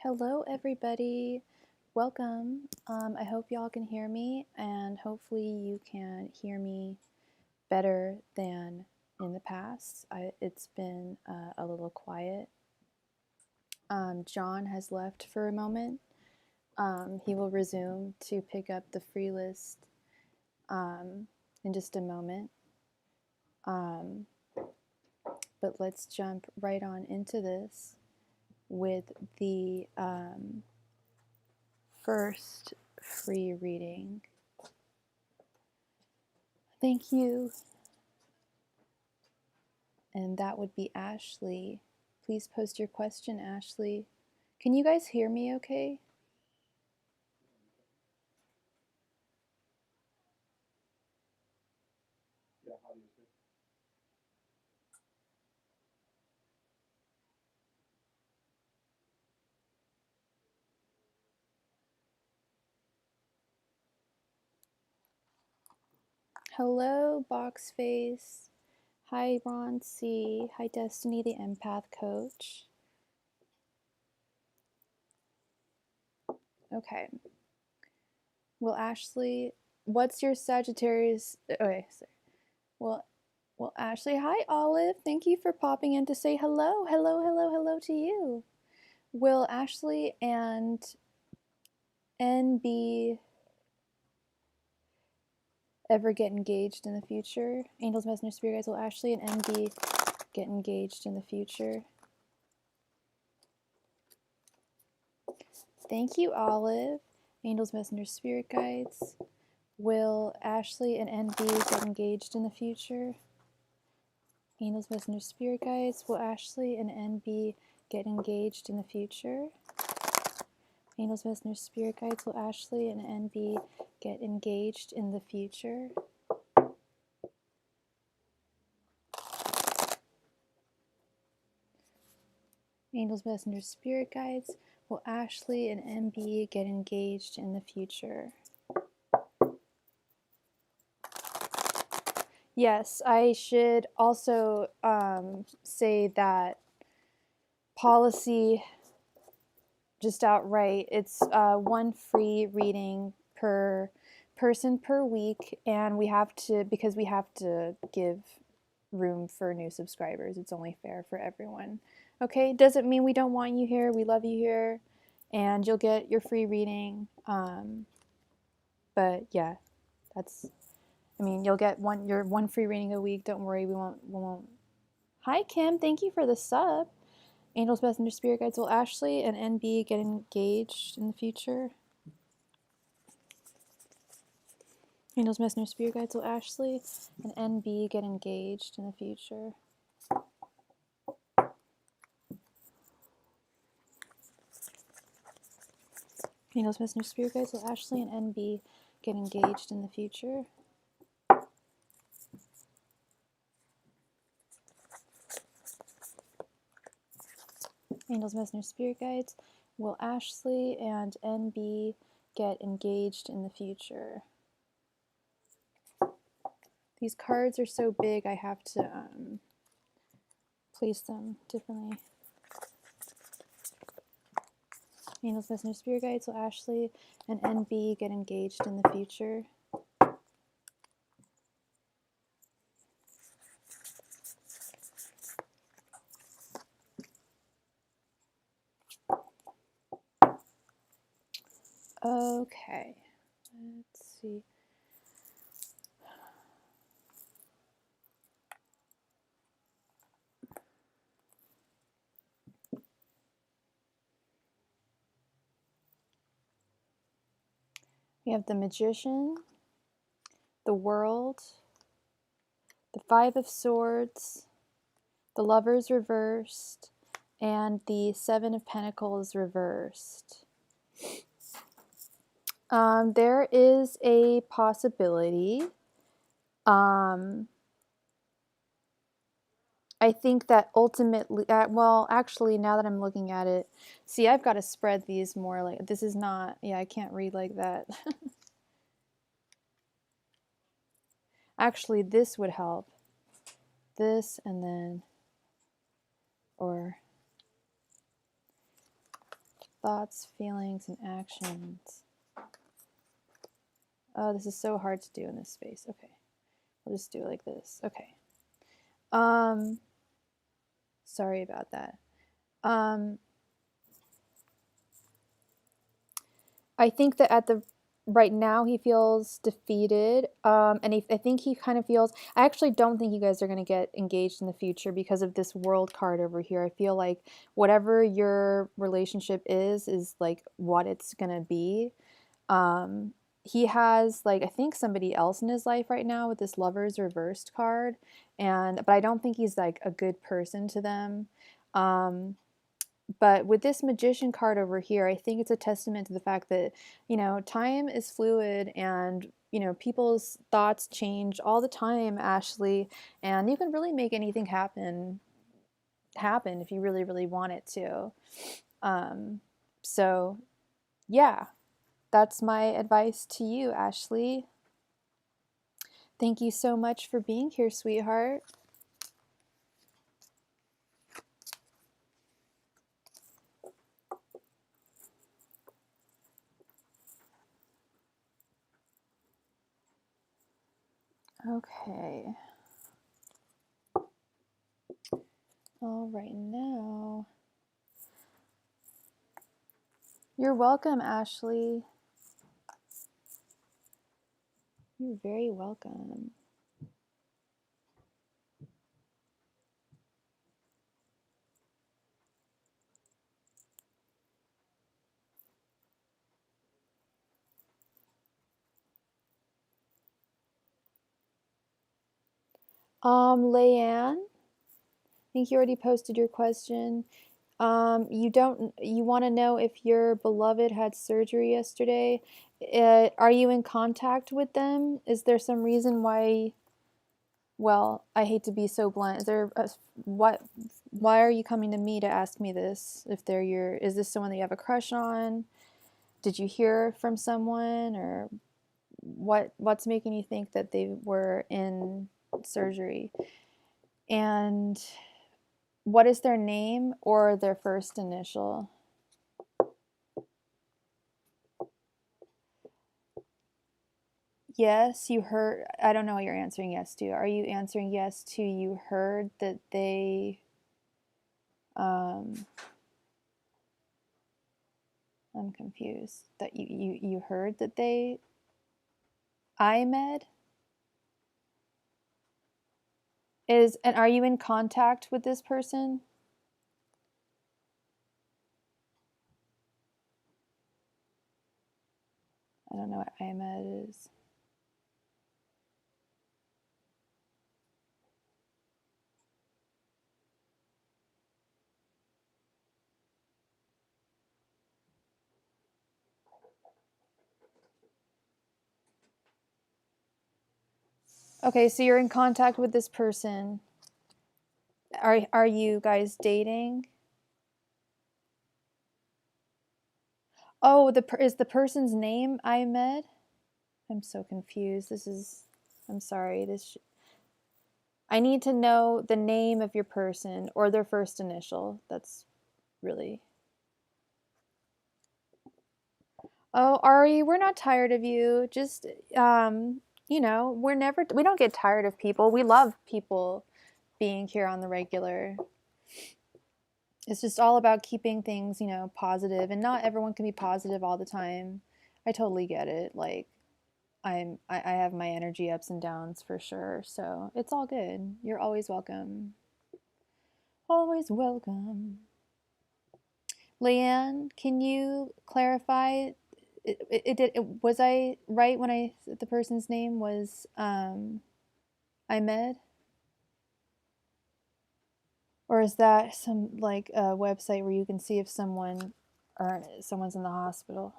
Hello everybody, welcome. I hope y'all can hear me, and hopefully you can hear me better than in the past. It's been a little quiet. John has left for a moment. He will resume to pick up the free list in just a moment. But let's jump right on into this with the first free reading. Thank you. And that would be Ashley. Please post your question, Ashley. Can you guys hear me okay? Yeah, obviously. Hello, Boxface. Hi, Ron C. Hi, Destiny, the empath coach. Okay. Well, Ashley, what's your Sagittarius? Okay, sorry. Well, Ashley, hi, Olive. Thank you for popping in to say hello. Hello to you. Will Ashley and NB ever get engaged in the future? Angels, Messenger, Spirit Guides, will Ashley and NB get engaged in the future? Thank you, Olive. Angels, Messenger, Spirit Guides, will Ashley and NB get engaged in the future? Angels, Messenger, Spirit Guides, will Ashley and NB get engaged in the future? Angels, Messenger, Spirit Guides, will Ashley and NB get engaged in the future? Angels, Messenger, Spirit Guides, will Ashley and NB get engaged in the future? Yes, I should also say that policy, just outright, it's one free reading per person per week, and because we have to give room for new subscribers. It's only fair for everyone. Okay, doesn't mean we don't want you here. We love you here, and you'll get your free reading. But yeah, you'll get your one free reading a week. Don't worry, we won't. Hi Kim, thank you for the sub. Angels, Messenger, Spirit Guides, will Ashley and NB get engaged in the future? Angels, Messenger, Spirit Guides, will Ashley and NB get engaged in the future? Angels, Messenger, Spirit Guides, will Ashley and NB get engaged in the future? Angels, Messenger, Spirit Guides, will Ashley and NB get engaged in the future? These cards are so big, I have to place them differently. Angels, Messenger, Spirit Guides, will Ashley and NB get engaged in the future? Okay, let's see. We have the Magician, the World, the Five of Swords, the Lovers reversed, and the Seven of Pentacles reversed. There is a possibility. I think that ultimately, well, actually, now that I'm looking at it, see, I've got to spread these more. Like, this is not, yeah, I can't read like that. Actually, this would help. This and then, or thoughts, feelings, and actions. Oh, this is so hard to do in this space. Okay. We'll just do it like this. Okay. Sorry about that. I think that right now he feels defeated, and I think he kind of feels. I actually don't think you guys are going to get engaged in the future because of this World card over here. I feel like whatever your relationship is like what it's going to be. He has like I think somebody else in his life right now with this Lovers reversed card, but I don't think he's like a good person to them. But with this Magician card over here, I think it's a testament to the fact that, time is fluid and, people's thoughts change all the time, Ashley, and you can really make anything happen if you really, really want it to. So, yeah, that's my advice to you, Ashley. Thank you so much for being here, sweetheart. Okay. All right, now. You're welcome, Ashley. You're very welcome. Leanne, I think you already posted your question. You want to know if your beloved had surgery yesterday. Are you in contact with them? Is there some reason why, well, I hate to be so blunt. Why are you coming to me to ask me this? Is this someone that you have a crush on? Did you hear from someone, or what's making you think that they were in surgery? And what is their name or their first initial? Yes, you heard. I don't know what you're answering yes to. Are you answering yes to you heard that they, um, I'm confused. That you heard that they, IMED? And are you in contact with this person? I don't know what IMED is. Okay, so you're in contact with this person. Are you guys dating? Oh, is the person's name Ahmed? I'm so confused. I'm sorry. I need to know the name of your person or their first initial. That's really. Oh, Ari, we're not tired of you. Just, we don't get tired of people. We love people being here on the regular. It's just all about keeping things, positive, and not everyone can be positive all the time. I totally get it. Like, I have my energy ups and downs for sure. So it's all good. You're always welcome. Always welcome. Leanne, can you clarify? Was I right when I said the person's name was Ahmed? Or is that some like a website where you can see if someone's in the hospital?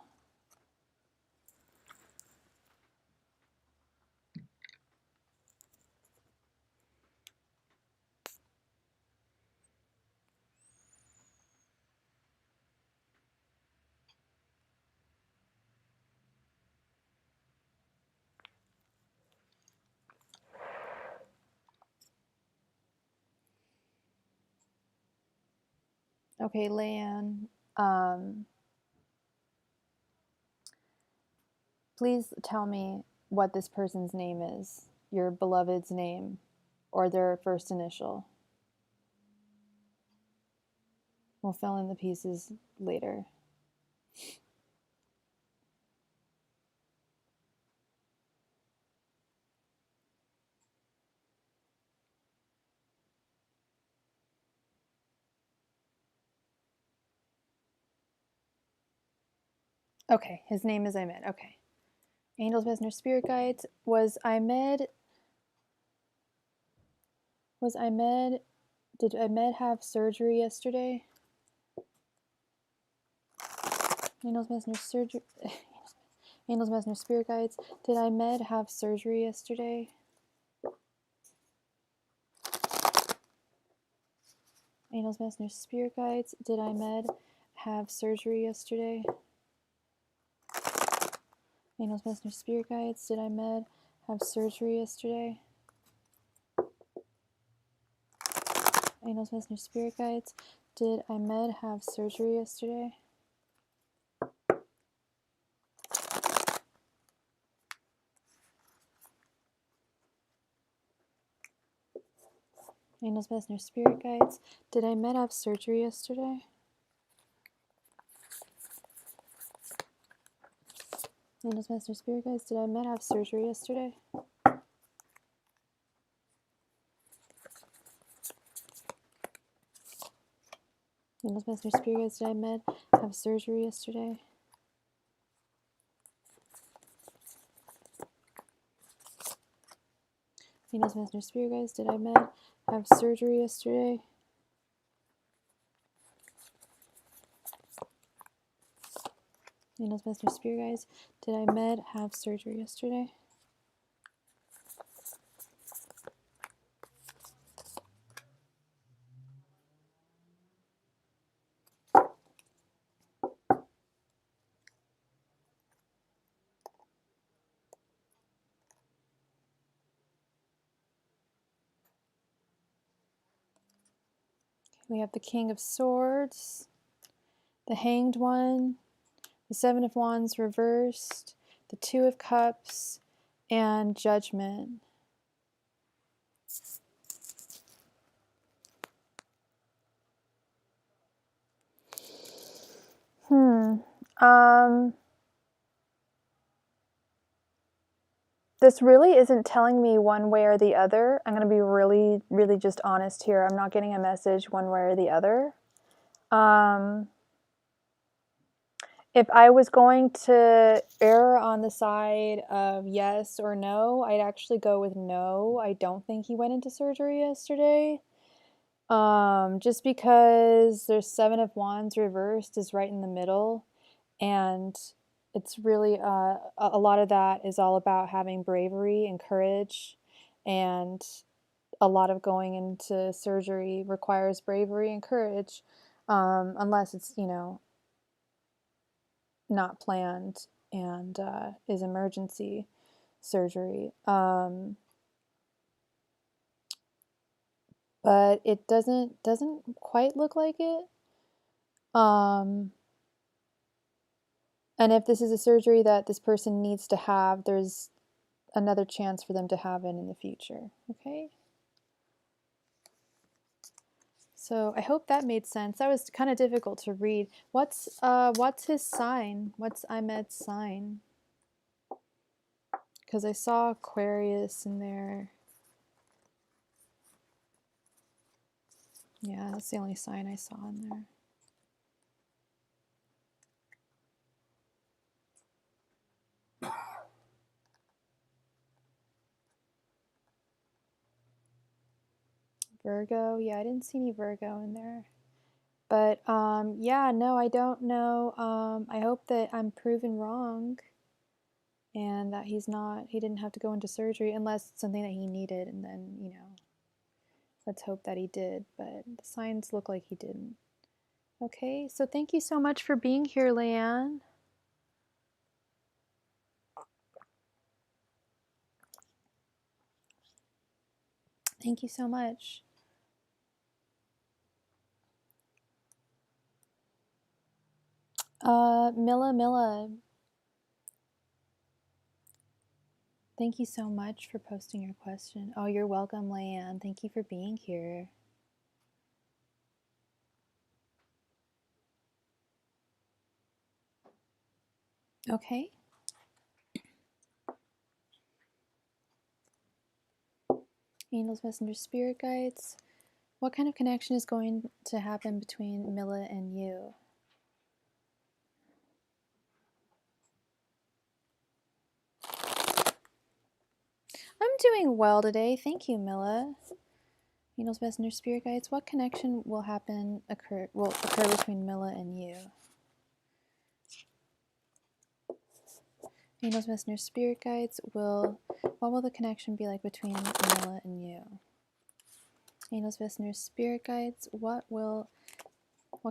Okay, Leanne. please tell me what this person's name is, your beloved's name, or their first initial. We'll fill in the pieces later. Okay, his name is Ahmed. Okay. Angels, Messengers, Spirit Guides. Did Ahmed have surgery yesterday? Angels, Messengers, surgery. Angels, Messengers, Spirit Guides. Did Ahmed have surgery yesterday? Angels, Messengers, Spirit Guides. Did Ahmed have surgery yesterday? Angels, Messengers, Spirit Guides. Did Ahmed have surgery yesterday? Angels, Messengers, Spirit Guides. Did Ahmed have surgery yesterday? Angels, Messengers, Spirit Guides. Did Ahmed have surgery yesterday? Angels, Messengers, Spirit Guides. Did Ahmed have surgery yesterday? Angels, Messengers, Spirit Guides. Did Ahmed have surgery yesterday? Angels, Messengers, Spirit Guides. Did Ahmed have surgery yesterday? Angels, Messengers, Spirit Guides. Did Ahmed have surgery yesterday? We have the King of Swords, the Hanged One, the Seven of Wands reversed, the Two of Cups, and Judgment. This really isn't telling me one way or the other. I'm going to be really, really just honest here. I'm not getting a message one way or the other. If I was going to err on the side of yes or no, I'd actually go with no. I don't think he went into surgery yesterday. Just because there's Seven of Wands reversed is right in the middle, and it's really a lot of that is all about having bravery and courage, and a lot of going into surgery requires bravery and courage, unless it's, you know, not planned and is emergency surgery. But it doesn't quite look like it. And if this is a surgery that this person needs to have, there's another chance for them to have it in the future. Okay. So I hope that made sense. That was kind of difficult to read. What's his sign? What's Ahmed's sign? Because I saw Aquarius in there. Yeah, that's the only sign I saw in there. Virgo. Yeah, I didn't see any Virgo in there. But yeah, no, I don't know. I hope that I'm proven wrong and that he didn't have to go into surgery unless it's something that he needed, and then, you know, let's hope that he did, but the signs look like he didn't. Okay, so thank you so much for being here, Leanne. Thank you so much. Milla. Thank you so much for posting your question. Oh, you're welcome, Leanne. Thank you for being here. Okay. Angels, messengers, spirit guides. What kind of connection is going to happen between Milla and you? I'm doing well today. Thank you, Milla. Angels, messengers, spirit guides. What connection will occur between Milla and you? Angels, messengers, spirit guides. What will the connection be like between Milla and you? Angels, messengers, spirit guides. What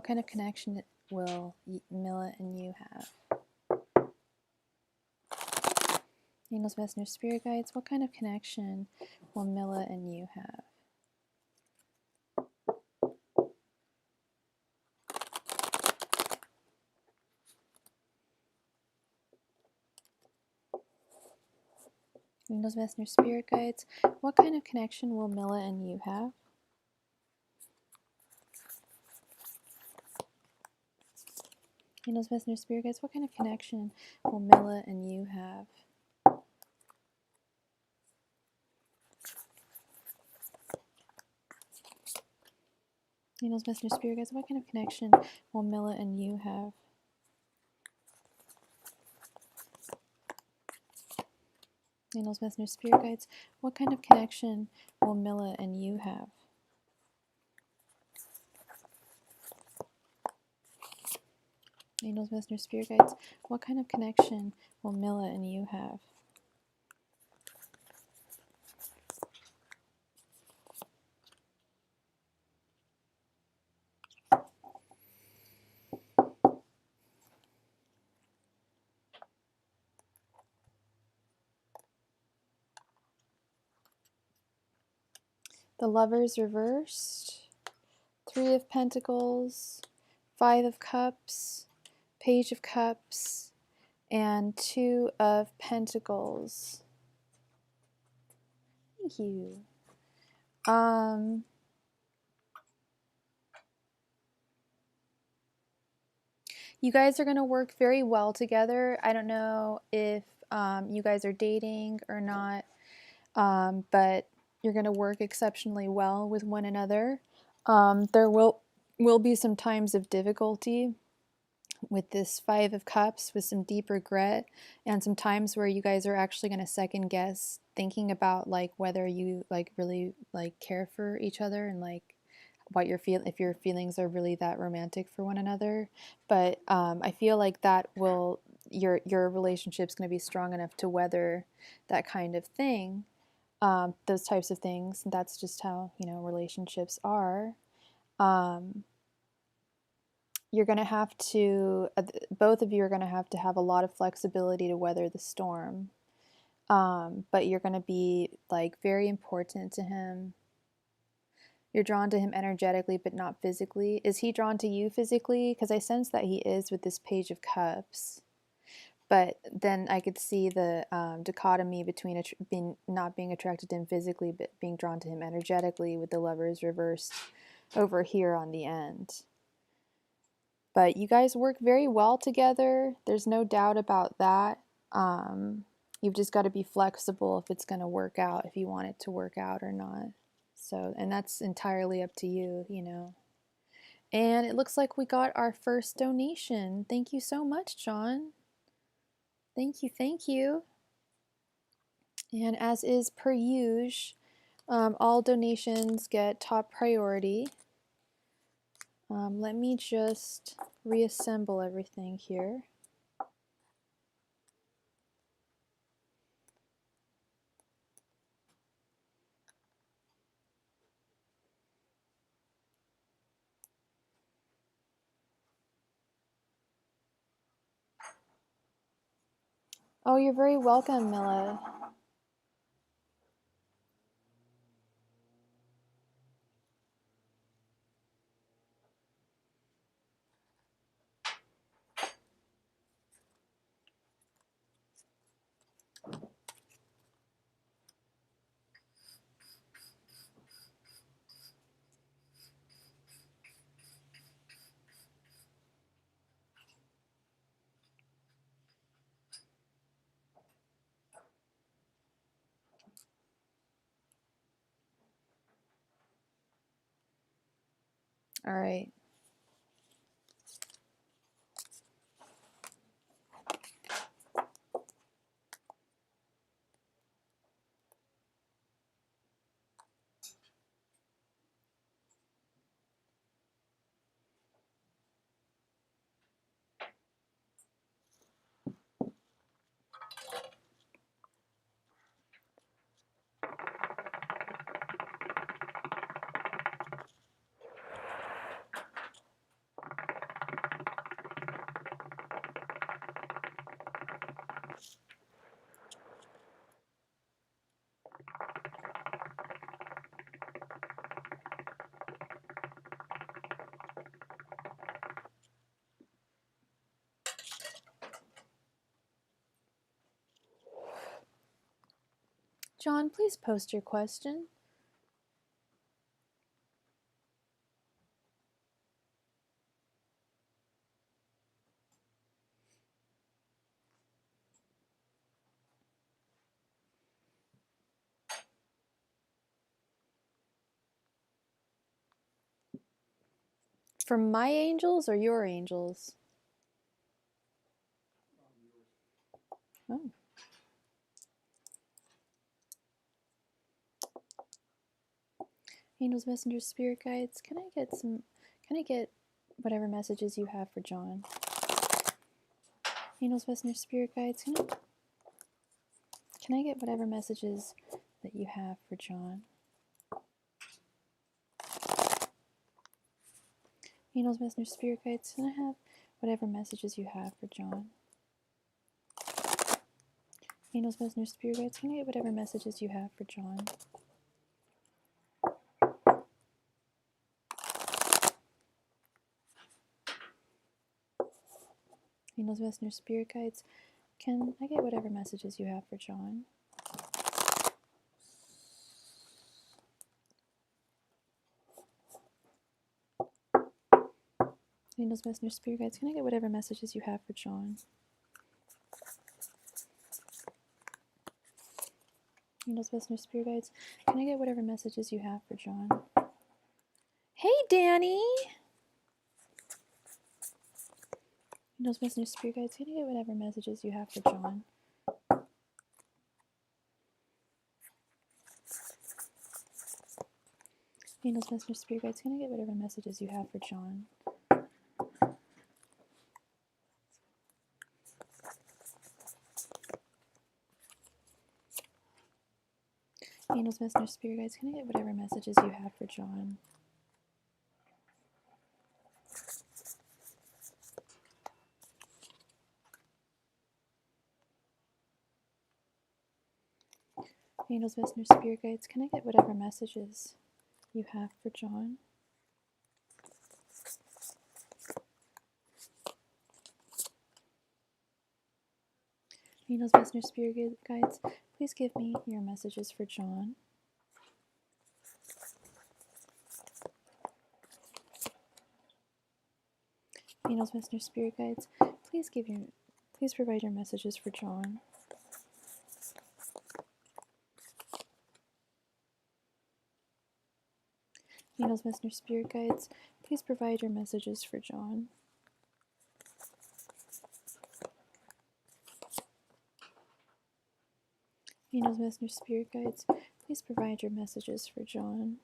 kind of connection will Milla and you have? Angels, messengers, spirit guides. What kind of connection will Milla and you have? Angels, messengers, spirit guides. What kind of connection will Milla and you have? Angels, messengers, spirit guides. What kind of connection will Milla and you have? Angels, messengers, spirit guides. What kind of connection will Milla and you have? Angels, messengers, spirit guides. What kind of connection will Milla and you have? Angels, messengers, spirit guides. What kind of connection will Milla and you have? The Lovers reversed. 3 of Pentacles, 5 of Cups, Page of Cups, and 2 of Pentacles. Thank you. You guys are going to work very well together. I don't know if you guys are dating or not, but you're going to work exceptionally well with one another. There will be some times of difficulty with this 5 of Cups, with some deep regret, and some times where you guys are actually going to second guess thinking about like whether you like really like care for each other and like what if your feelings are really that romantic for one another. But I feel like that will your relationship's going to be strong enough to weather that kind of thing, those types of things. That's just how relationships are. You're going to have to, both of you are going to have a lot of flexibility to weather the storm. But you're going to be like very important to him. You're drawn to him energetically, but not physically. Is he drawn to you physically? Because I sense that he is with this Page of Cups. But then I could see the dichotomy between not being attracted to him physically, but being drawn to him energetically with the Lovers reversed over here on the end. But you guys work very well together. There's no doubt about that. You've just got to be flexible if it's going to work out, if you want it to work out or not. So, and that's entirely up to you, And it looks like we got our first donation. Thank you so much, John. Thank you, thank you. And as is per usual, all donations get top priority. Let me just reassemble everything here. Oh, you're very welcome, Milla. All right. John, please post your question. From my angels or your angels? Oh. Angels, messengers, spirit guides, can I get whatever messages you have for John? Angels, messengers, spirit guides, can I get whatever messages that you have for John? Angels, messengers, spirit guides, can I have whatever messages you have for John? Angels, messengers, spirit guides, can I get whatever messages you have for John? Angels, messengers, spirit guides, can I get whatever messages you have for John? Angels, messengers, spirit guides, can I get whatever messages you have for John? Angels, messengers, spirit guides, can I get whatever messages you have for John? Hey, Danny! Angels, messengers, spirit guides, can I get whatever messages you have for John? Angels, messengers, spirit guides, can I get whatever messages you have for John? Angels, messengers, spirit guides, can I get whatever messages you have for John? Angels, messengers, spirit guides, can I get whatever messages you have for John? Angels, messengers, spirit guides, please give me your messages for John. Angels, messengers, spirit guides, please provide your messages for John. Angels, messengers, spirit guides, please provide your messages for John. Angels, messengers, spirit guides, please provide your messages for John.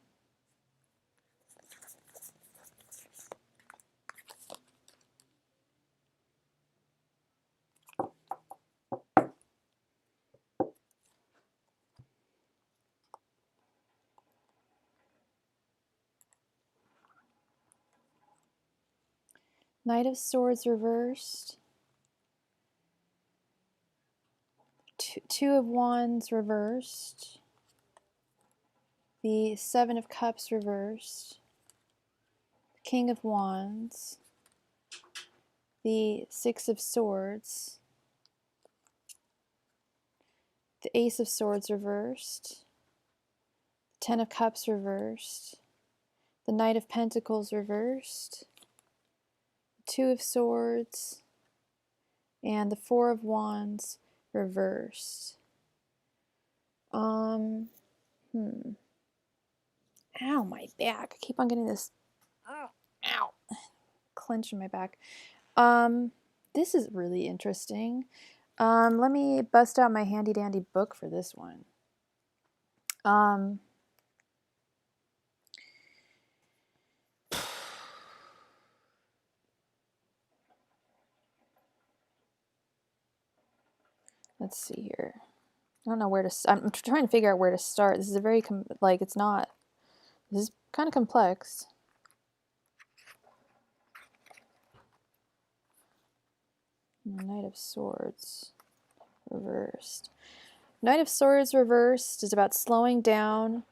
Knight of Swords reversed. Two of Wands reversed. The Seven of Cups reversed. King of Wands. The Six of Swords. The Ace of Swords reversed. The Ten of Cups reversed. The Knight of Pentacles reversed. The Two of Swords. And the Four of Wands reversed. Ow, my back. I keep on getting this Ow. Clenching my back. This is really interesting. Let me bust out my handy dandy book for this one. Let's see here. I don't know where to. I'm trying to figure out where to start. This is a very it's not. This is kind of complex. Knight of Swords reversed. Knight of Swords reversed is about slowing down,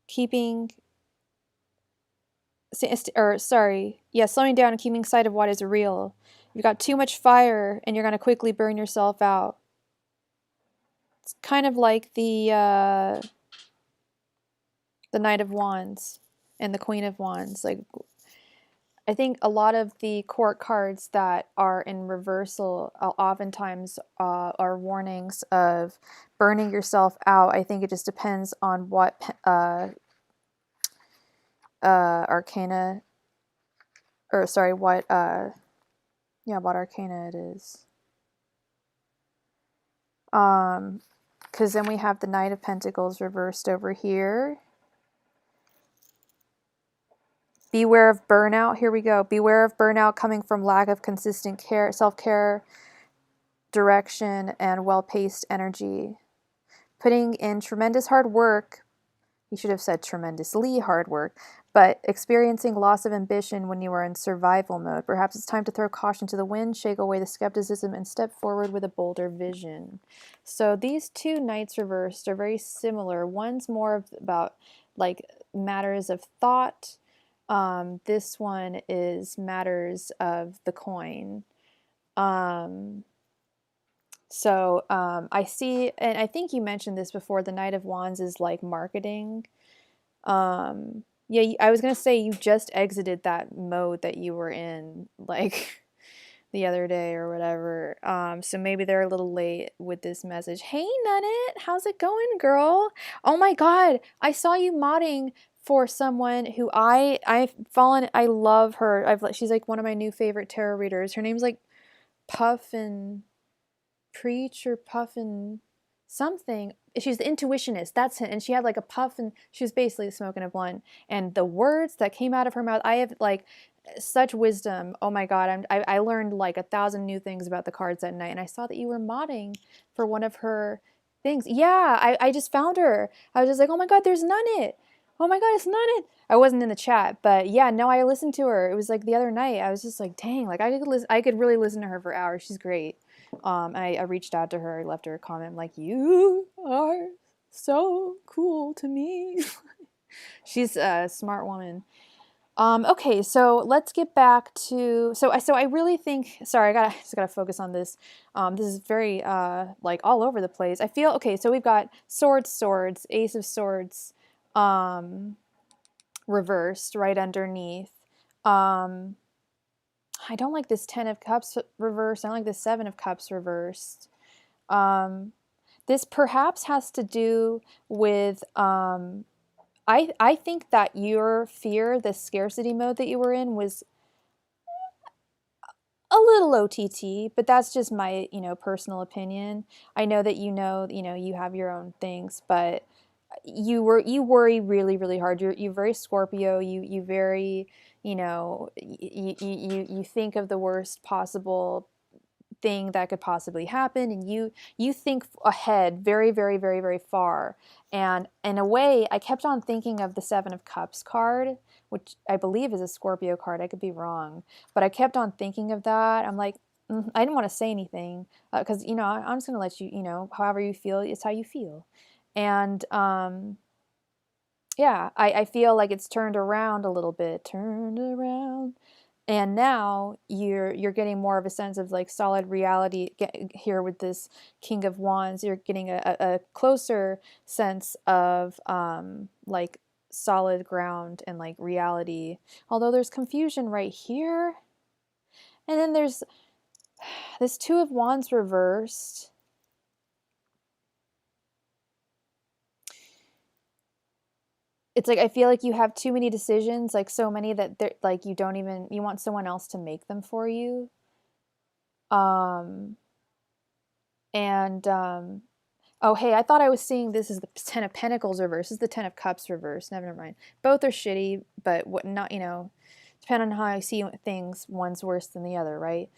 keeping. Slowing down and keeping sight of what is real. You've got too much fire, and you're going to quickly burn yourself out. It's kind of like the Knight of Wands and the Queen of Wands. Like, I think a lot of the court cards that are in reversal oftentimes are warnings of burning yourself out. I think it just depends on what arcana, or sorry, what arcana it is. Because then we have the Knight of Pentacles reversed over here. Beware of burnout. Here we go. Beware of burnout coming from lack of consistent care, self-care, direction, and well-paced energy. Putting in tremendous hard work. You should have said tremendously hard work, but experiencing loss of ambition when you are in survival mode. Perhaps it's time to throw caution to the wind, shake away the skepticism, and step forward with a bolder vision. So these two Knights reversed are very similar. One's more about like matters of thought. This one is matters of the coin. I see, and I think you mentioned this before, the Knight of Wands is like marketing. Yeah, I was gonna say you just exited that mode that you were in like the other day or whatever. So maybe they're a little late with this message. Hey Nunnet, how's it going, girl? Oh my god, I saw you modding for someone who I love her. She's like one of my new favorite tarot readers. Her name's like Puffin Preach or Puffin something. She's the intuitionist. That's it. And she had like a puff, and she was basically smoking a blunt. And the words that came out of her mouth, I have like such wisdom. Oh my god, I learned like 1,000 new things about the cards that night. And I saw that you were modding for one of her things. Yeah, I just found her. I was just like, oh my god, there's Nunnet. Oh my god, it's Nunnet. I wasn't in the chat, but yeah, no, I listened to her. It was like the other night. I was just like, dang, like I could really listen to her for hours. She's great. I reached out to her, left her a comment like, you are so cool to me. She's a smart woman. Okay, so let's get back to, so I really think, sorry, I just gotta focus on this. This is very, like all over the place. I feel, okay, so we've got swords, Ace of Swords, reversed right underneath. I don't like this 10 of Cups reversed. I don't like this 7 of Cups reversed. This perhaps has to do with, I think that your fear, the scarcity mode that you were in, was a little OTT, but that's just my, personal opinion. I know that you have your own things, but you worry really, really hard. You're very Scorpio. You very, you think of the worst possible thing that could possibly happen, and you think ahead very, very, very, very far. And in a way, I kept on thinking of the 7 of Cups card, which I believe is a Scorpio card. I could be wrong, but I kept on thinking of that. I'm like, I didn't want to say anything because I'm just gonna let you, however you feel, it's how you feel. And yeah, I feel like it's turned around a little bit, and now you're getting more of a sense of like solid reality here with this King of Wands. You're getting a closer sense of like solid ground and like reality. Although there's confusion right here, and then there's this 2 of Wands reversed. it's like I feel like you have too many decisions, like so many that they're like you want someone else to make them for you. Um and oh hey, I thought I was seeing this as the Ten of Pentacles reverse. This is the Ten of Cups reverse. Never mind. Both are shitty, but what not, depending on how I see things, one's worse than the other, right?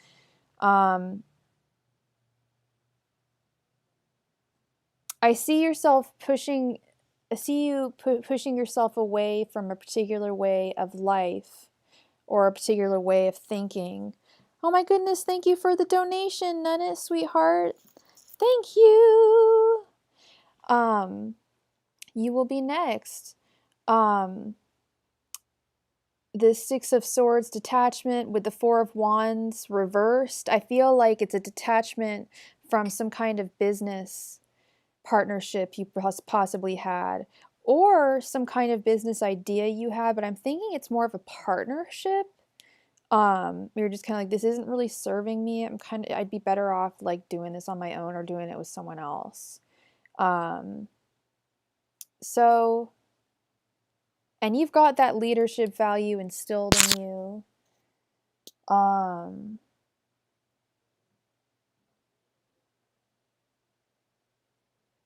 I see yourself pushing I see you pushing yourself away from a particular way of life or a particular way of thinking. Oh my goodness, thank you for the donation, Nunnet, sweetheart. Thank you. You will be next. The Six of Swords detachment with the Four of Wands reversed. I feel like it's a detachment from some kind of business partnership you possibly had, or some kind of business idea you had, but I'm thinking it's more of a partnership. You're just kind of like, this isn't really serving me. I'd be better off like doing this on my own or doing it with someone else. So, and you've got that leadership value instilled in you.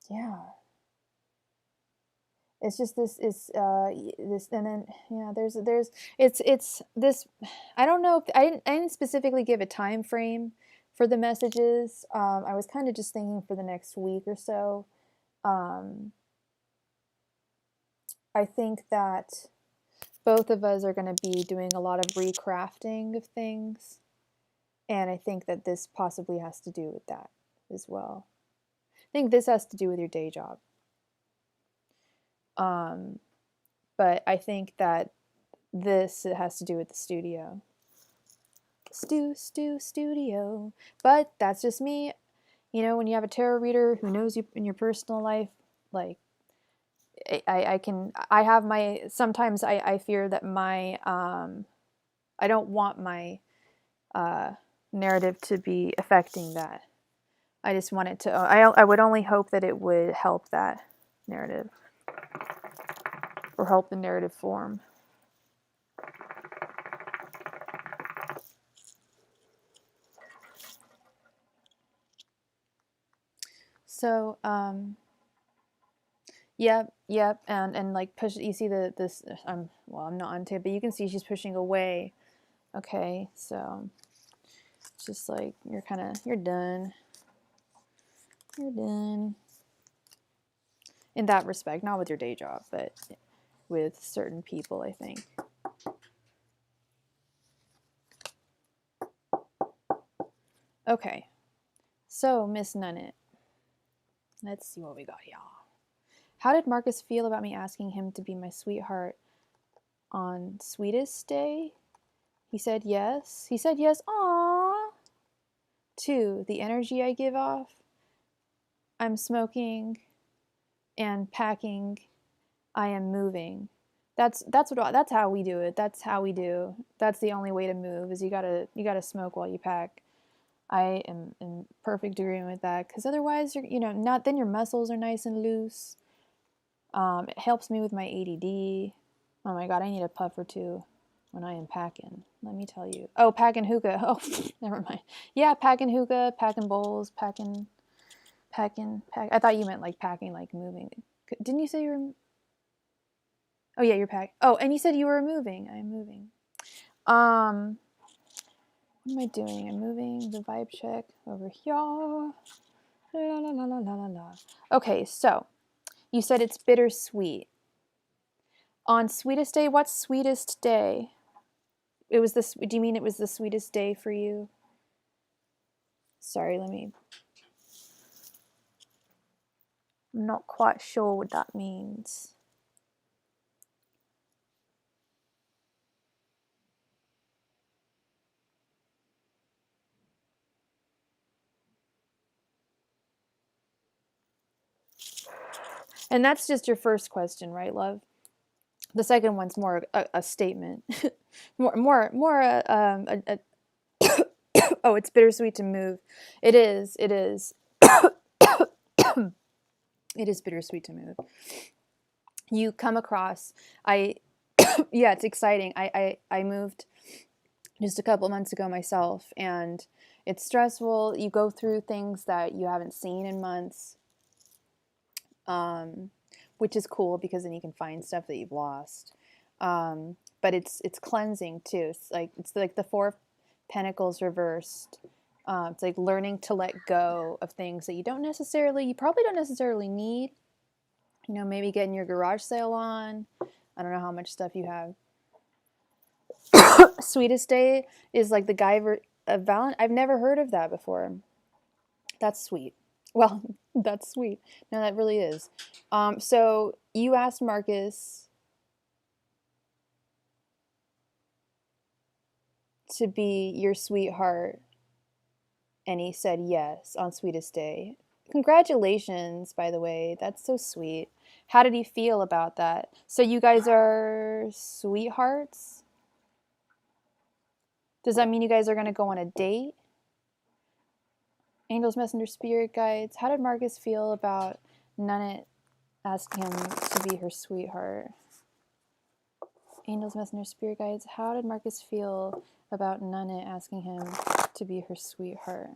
Yeah. It's just this and then yeah, there's it's this. I don't know if I didn't specifically give a time frame for the messages. I was kind of just thinking for the next week or so. I think that both of us are going to be doing a lot of recrafting of things, and I think that this possibly has to do with that as well. I think this has to do with your day job. But I think that this has to do with the studio. Studio. But that's just me. When you have a tarot reader who knows you in your personal life, like sometimes I fear that my I don't want my narrative to be affecting that. I just want it to, I would only hope that it would help that narrative or help the narrative form. So, yep, and like push. You see this. I'm not on tape, but you can see she's pushing away. Okay, so it's just like you're done. You're done. In that respect, not with your day job, but with certain people, I think. Okay, so Miss Nunnet, let's see what we got here. How did Marcus feel about me asking him to be my sweetheart on Sweetest Day? He said yes. He said yes. Aww. 2. The energy I give off. I'm smoking and packing. I am moving. That's how we do it. That's how we do. That's the only way to move is you gotta smoke while you pack. I am in perfect agreement with that because otherwise then your muscles are nice and loose. It helps me with my ADD. Oh my god, I need a puff or two when I am packing. Let me tell you. Oh, packing hookah. Oh, never mind. Yeah, packing hookah, packing bowls, packing. I thought you meant like packing, like moving. Didn't you say you were? Oh yeah, you're packing. Oh, and you said you were moving. I'm moving. What am I doing? I'm moving the vibe check over here. La la la la la la la. Okay, so you said it's bittersweet. On Sweetest Day, what's Sweetest Day? It was this. Do you mean it was the sweetest day for you? Sorry, I'm not quite sure what that means. And that's just your first question, right, love? The second one's more a statement, more oh, it's bittersweet to move. It is. It is bittersweet to move. you come across, yeah, it's exciting. I moved just a couple months ago myself, and it's stressful. You go through things that you haven't seen in months, which is cool because then you can find stuff that you've lost. But it's cleansing too. It's like the Four of Pentacles reversed. It's like learning to let go of things that you probably don't necessarily need. You know, maybe getting your garage sale on. I don't know how much stuff you have. Sweetest Day is like the guy of Valent. I've never heard of that before. That's sweet. Well, that's sweet. No, that really is. So you asked Marcus to be your sweetheart, and he said yes on Sweetest Day. Congratulations, by the way. That's so sweet. How did he feel about that? So you guys are sweethearts? Does that mean you guys are going to go on a date? Angels, Messenger, Spirit Guides. How did Marcus feel about Nunnet asking him to be her sweetheart? Angels, Messenger, Spirit Guides. How did Marcus feel about Nunnet asking him to be her sweetheart?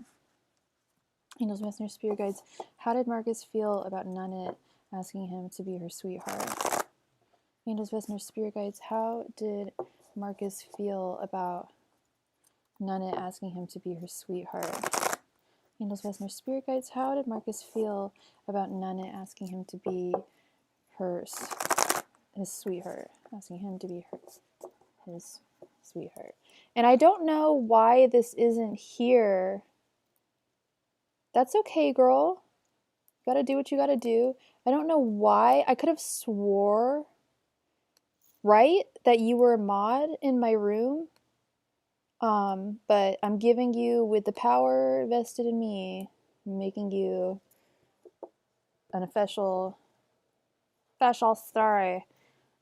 Angels, Messenger, Spirit Guides. How did Marcus feel about Nunnet asking him to be her sweetheart? Angels, Messenger, Spirit Guides. How did Marcus feel about Nunnet asking him to be her sweetheart? Angels, Messenger, Spirit Guides. How did Marcus feel about Nunnet asking him to be his sweetheart? Asking him to be his sweetheart. And I don't know why this isn't here. That's okay, girl. You gotta do what you gotta do. I don't know why. I could have swore, right, that you were a mod in my room. But I'm giving you, with the power vested in me, making you an official Starry.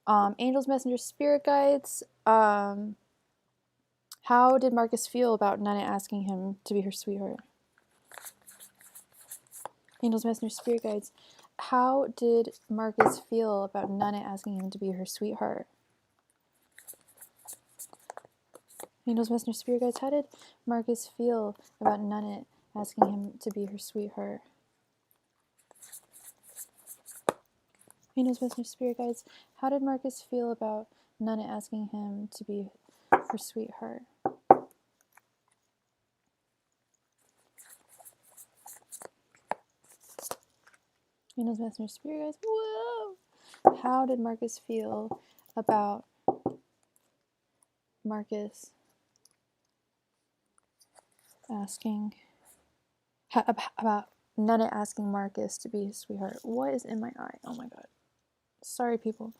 Angels, Messengers, Spirit Guides. How did Marcus feel about Nunnet asking him to be her sweetheart? Angels, Messengers, Spirit Guides. How did Marcus feel about Nunnet asking him to be her sweetheart? Angels, Messengers, Spirit Guides. How did Marcus feel about Nunnet asking him to be her sweetheart? Angels, Messengers, Spirit Guides. How did Marcus feel about Nunnet asking him to be her sweetheart? Angels, Messengers, Spirit Guides. Whoa! How did Marcus feel about Marcus asking about Nunnet asking Marcus to be his sweetheart? What is in my eye? Oh my god. Sorry, people.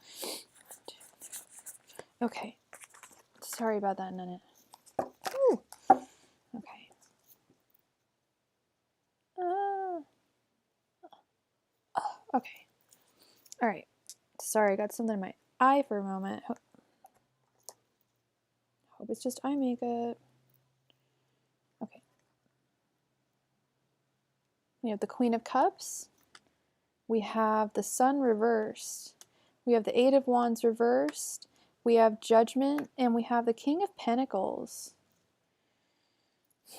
Okay. Sorry about that, Nunnet. Ooh. Okay. Okay. All right. Sorry, I got something in my eye for a moment. Hope it's just eye makeup. Okay. We have the Queen of Cups. We have the Sun reversed. We have the Eight of Wands reversed. We have Judgment, and we have the King of Pentacles.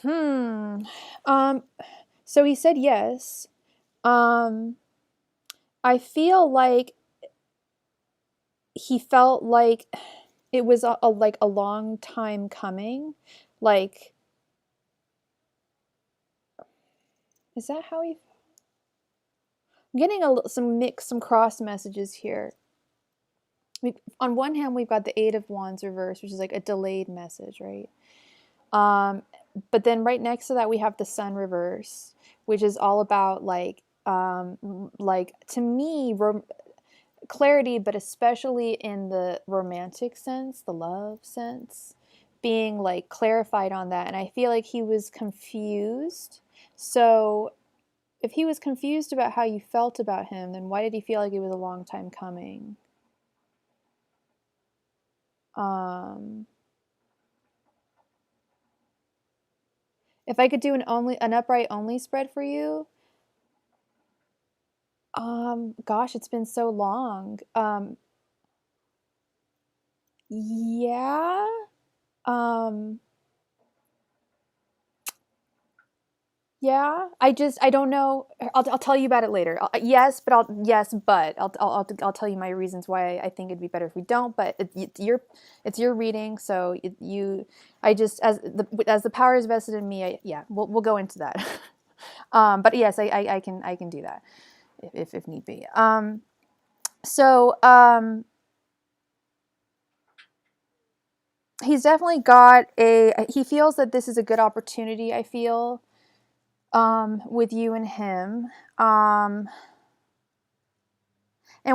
So he said yes. I feel like he felt like it was a long time coming. Like, is that how he? I'm getting some cross messages here. On one hand, we've got the Eight of Wands reversed, which is like a delayed message, right? But then right next to that, we have the Sun reverse, which is all about like to me, clarity, but especially in the romantic sense, the love sense, being like clarified on that. And I feel like he was confused. So if he was confused about how you felt about him, then why did he feel like it was a long time coming? If I could do an upright only spread for you, Gosh, it's been so long. Yeah. Um, yeah. I don't know. I'll tell you about it later. I'll tell you my reasons why I think it'd be better if we don't. But it's your reading, so I just as the power is vested in me. Yeah, we'll go into that. But yes, I can do that if need be. So he's definitely got he feels that this is a good opportunity, I feel, with you and him. And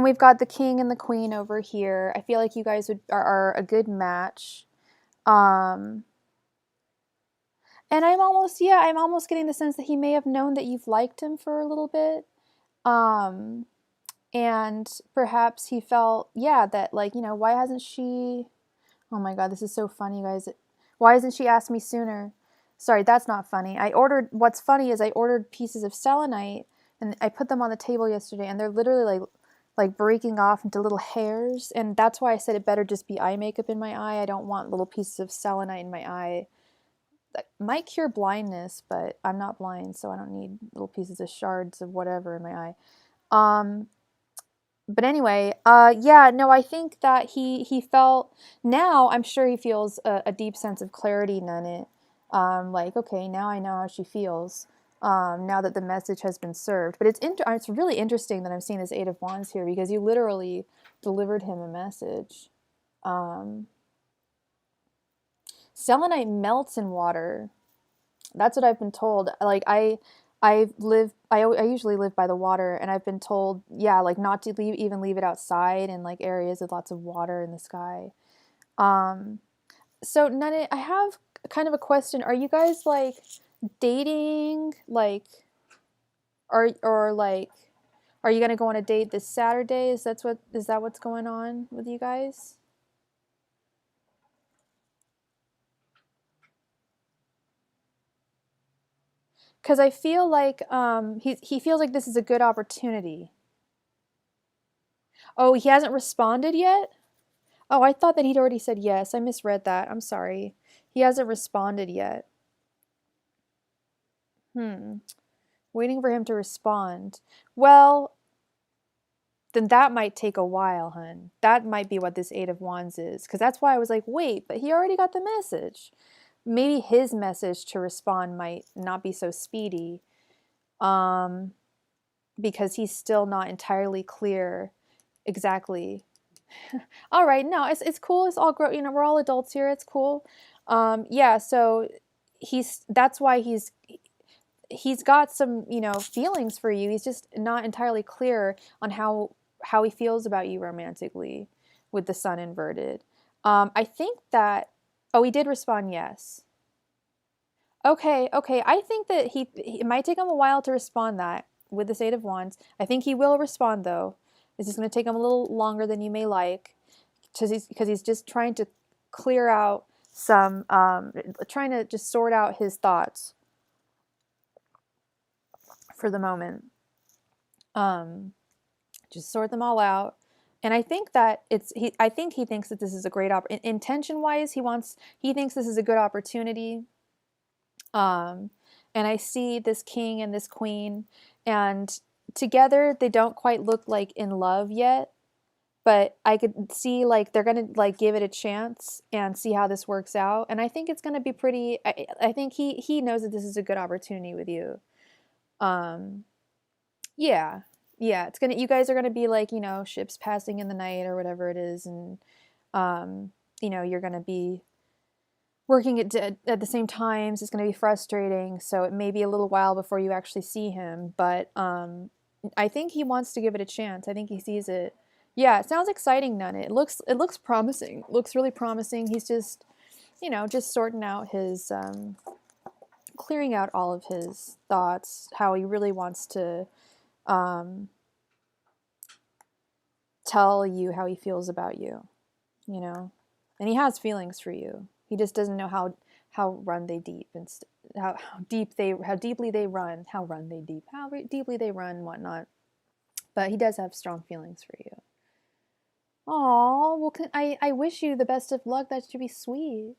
we've got the king and the queen over here. I feel like you guys are a good match. Um, and I'm almost getting the sense that he may have known that you've liked him for a little bit. Um, and perhaps he felt, yeah, that like, why hasn't she, oh my God, this is so funny, guys. Why hasn't she asked me sooner? Sorry, that's not funny. What's funny is I ordered pieces of selenite and I put them on the table yesterday and they're literally like breaking off into little hairs. And that's why I said it better just be eye makeup in my eye. I don't want little pieces of selenite in my eye. That might cure blindness, but I'm not blind, so I don't need little pieces of shards of whatever in my eye. But anyway, yeah, no, I think that he felt, now I'm sure he feels a deep sense of clarity in it. Like, okay, now I know how she feels. Now that the message has been served. But it's really interesting that I'm seeing this Eight of Wands here because you literally delivered him a message. Selenite melts in water. That's what I've been told. Like I usually live by the water, and I've been told, yeah, like not to leave it outside in like areas with lots of water in the sky. So Nana, I have kind of a question. Are you guys like dating? Like, or like, are you gonna go on a date this Saturday? Is that what's going on with you guys? Because I feel like he feels like this is a good opportunity. Oh, he hasn't responded yet? Oh, I thought that he'd already said yes. I misread that. I'm sorry. He hasn't responded yet. Hmm. Waiting for him to respond. Well, then that might take a while, hun. That might be what this Eight of Wands is. Because that's why I was like, wait, but he already got the message. Maybe his message to respond might not be so speedy. Um, because he's still not entirely clear exactly. All right, no, it's cool. It's all we're all adults here. It's cool. Yeah, so that's why he's got some, feelings for you. He's just not entirely clear on how he feels about you romantically with the sun inverted. I think that oh, he did respond yes. Okay, okay. I think that it might take him a while to respond that with the Eight of Wands. I think he will respond though. It's just going to take him a little longer than you may like, because he's just trying to clear out some, trying to just sort out his thoughts for the moment. Just sort them all out. And I think that I think he thinks that this is a great intention wise. He thinks this is a good opportunity. Um, and I see this king and this queen, and together they don't quite look like in love yet, but I could see like they're gonna like give it a chance and see how this works out. And I think it's gonna be pretty. I think he knows that this is a good opportunity with you. Um, yeah, yeah. You guys are gonna be like ships passing in the night or whatever it is, and you're gonna be working at the same times. It's going to be frustrating, so it may be a little while before you actually see him, but I think he wants to give it a chance. I think he sees it. Yeah, it sounds exciting, Nana. It looks promising. It looks really promising. He's just just sorting out his clearing out all of his thoughts, how he really wants to um, tell you how he feels about you, you know and he has feelings for you. He just doesn't know how run they deep, and how deeply they run, how deeply they run, whatnot. But he does have strong feelings for you. Aw, well, I wish you the best of luck. That should be sweet.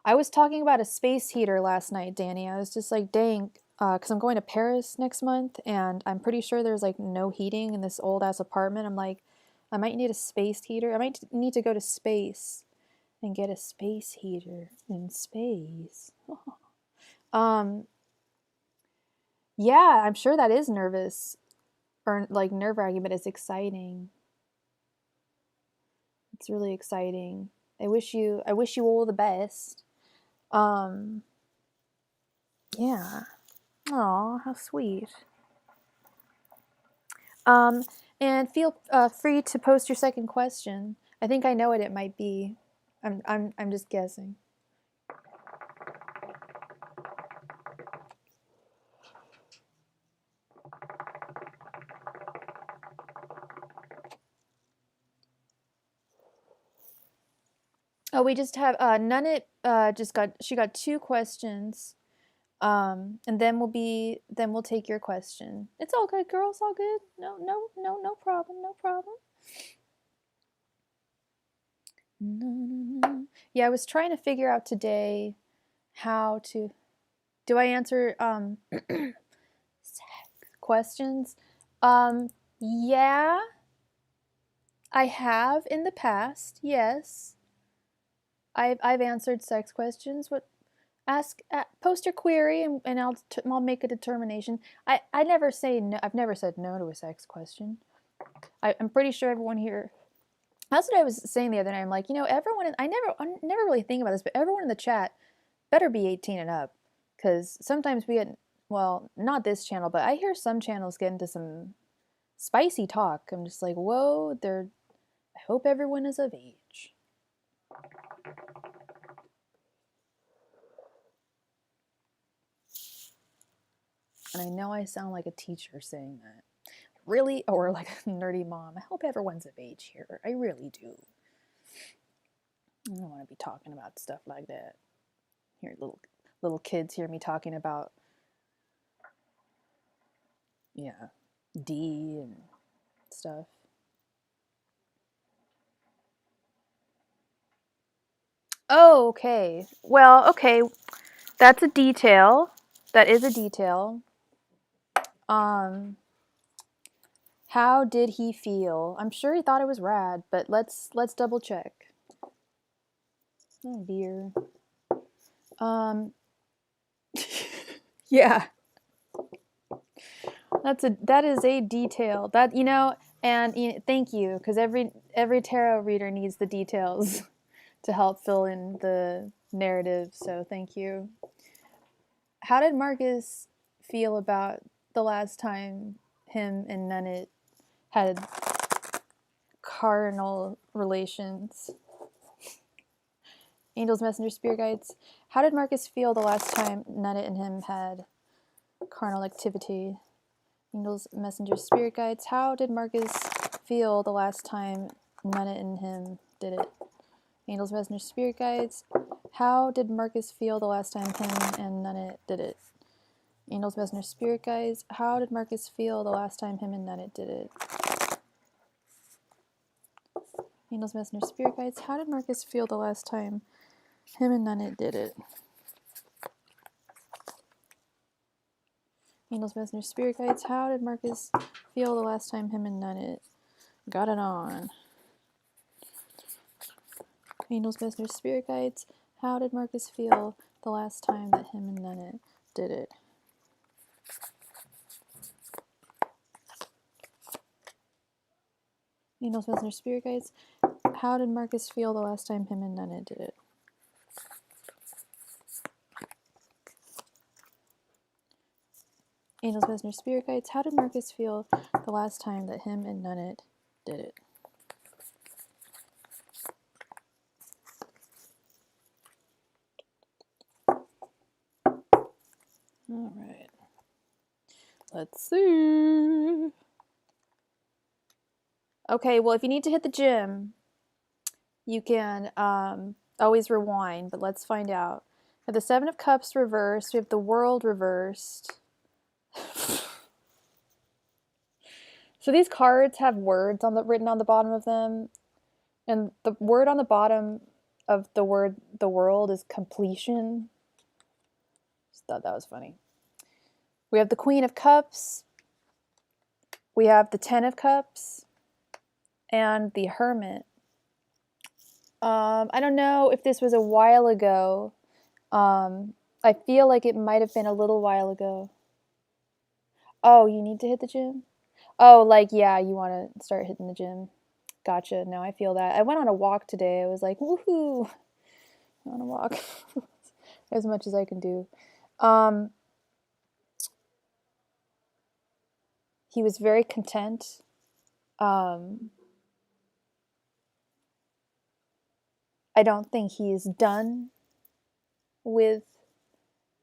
I was talking about a space heater last night, Danny. I was just like, dang, because I'm going to Paris next month, and I'm pretty sure there's like no heating in this old ass apartment. I'm like, I might need a space heater. I might need to go to space and get a space heater in space. Yeah, I'm sure that is nervous or like nerve-wracking, but it's exciting. It's really exciting. I wish you all the best. Yeah. Aw, how sweet. And feel free to post your second question. I think I know what it might be. I'm just guessing. Oh, we just have Nunit she got 2 questions. And then we'll take your question. It's all good, girls, all good. No problem, no problem. Yeah, I was trying to figure out today how to. Do I answer questions? Yeah, I have in the past. Yes, I've answered sex questions. What? Post your query and I'll make a determination. I never say no. I've never said no to a sex question. I'm pretty sure everyone here. That's what I was saying the other night. I'm like, everyone. I never really think about this, but everyone in the chat better be 18 and up, because sometimes we get, well, not this channel, but I hear some channels get into some spicy talk. I'm just like, whoa, I hope everyone is of age. And I know I sound like a teacher saying that. Really? Or like a nerdy mom. I hope everyone's of age here. I really do. I don't want to be talking about stuff like that. Here, little kids hear me talking about, yeah, D and stuff. Oh, okay. Well, okay. That's a detail. That is a detail. How did he feel? I'm sure he thought it was rad, but let's double check. Oh dear. Yeah. That is a detail. That and thank you, because every tarot reader needs the details to help fill in the narrative. So thank you. How did Marcus feel about the last time him and Nunit had carnal relations? Angels, Messenger, Spirit Guides. How did Marcus feel the last time Nunit and him had carnal activity? Angels, Messenger, Spirit Guides. How did Marcus feel the last time Nunit and him did it? Angels, Messenger, Spirit Guides. How did Marcus feel the last time him and Nunit did it? Angels, Messenger, Spirit Guides. How did Marcus feel the last time him and Nunit did it? Angels, Messenger, Spirit Guides. How did Marcus feel the last time him and Nunit did it? Angels, Messenger, Spirit Guides. How did Marcus feel the last time him and Nunit got it on? Angels, Messenger, Spirit Guides. How did Marcus feel the last time that him and Nunit did it? Angels, Messenger, Spirit Guides. How did Marcus feel the last time him and Nunit did it? Angels, Messenger, Spirit Guides. How did Marcus feel the last time that him and Nunit did it? All right. Let's see. Okay, well, if you need to hit the gym, you can always rewind, but let's find out. We have the Seven of Cups reversed. We have the World reversed. So these cards have words written on the bottom of them, and the word on the bottom of the word the world is completion. Just thought that was funny. We have the Queen of Cups, we have the Ten of Cups, and the Hermit. I don't know if this was a while ago. I feel like it might have been a little while ago. Oh, you need to hit the gym? Oh, like, yeah, you want to start hitting the gym. Gotcha. No, I feel that. I went on a walk today. I was like, woohoo, on a walk. As much as I can do. He was very content. I don't think he is done with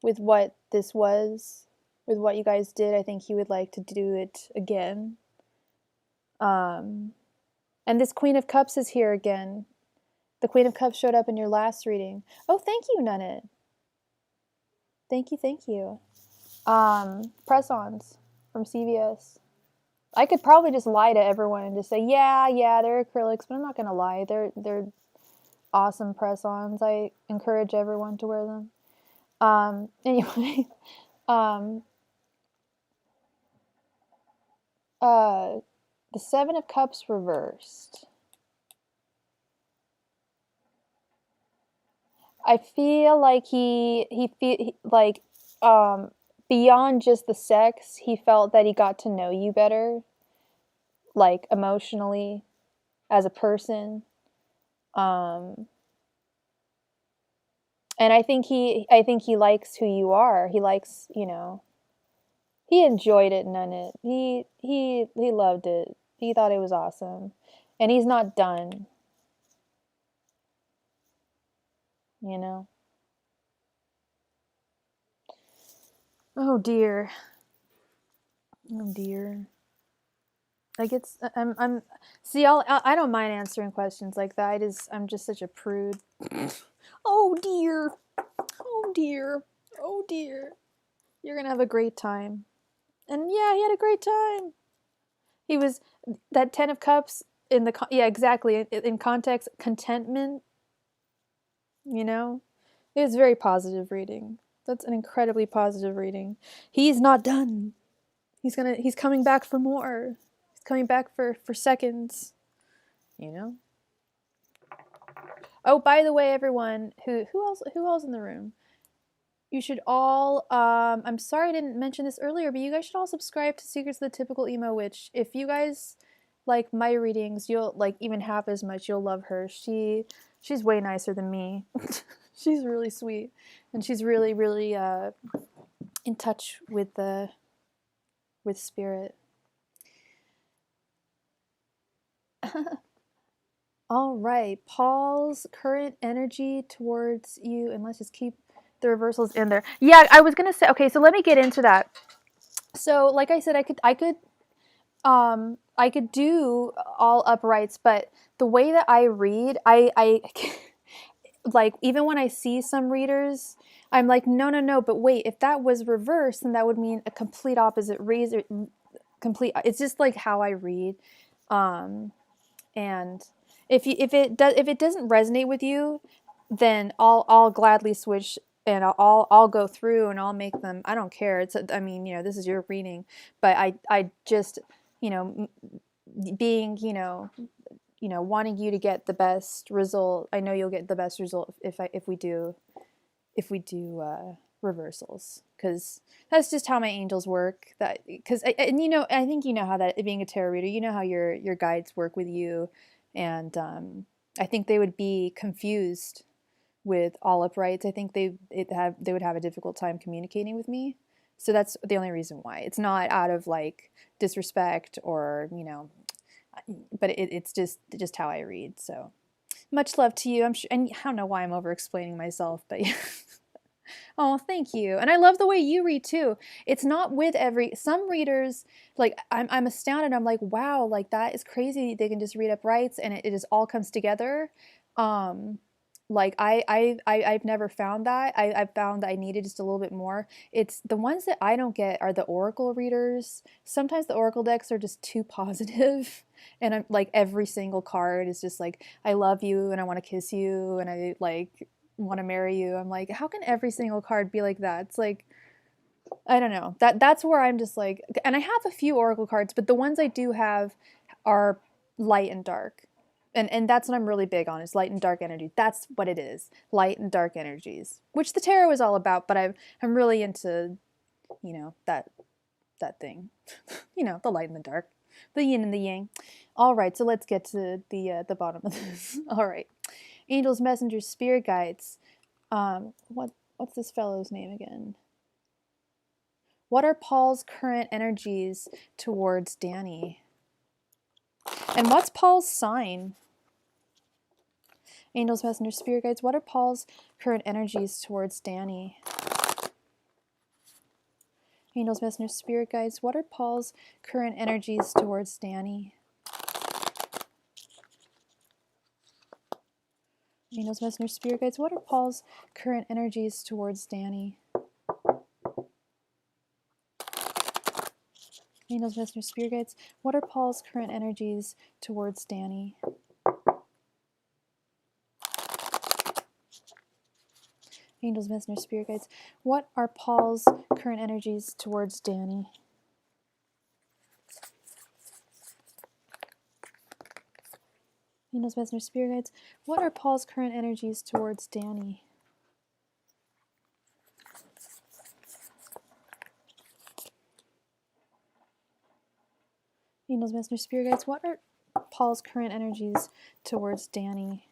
what this was, with what you guys did. I think he would like to do it again. And this Queen of Cups is here again. The Queen of Cups showed up in your last reading. Oh, thank you, Nunnet. Thank you, thank you. Press-ons from CVS. I could probably just lie to everyone and just say, yeah, they're acrylics, but I'm not gonna lie. They're awesome press-ons. I encourage everyone to wear them. Anyway, the Seven of Cups reversed. I feel like beyond just the sex, he felt that he got to know you better, like emotionally, as a person. And I think he likes who you are. He likes, he enjoyed it, Nunnet. He loved it. He thought it was awesome. And he's not done. Oh dear. Oh dear. Like I'm see, I don't mind answering questions like that. I'm just such a prude. Oh dear. Oh dear. Oh dear. You're gonna have a great time. And yeah, he had a great time. He was that Ten of Cups in the exactly, in context, contentment. It was a very positive reading. That's an incredibly positive reading. He's not done. He's coming back for more. He's coming back for seconds. Oh, by the way, everyone, who else in the room? You should all, I'm sorry I didn't mention this earlier, but you guys should all subscribe to Secrets of the Typical Emo Witch. If you guys like my readings, you'll like even half as much. You'll love her. She's way nicer than me. She's really sweet, and she's really, really in touch with spirit. All right, Paul's current energy towards you, and let's just keep the reversals in there. Yeah, I was gonna say. Okay, so let me get into that. So, like I said, I could do all uprights, but the way that I read, I like, even when I see some readers, I'm like, no, but wait, if that was reversed, then that would mean a complete opposite reason. It's just like how I read, and if it doesn't resonate with you, then I'll gladly switch, and I'll go through and I'll make them. I don't care. I mean, this is your reading, but I just, being, wanting you to get the best result. I know you'll get the best result if we do reversals, because that's just how my angels work. I think how that, being a tarot reader, how your guides work with you, and I think they would be confused with all uprights. I think they would have a difficult time communicating with me. So that's the only reason why. It's not out of like disrespect or but it's just how I read. So much love to you. I'm sure, and I don't know why I'm over explaining myself, but yeah. Oh, thank you. And I love the way you read too. It's not with some readers, like I'm astounded. I'm like, wow, like that is crazy. They can just read uprights and it just all comes together. like I've never found that. I've found that I needed just a little bit more. It's the ones that I don't get are the oracle readers. Sometimes the oracle decks are just too positive, and I'm like every single card is just like I love you and I want to kiss you and I like want to marry you. I'm like, how can every single card be like that? It's like I don't know. That's where I'm just like, and I have a few oracle cards, but the ones I do have are light and dark. And that's what I'm really big on is light and dark energy. That's what it is. Light and dark energies, which the tarot is all about, but I'm really into, you know, that thing. You know, the light and the dark, the yin and the yang. All right, so let's get to the bottom of this. All right. Angels, messengers, spirit guides. What's this fellow's name again? What are Paul's current energies towards Danny? And what's Paul's sign? Angels, messengers, spirit guides, what are Paul's current energies towards Danny? Angels, messengers, spirit guides, what are Paul's current energies towards Danny? Angels, messengers, spirit guides, what are Paul's current energies towards Danny? Angels, messengers, spirit guides, what are Paul's current energies towards Danny? Angels, messengers, spirit guides, what are Paul's current energies towards Danny? Angels, messengers, spirit guides, what are Paul's current energies towards Danny? Angels, messengers, spirit guides, what are Paul's current energies towards Danny?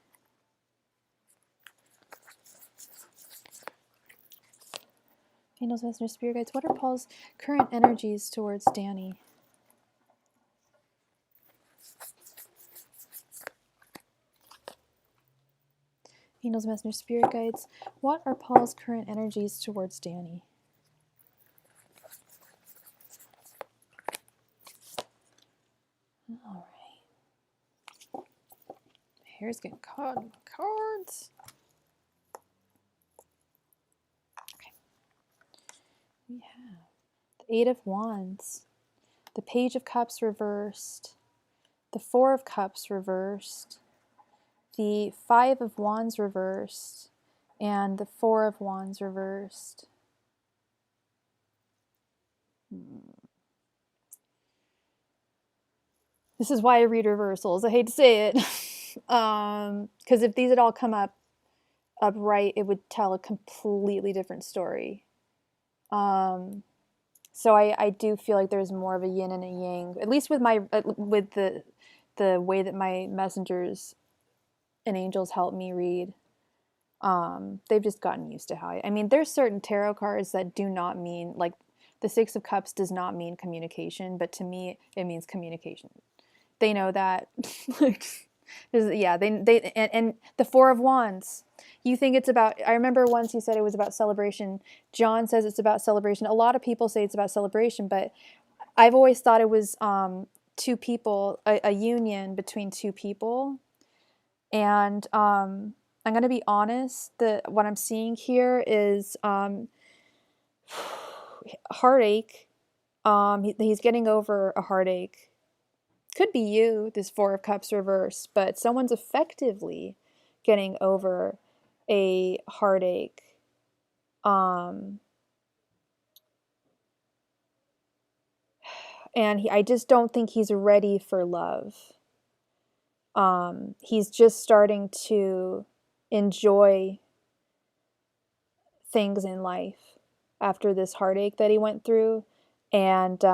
Angels, messengers, spirit guides, what are Paul's current energies towards Danny? Angels, messengers, spirit guides, what are Paul's current energies towards Danny? All right. Hair's getting caught in the cards. Okay. We have the Eight of Wands, the Page of Cups reversed, the Four of Cups reversed, the Five of Wands reversed, and the Four of Wands reversed. This is why I read reversals. I hate to say it. Because if these had all come up upright, it would tell a completely different story. So I do feel like there's more of a yin and a yang, at least with the way that my messengers and angels help me read. They've just gotten used to how I mean, there's certain tarot cards that do not mean, like the Six of Cups does not mean communication, but to me it means communication. They know that. Like, yeah, and the Four of Wands. You think it's about, I remember once he said it was about celebration. John says it's about celebration. A lot of people say it's about celebration, but I've always thought it was two people, a union between two people. And I'm going to be honest, what I'm seeing here is heartache. He's getting over a heartache. Could be you, this Four of Cups reversed, but someone's effectively getting over a heartache. And I just don't think he's ready for love. He's just starting to enjoy things in life after this heartache that he went through. And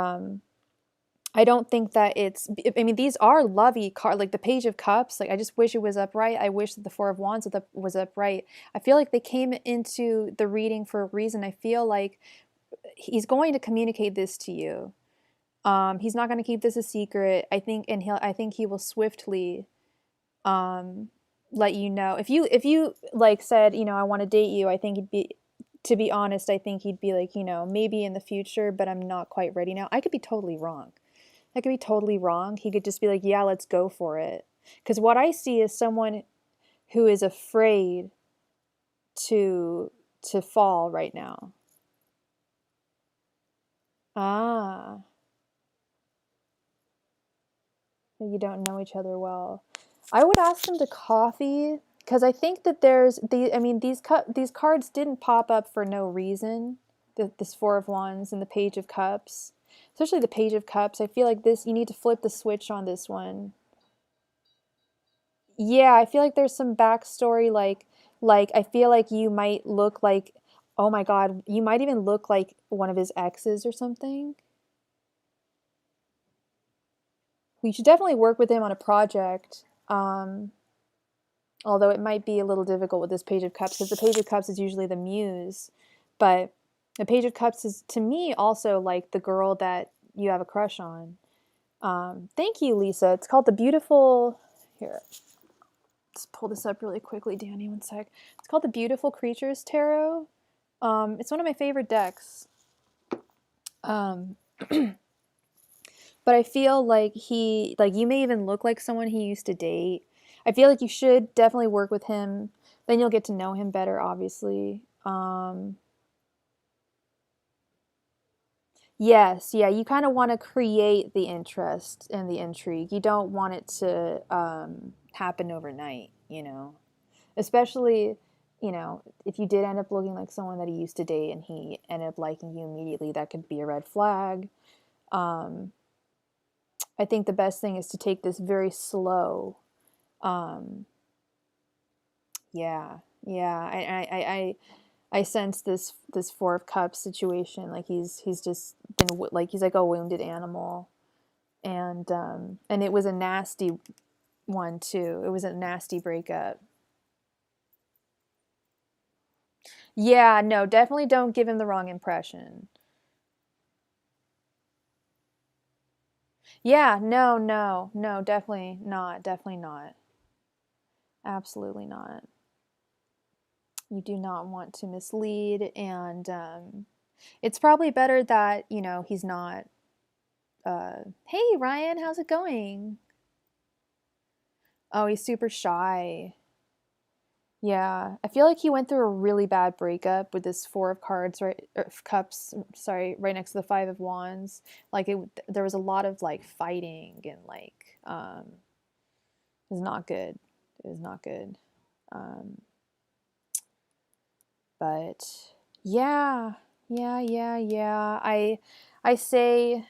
I don't think that I mean, these are lovey cards, like the Page of Cups. Like, I just wish it was upright. I wish that the Four of Wands was upright. I feel like they came into the reading for a reason. I feel like he's going to communicate this to you. He's not going to keep this a secret. I think he will swiftly let you know. If you like said, you know, I want to date you, I think to be honest, I think he'd be like, you know, maybe in the future, but I'm not quite ready now. I could be totally wrong. I could be totally wrong. He could just be like, yeah, let's go for it. Because what I see is someone who is afraid to fall right now. Ah, you don't know each other well. I would ask them to coffee, because I think that these cards didn't pop up for no reason. This Four of Wands and the Page of Cups, especially the Page of Cups. I feel like you need to flip the switch on this one. Yeah, I feel like there's some backstory, like I feel like you might look like, oh my God, you might even look like one of his exes or something. We should definitely work with him on a project. Although it might be a little difficult with this Page of Cups, because the Page of Cups is usually the muse, but the Page of Cups is, to me, also like the girl that you have a crush on. Thank you, Lisa. It's called the Beautiful... Here, let's pull this up really quickly, Danny, one sec. It's called the Beautiful Creatures Tarot. It's one of my favorite decks. Um, but I feel like you may even look like someone he used to date. I feel like you should definitely work with him. Then you'll get to know him better, obviously. Yes, yeah, you kind of want to create the interest and the intrigue. You don't want it to happen overnight, Especially, if you did end up looking like someone that he used to date and he ended up liking you immediately, that could be a red flag. I think the best thing is to take this very slow. Yeah, yeah. I sense this Four of Cups situation. Like he's just been like he's like a wounded animal, and it was a nasty one too. It was a nasty breakup. Yeah, no, definitely don't give him the wrong impression. Yeah, no, no, no, definitely not. Definitely not. Absolutely not. You do not want to mislead, and it's probably better that, he's not. Hey, Ryan, how's it going? Oh, he's super shy. Yeah, I feel like he went through a really bad breakup with this Four of Cards, right, or Cups, sorry, right next to the Five of Wands. Like there was a lot of like fighting and like it was not good. It was not good. Um, but yeah, yeah, yeah, yeah. I say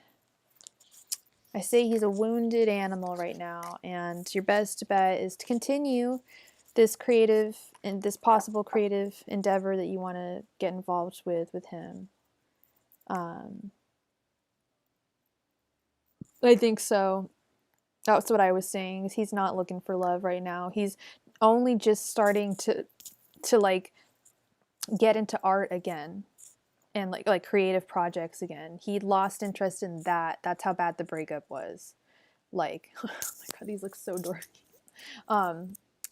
he's a wounded animal right now, and your best bet is to continue this creative and this possible creative endeavor that you want to get involved with him. I think so. That's what I was saying. He's not looking for love right now. He's only just starting to like get into art again and like creative projects again. He lost interest in that. That's how bad the breakup was. Like, oh my God, these look so dorky.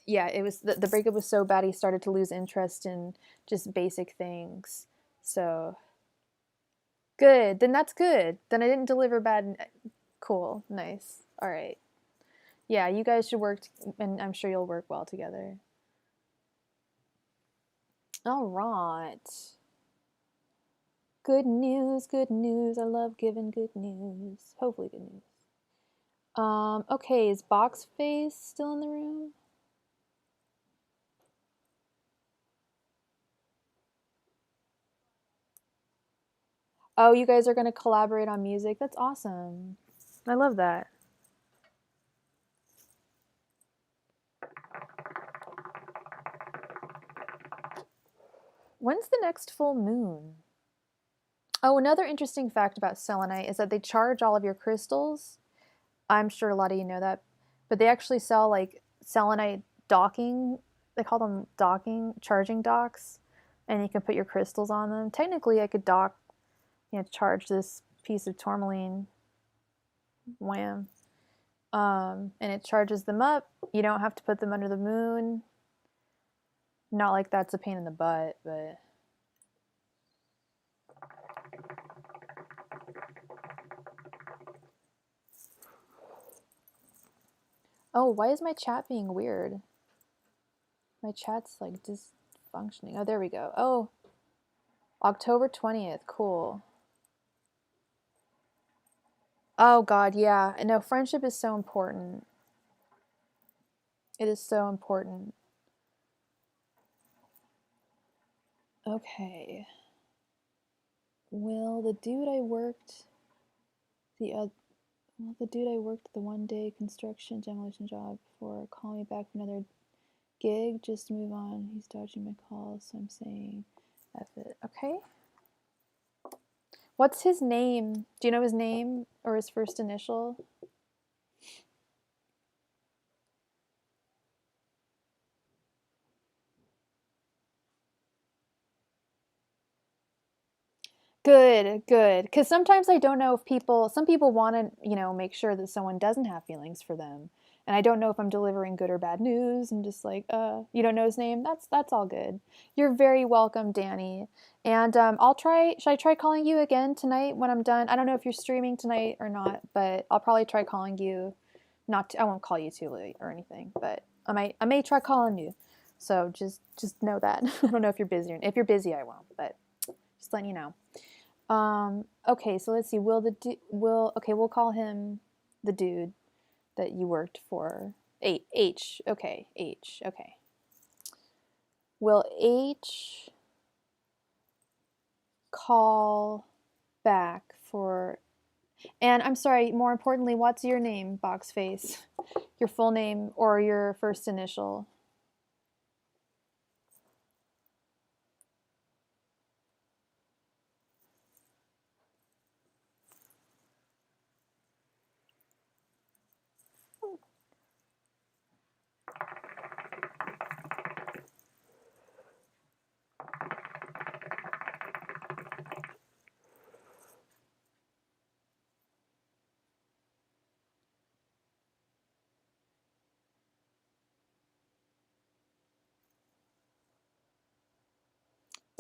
Yeah, it was the breakup was so bad he started to lose interest in just basic things. So good. Then that's good. Then I didn't deliver bad. Cool. Nice. All right. Yeah, you guys should work, and I'm sure you'll work well together. All right. Good news. Good news. I love giving good news. Hopefully, good news. Okay, is Box Face still in the room? Oh, you guys are going to collaborate on music? That's awesome. I love that. When's the next full moon? Oh, another interesting fact about selenite is that they charge all of your crystals. I'm sure a lot of you know that, but they actually sell like selenite docking. They call them docking, charging docks, and you can put your crystals on them. Technically, I could dock, charge this piece of tourmaline, wham, and it charges them up. You don't have to put them under the moon. Not like that's a pain in the butt, but oh, why is my chat being weird? My chat's like dysfunctioning. Oh, there we go. Oh, October 20th. Cool. Oh God, yeah. No, friendship is so important. It is so important. Okay. Will the dude I worked the one-day construction demolition job for call me back for another gig? Just move on. He's dodging my calls, so I'm saying F it. Okay. What's his name? Do you know his name or his first initial? Good, good. Because sometimes I don't know if some people want to, make sure that someone doesn't have feelings for them. And I don't know if I'm delivering good or bad news. I'm just like, you don't know his name? That's all good. You're very welcome, Danny. And should I try calling you again tonight when I'm done? I don't know if you're streaming tonight or not, but I'll probably try calling you. I won't call you too late or anything, but I may try calling you. So just know that. I don't know if you're busy. If you're busy, I won't, but just letting you know. Okay, so let's see. We'll call him the dude that you worked for. H. Okay, H. Okay. Will H call back for, and I'm sorry, more importantly, what's your name, Boxface? Your full name or your first initial?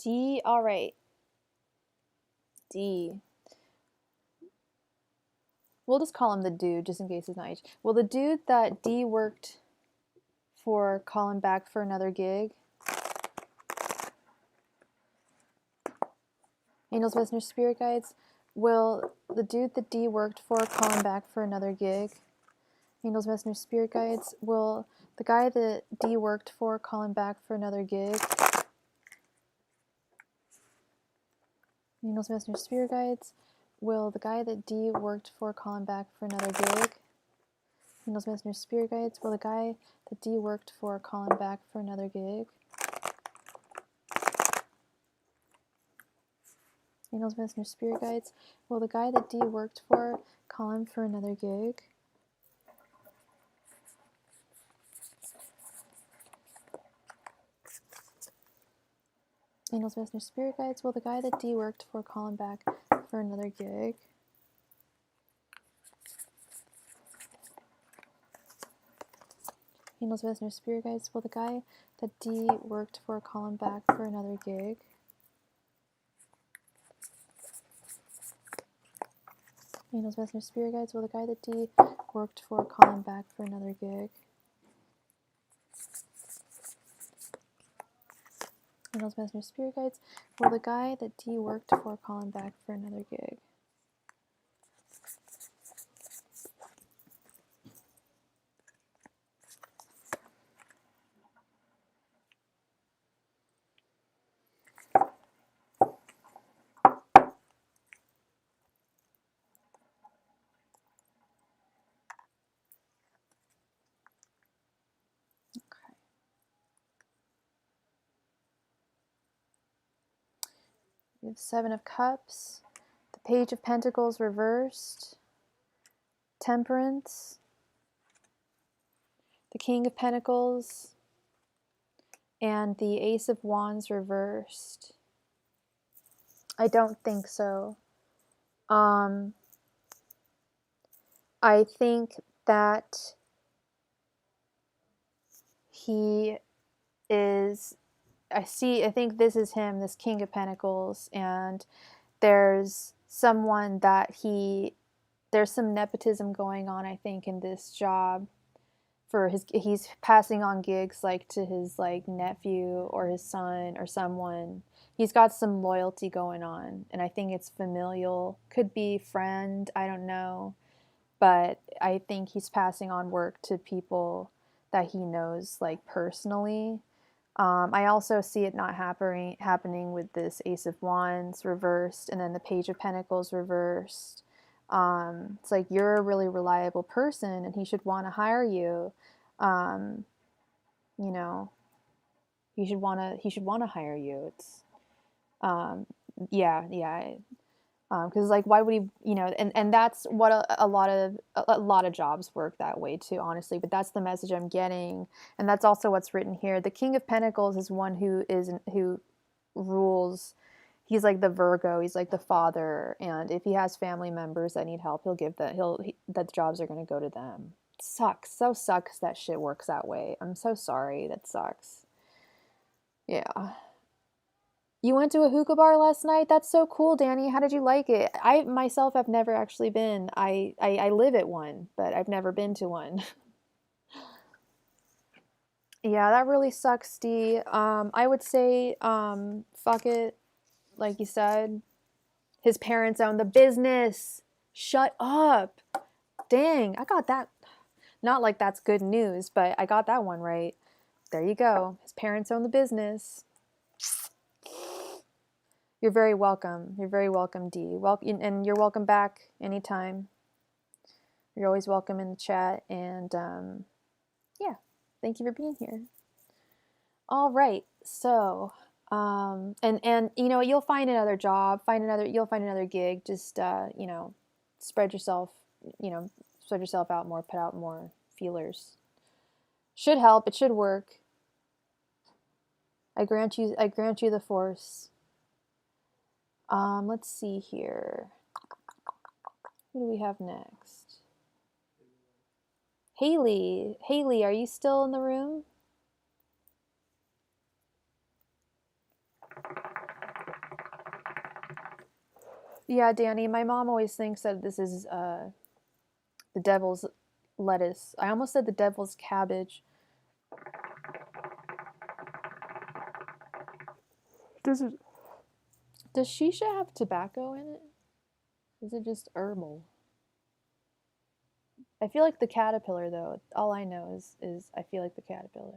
D. All right. D. We'll just call him the dude just in case he's not H. Will the dude that D worked for call him back for another gig? Angels, Messengers, Spirit Guides. Will the dude that D worked for call him back for another gig? Angels, Messengers, Spirit Guides. Will the guy that D worked for call him back for another gig? Angels, Messengers, Spirit Guides. Will the guy that D worked for call him back for another gig? Angels, Messengers, Spirit Guides. Will the guy that D worked for call him back for another gig? Angels, Messengers, Spirit Guides. Will the guy that D worked for call him for another gig? Angels, Messengers, Spirit Guides. Will the guy that D worked for call him back for another gig? Angels, Messengers, Spirit Guides. Will the guy that D worked for call him back for another gig? Angels, Messengers, Spirit Guides. Will the guy that D worked for call him back for another gig? Angels, Messengers, Spirit Guides. Will the guy that D worked for call him back for another gig? We have Seven of Cups, the Page of Pentacles reversed, Temperance, the King of Pentacles, and the Ace of Wands reversed. I don't think so. I think that he is, I think this is him, this King of Pentacles, and there's someone that there's some nepotism going on, I think, in this job. for his, he's passing on gigs like to his like nephew or his son or someone. He's got some loyalty going on, and I think it's familial, could be friend, I don't know, but I think he's passing on work to people that he knows like personally. I also see it not happening with this Ace of Wands reversed and then the Page of Pentacles reversed. It's like you're a really reliable person and he should want to hire you. Um, you know, he should want to hire you. It's um, yeah. Because like why would he, you know, and that's what a lot of jobs work that way too, honestly, but that's the message I'm getting, and that's also what's written here. The King of Pentacles is one who rules. He's like the Virgo, he's like the father, and if he has family members that need help, he'll give that that jobs are going to go to them. Sucks that shit works that way. I'm so sorry, that sucks. Yeah. You went to a hookah bar last night? That's so cool, Danny. How did you like it? I myself have never actually been. I live at one, but I've never been to one. Yeah, that really sucks, Dee. I would say, fuck it. Like you said, his parents own the business. Shut up. Dang, I got that. Not like that's good news, but I got that one right. There you go. His parents own the business. You're very welcome. You're very welcome, Dee. And you're welcome back anytime. You're always welcome in the chat. And yeah, thank you for being here. All right. So, and you know, you'll find another job, you'll find another gig. Just you know, spread yourself, you know, spread yourself out more, put out more feelers. Should help. It should work. I grant you the force. Let's see here. Who do we have next? Haley. Haley, are you still in the room? Yeah, Danny, my mom always thinks that this is the devil's lettuce. I almost said the devil's cabbage. Does shisha have tobacco in it? Is it just herbal? I feel like the caterpillar, though. All I know is I feel like the caterpillar.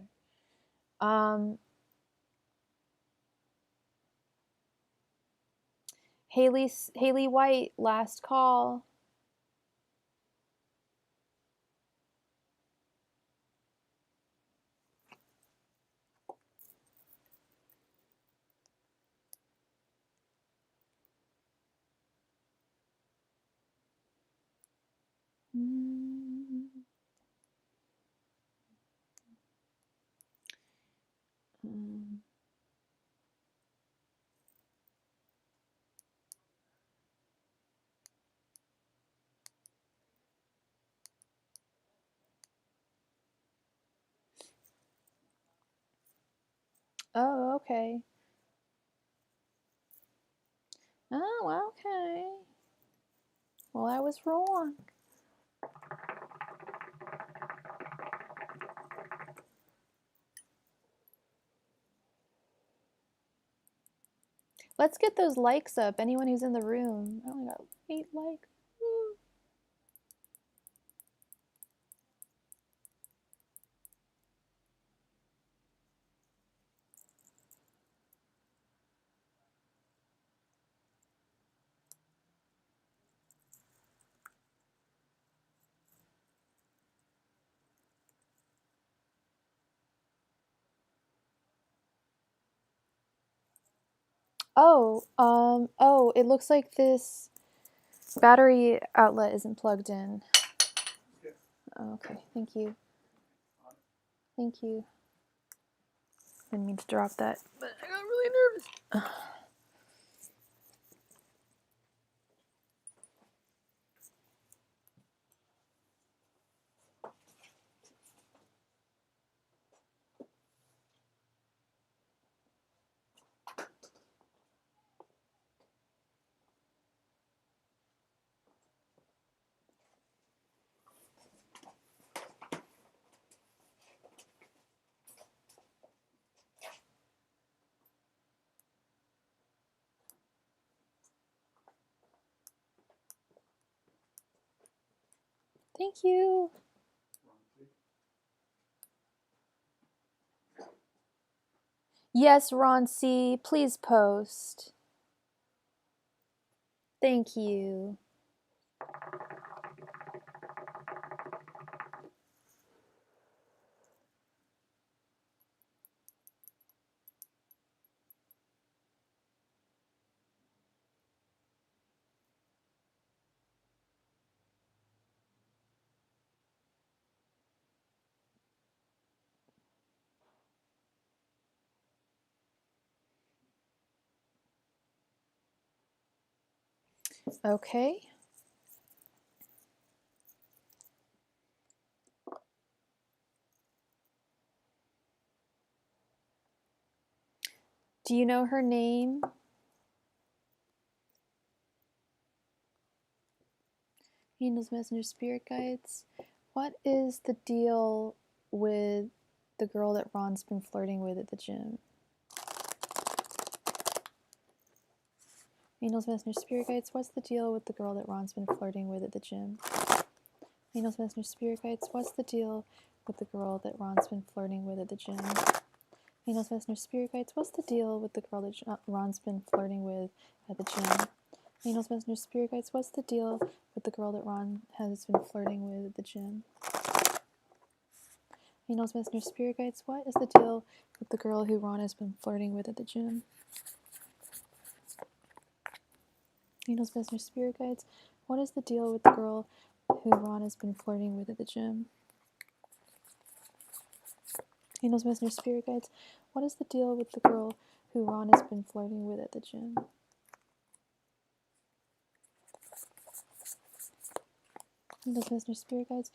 Haley White, last call. Oh, okay. Oh, okay. Well, I was wrong. Let's get those likes up. Anyone who's in the room. I only got 8 likes. Woo. Oh, it looks like this battery outlet isn't plugged in. Oh, okay, thank you. Thank you. Didn't mean to drop that, but I got really nervous. Thank you. Yes, Ron C. Please post. Thank you. Okay. Do you know her name? Angels, messengers, spirit guides. What is the deal with the girl that Ron's been flirting with at the gym? Angels, messengers, spirit guides. What's the deal with the girl that Ron's been flirting with at the gym? Angels, messengers, spirit guides. What's the deal with the girl that Ron's been flirting with at the gym? Angels, messengers, spirit guides. What's the deal with the girl that Ron's been flirting with at the gym? Angels, messengers, spirit guides. What's the deal with the girl that Ron has been flirting with at the gym? Angels, messengers, spirit guides. What is the deal with the girl who Ron has been flirting with at the gym? Angels, messengers, spirit guides. What is the deal with the girl who Ron has been flirting with at the gym? Angels, messengers, spirit guides. What is the deal with the girl who Ron has been flirting with at the gym? Angels, messengers, spirit guides.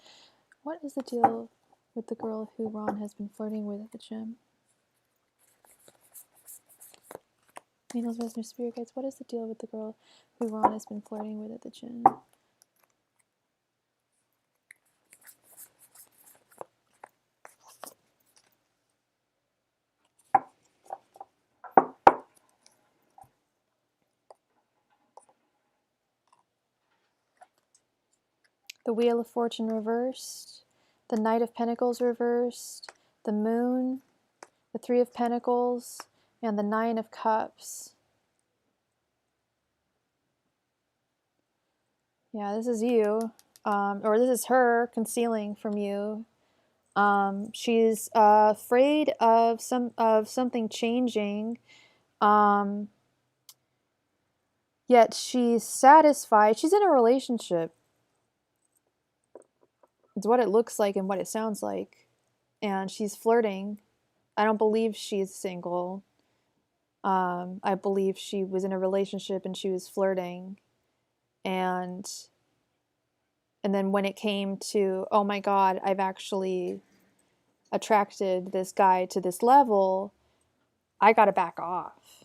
What is the deal with the girl who Ron has been flirting with at the gym? Angels, messengers, spirit guides. What is the deal with the girl who Ron has been flirting with at the gym? The Wheel of Fortune reversed, the Knight of Pentacles reversed, the Moon, the Three of Pentacles, and the Nine of Cups. Yeah, this is you, or this is her concealing from you. She's afraid of something changing, yet she's satisfied. She's in a relationship. It's what it looks like and what it sounds like, and she's flirting. I don't believe she's single. I believe she was in a relationship and she was flirting, and then when it came to, oh my God, I've actually attracted this guy to this level, I got to back off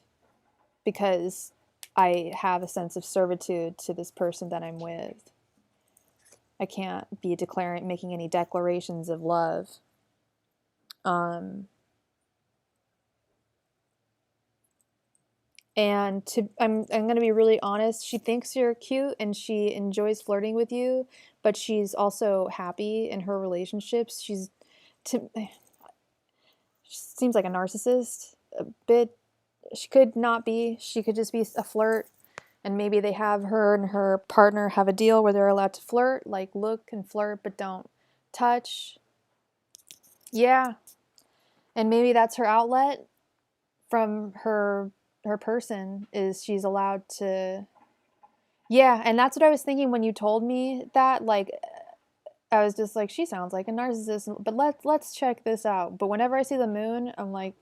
because I have a sense of servitude to this person that I'm with. I can't be making any declarations of love. And I'm going to be really honest. She thinks you're cute and she enjoys flirting with you, but she's also happy in her relationships. She seems like a narcissist a bit. She could not be. She could just be a flirt, and maybe her and her partner have a deal where they're allowed to flirt, like look and flirt, but don't touch. Yeah, and maybe that's her outlet from her person, is she's allowed to. Yeah, and that's what I was thinking when you told me that. Like, I was just like, she sounds like a narcissist. But let's check this out. But whenever I see the moon, I'm like,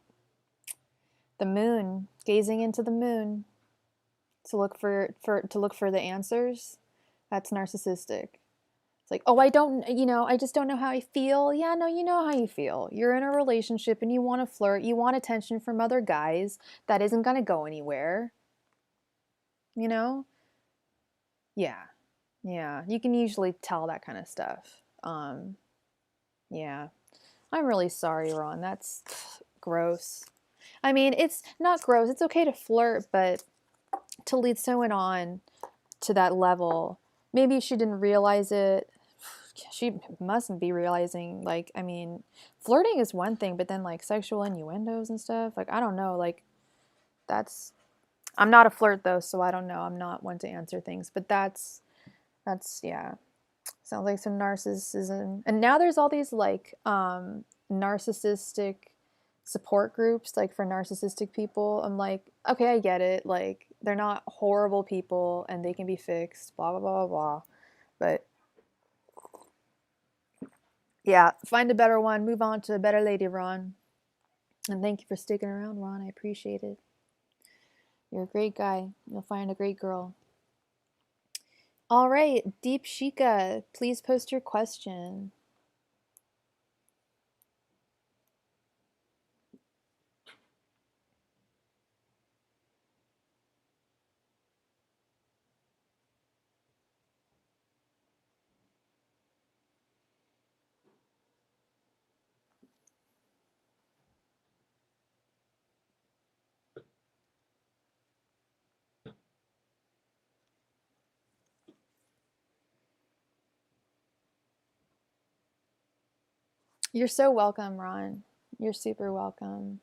the moon, gazing into the moon to look for the answers. That's narcissistic. It's like, oh, I just don't know how I feel. Yeah, no, you know how you feel. You're in a relationship and you want to flirt. You want attention from other guys. That isn't going to go anywhere. You know? Yeah. Yeah. You can usually tell that kind of stuff. Yeah. I'm really sorry, Ron. That's gross. I mean, it's not gross. It's okay to flirt, but to lead someone on to that level, maybe she didn't realize it. she mustn't be realizing, like, I mean, flirting is one thing, but then like sexual innuendos and stuff, like, I don't know, like, that's, I'm not a flirt though, so I don't know. I'm not one to answer things, but that's yeah. Sounds like some narcissism. And now there's all these like narcissistic support groups, like for narcissistic people. I'm like, okay, I get it. Like, they're not horrible people and they can be fixed, blah blah blah blah blah. But yeah, find a better one. Move on to a better lady, Ron. And thank you for sticking around, Ron. I appreciate it. You're a great guy. You'll find a great girl. All right, Deep Shika, please post your question. You're so welcome, Ron. You're super welcome.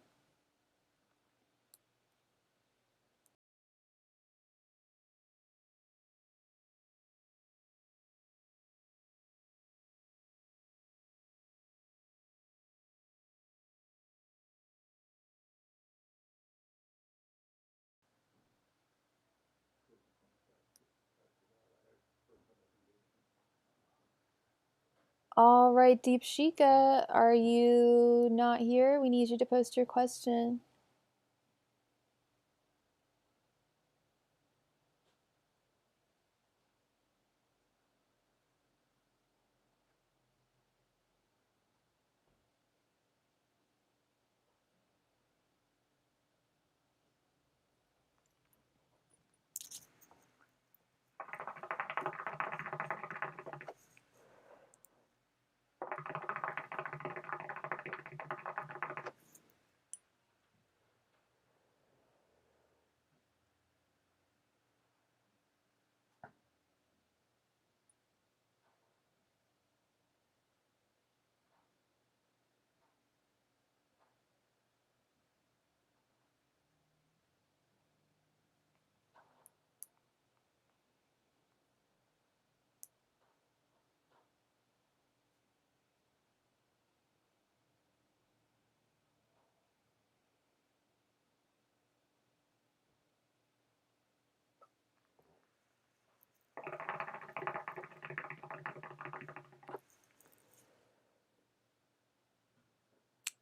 All right, Deep Shika, are you not here? We need you to post your question.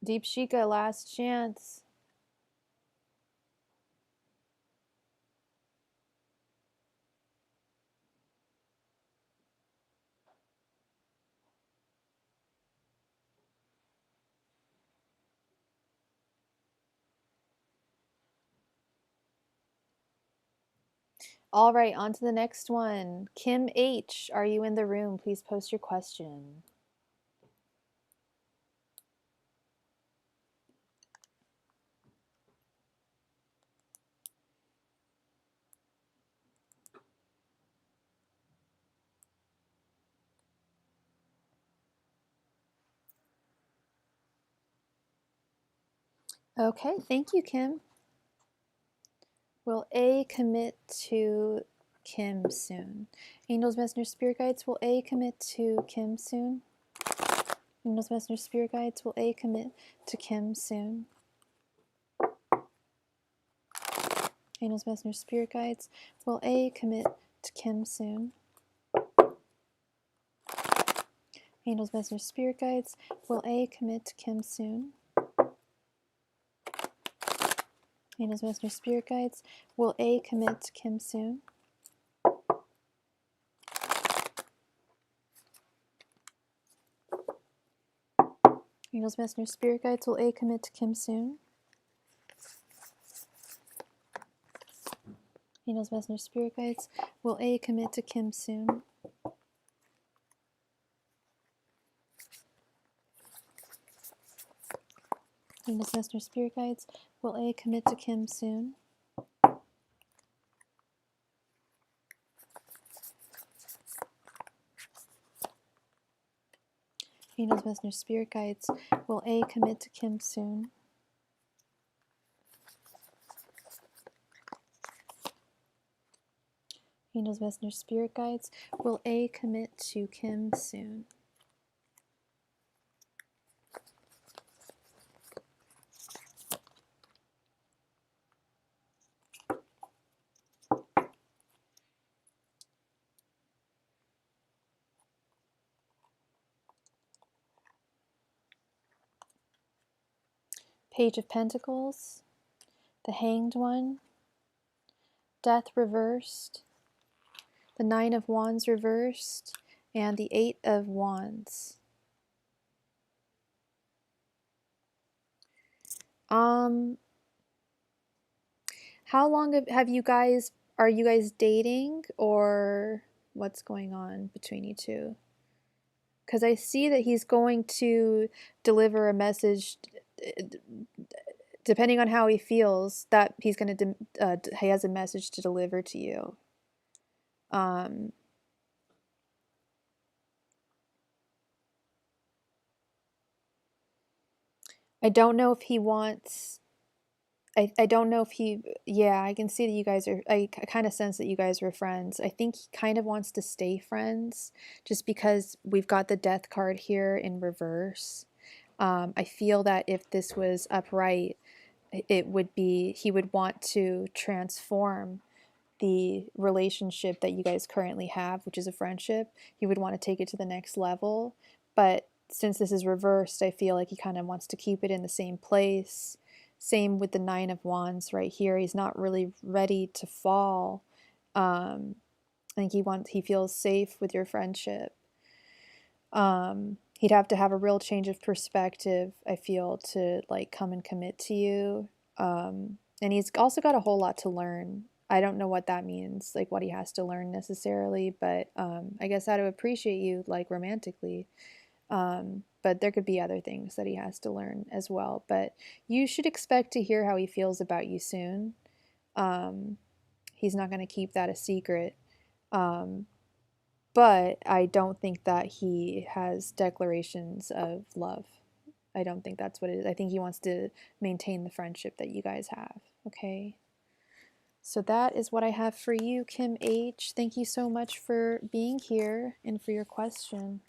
Deep Shika, last chance. All right, on to the next one. Kim H, are you in the room? Please post your question. Okay, thank you, Kim. Will A commit to Kim soon? Angels, Messenger, Spirit Guides, will A commit to Kim soon? Angels, Messenger, Spirit Guides, will A commit to Kim soon? Angels, Messenger, Spirit Guides, will A commit to Kim soon? Angels, Messenger, Spirit Guides, will A commit to Kim soon? Angels, Messenger, Spirit Guides, will A commit to Kim soon? Angels, Messenger, Spirit Guides, will A commit to Kim soon? Angels, Messenger, Spirit Guides, will A commit to Kim soon? Angels, Messenger, Spirit Guides, will A commit to Kim soon? Angels, messengers, spirit guides, will A commit to Kim soon? Angels, messengers, spirit guides, will A commit to Kim soon? Page of Pentacles, the Hanged One, Death reversed, the Nine of Wands reversed, and the Eight of Wands. How long have you guys, are you guys dating, or what's going on between you two? Because I see that he's going to deliver a message, depending on how he feels, that he's going to, he has a message to deliver to you. I don't know if he wants, I don't know if he, yeah, I can see that you guys are, I kind of sense that you guys were friends. I think he kind of wants to stay friends just because we've got the Death card here in reverse. I feel that if this was upright, it would be, he would want to transform the relationship that you guys currently have, which is a friendship. He would want to take it to the next level. But since this is reversed, I feel like he kind of wants to keep it in the same place. Same with the Nine of Wands right here. He's not really ready to fall. I think he feels safe with your friendship. He'd have to have a real change of perspective, I feel, to like come and commit to you. And he's also got a whole lot to learn. I don't know what that means, like what he has to learn necessarily, but I guess how to appreciate you like romantically. But there could be other things that he has to learn as well. But you should expect to hear how he feels about you soon. He's not going to keep that a secret. But I don't think that he has declarations of love. I don't think that's what it is. I think he wants to maintain the friendship that you guys have. Okay. So that is what I have for you, Kim H. Thank you so much for being here and for your question.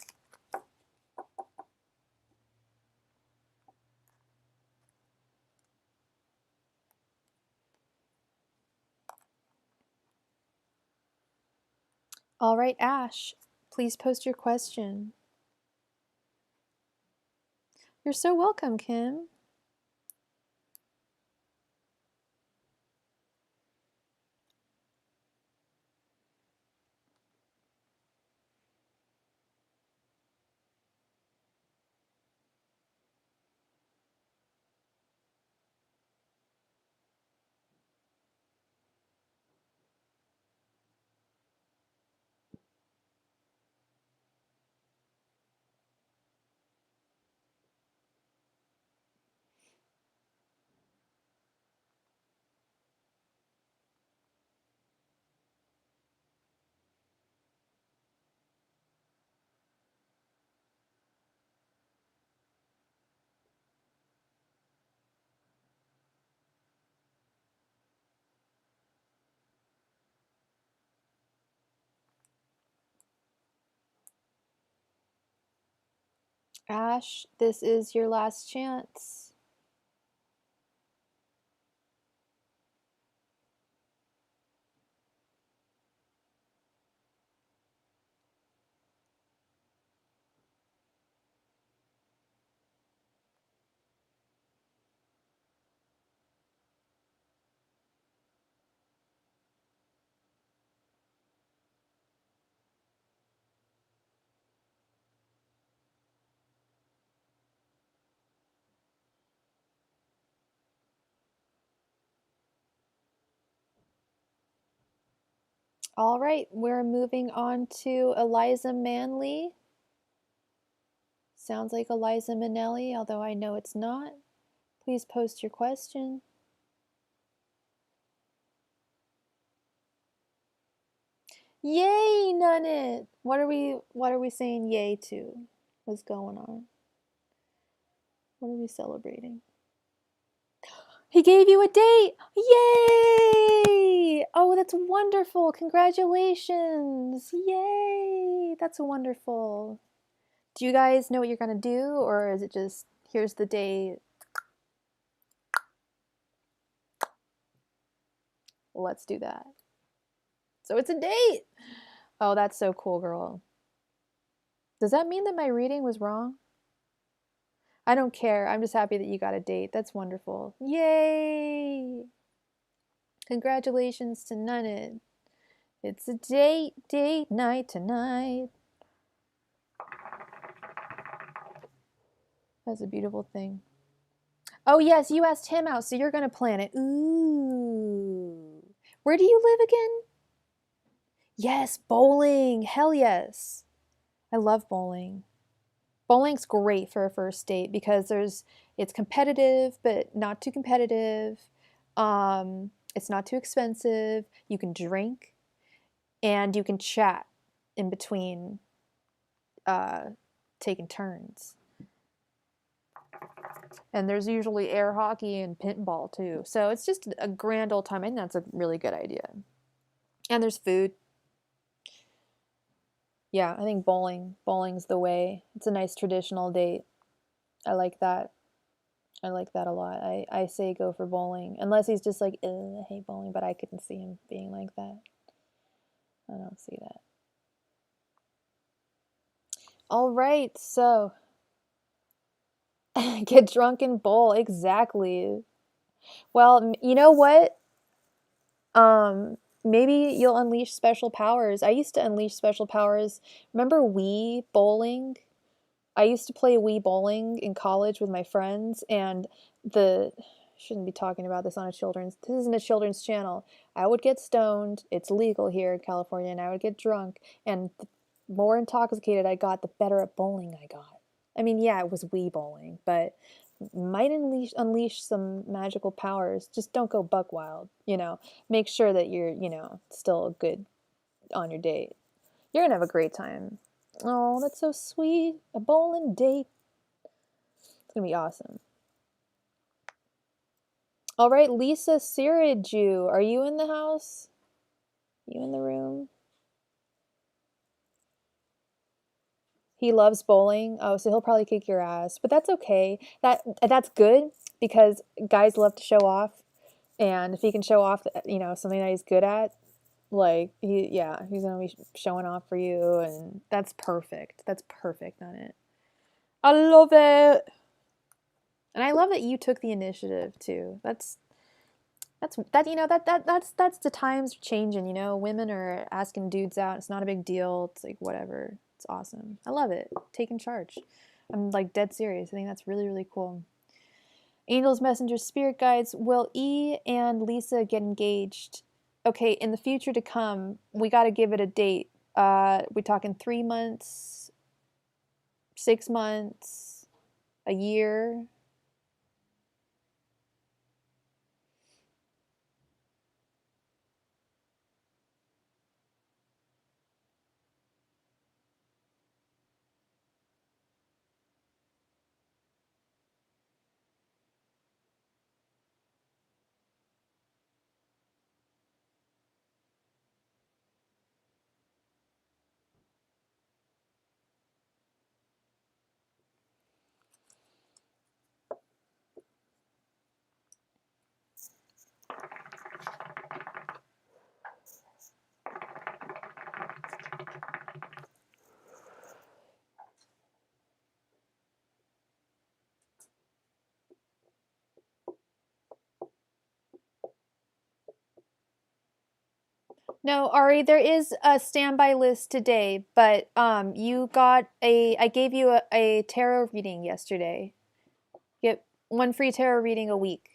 All right, Ash, please post your question. You're so welcome, Kim. Ash, this is your last chance. All right, we're moving on to Eliza Manley. Sounds like Eliza Minnelli, although I know it's not. Please post your question. Yay, Nunit! What are we saying yay to? What's going on? What are we celebrating? He gave you a date! Yay! Oh, that's wonderful. Congratulations. Yay! That's wonderful. Do you guys know what you're going to do, or is it just, here's the date? Let's do that. So it's a date! Oh, that's so cool, girl. Does that mean that my reading was wrong? I don't care. I'm just happy that you got a date. That's wonderful. Yay! Congratulations to Nunnet. It's a date night tonight. That's a beautiful thing. Oh, yes, you asked him out, so you're going to plan it. Ooh. Where do you live again? Yes, bowling. Hell yes. I love bowling. Bowling's great for a first date because it's competitive, but not too competitive. It's not too expensive. You can drink and you can chat in between taking turns. And there's usually air hockey and pinball too. So it's just a grand old time. I think that's a really good idea. And there's food. Yeah, I think bowling's the way. It's a nice traditional date. I like that. I like that a lot. I say go for bowling. Unless he's just like, I hate bowling, but I couldn't see him being like that. I don't see that. All right, so get drunk and bowl. Exactly. Well, you know what? Maybe you'll unleash special powers. I used to unleash special powers. Remember Wii bowling? I used to play Wii bowling in college with my friends, and shouldn't be talking about this on this isn't a children's channel. I would get stoned. It's legal here in California, and I would get drunk, and the more intoxicated I got, the better at bowling I got. I mean, yeah, it was Wii bowling, but might unleash some magical powers. Just don't go buck wild, Make sure that you're, still good on your date. You're gonna have a great time. Oh, that's so sweet. A bowling date. It's gonna be awesome. All right, Lisa Siriju, are you in the house? You in the room? He loves bowling. Oh, so he'll probably kick your ass, but that's okay. That's good because guys love to show off, and if he can show off, something that he's good at, like he's gonna be showing off for you, and that's perfect. That's perfect on it. I love it, and I love that you took the initiative too. That's the times changing. Women are asking dudes out. It's not a big deal. It's like whatever. It's awesome. I love it. Taking charge. I'm like dead serious. I think that's really, really cool. Angels, messengers, spirit guides. Will E and Lisa get engaged? Okay, in the future to come, we got to give it a date. We talking 3 months, 6 months, a year? No, Ari, there is a standby list today, but I gave you a tarot reading yesterday. Get one free tarot reading a week.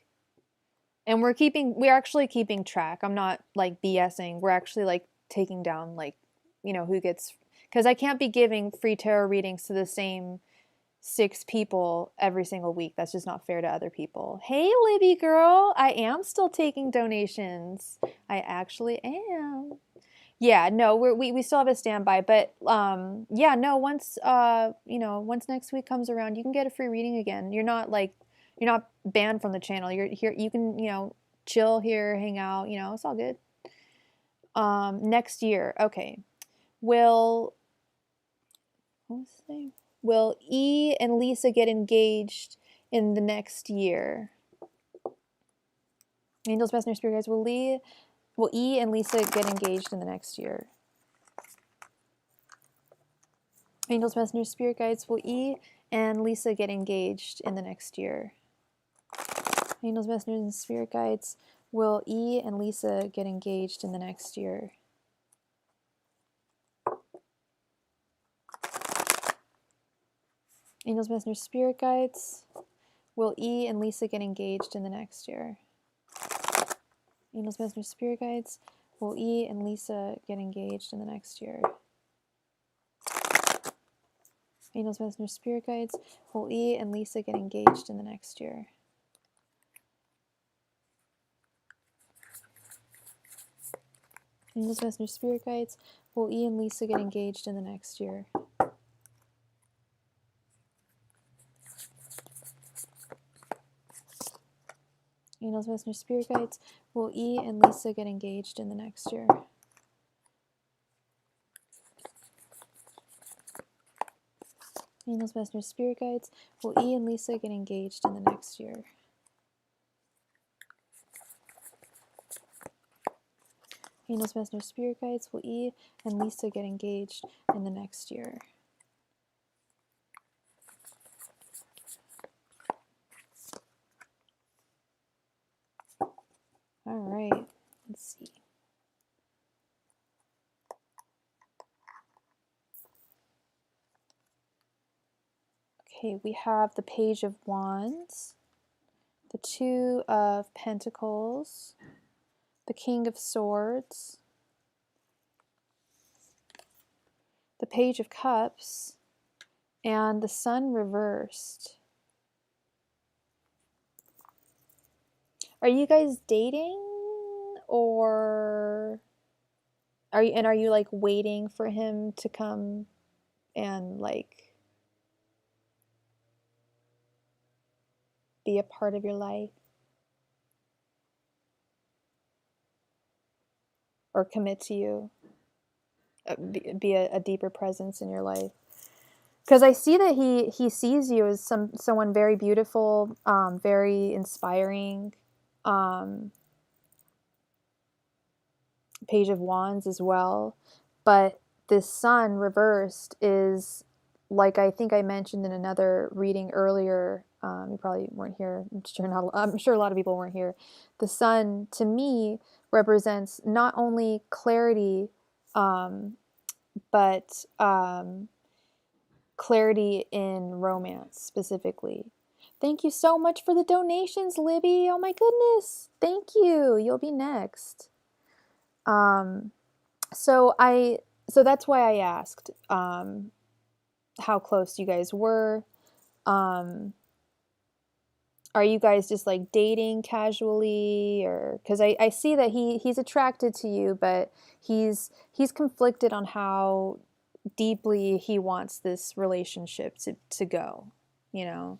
And we're actually keeping track. I'm not like BSing. We're actually like taking down like, who gets, because I can't be giving free tarot readings to the same 6 people every single week. That's just not fair to other people. Hey, Libby girl, I am still taking donations. I actually am. Yeah, no, we still have a standby, but yeah, no, once once next week comes around, you can get a free reading again. You're not banned from the channel. You're here, you can, chill here, hang out, it's all good. Next year. Okay. Will what was his name? Will E and Lisa get engaged in the next year? Angels, Messenger, Spirit Guides, will E and Lisa get engaged in the next year? Angels, Messengers, Spirit Guides, will E and Lisa get engaged in the next year? Angels, Messengers, and Spirit Guides, will E and Lisa get engaged in the next year? Angels, Messengers, Spirit Guides, will E and Lisa get engaged in the next year? Angels, Messengers, Spirit Guides, will E and Lisa get engaged in the next year? Angels, Messengers, Spirit Guides, will E and Lisa get engaged in the next year? Angels, Messengers, Spirit Guides, will E and Lisa get engaged in the next year? Angels, Messengers, Spirit Guides, will E and Lisa get engaged in the next year? Angels, Messengers, Spirit Guides, will E and Lisa get engaged in the next year? Angels, Messengers, Spirit Guides, will E and Lisa get engaged in the next year? All right, let's see. Okay, we have the Page of Wands, the Two of Pentacles, the King of Swords, the Page of Cups, and the Sun reversed. Are you guys dating, or are you like waiting for him to come and like be a part of your life or commit to you, be a deeper presence in your life? Because I see that he sees you as someone very beautiful, very inspiring. Page of Wands as well, but this Sun reversed is, like I think I mentioned in another reading earlier. You probably weren't here. I'm sure a lot of people weren't here. The Sun to me represents not only clarity, but clarity in romance specifically. Thank you so much for the donations, Libby. Oh my goodness. Thank you. You'll be next. So that's why I asked how close you guys were. Are you guys just like dating casually, or because I see that he's attracted to you, but he's conflicted on how deeply he wants this relationship to go, you know.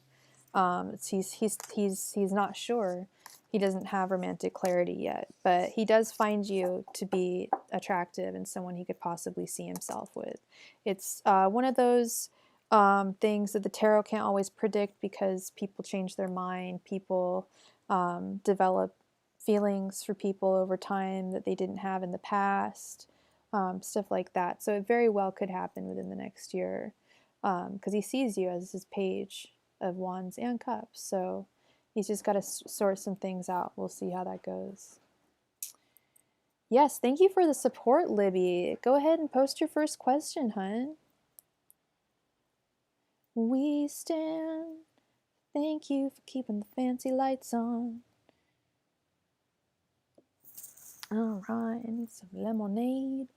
He's not sure. He doesn't have romantic clarity yet, but he does find you to be attractive and someone he could possibly see himself with. It's one of those things that the tarot can't always predict, because people change their mind. People develop feelings for people over time that they didn't have in the past, stuff like that. So it very well could happen within the next year, because he sees you as his Page of Wands and Cups. So he's just got to sort some things out. We'll see how that goes. Yes, thank you for the support, Libby. Go ahead and post your first question, hun. We stand. Thank you for keeping the fancy lights on. All right, I need some lemonade.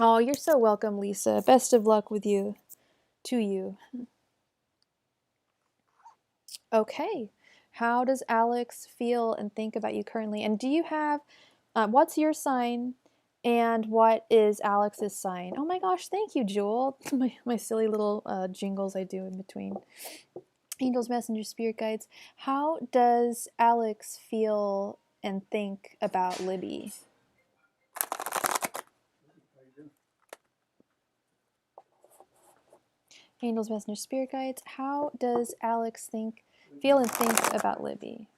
Oh, you're so welcome, Lisa. Best of luck with you. To you. Okay. How does Alex feel and think about you currently? And do you have, what's your sign and what is Alex's sign? Oh my gosh, thank you, Jewel. My silly little jingles I do in between. Angels, messengers, spirit guides. How does Alex feel and think about Libby? Angels, messengers, spirit guides. How does Alex feel and think about Libby?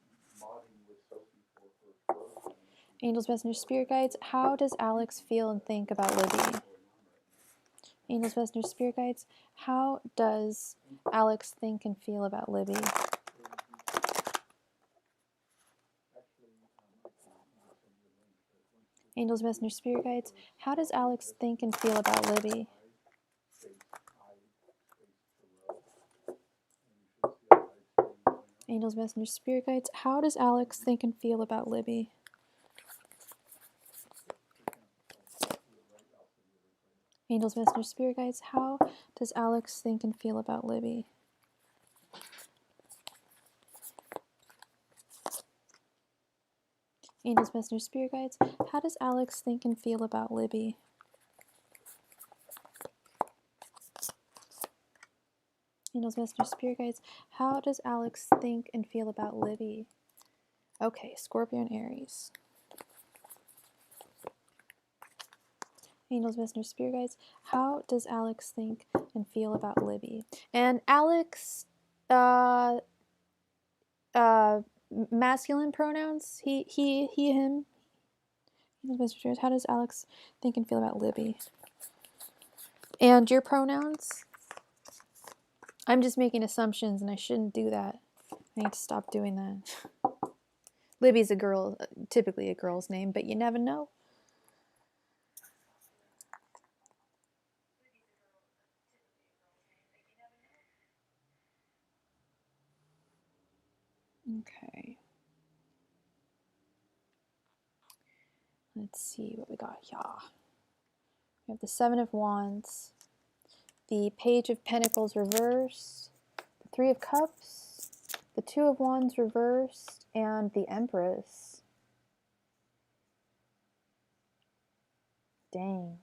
Angels, messengers, spirit guides. How does Alex feel and think about Libby? Angels, messengers, spirit guides. How does Alex think and feel about Libby? Angels, messengers, spirit guides. How does Alex think and feel about Libby? Angels, messengers, spirit guides. How does Alex think and feel about Libby? Angels, messengers, spirit guides. How does Alex think and feel about Libby? Angels, messengers, spirit guides. How does Alex think and feel about Libby? Angels, messengers, spirit guides. How does Alex think and feel about Libby? Okay, Scorpio and Aries. Angels, messengers, spirit guides. How does Alex think and feel about Libby? And Alex, masculine pronouns. He, him. Angels, messengers, spirit guides. How does Alex think and feel about Libby? And your pronouns? I'm just making assumptions, and I shouldn't do that. I need to stop doing that. Libby's a girl, typically a girl's name, but you never know. Okay. Let's see what we got. Yeah. We have the Seven of Wands, the Page of Pentacles reversed, the Three of Cups, the Two of Wands reversed, and the Empress. Dang.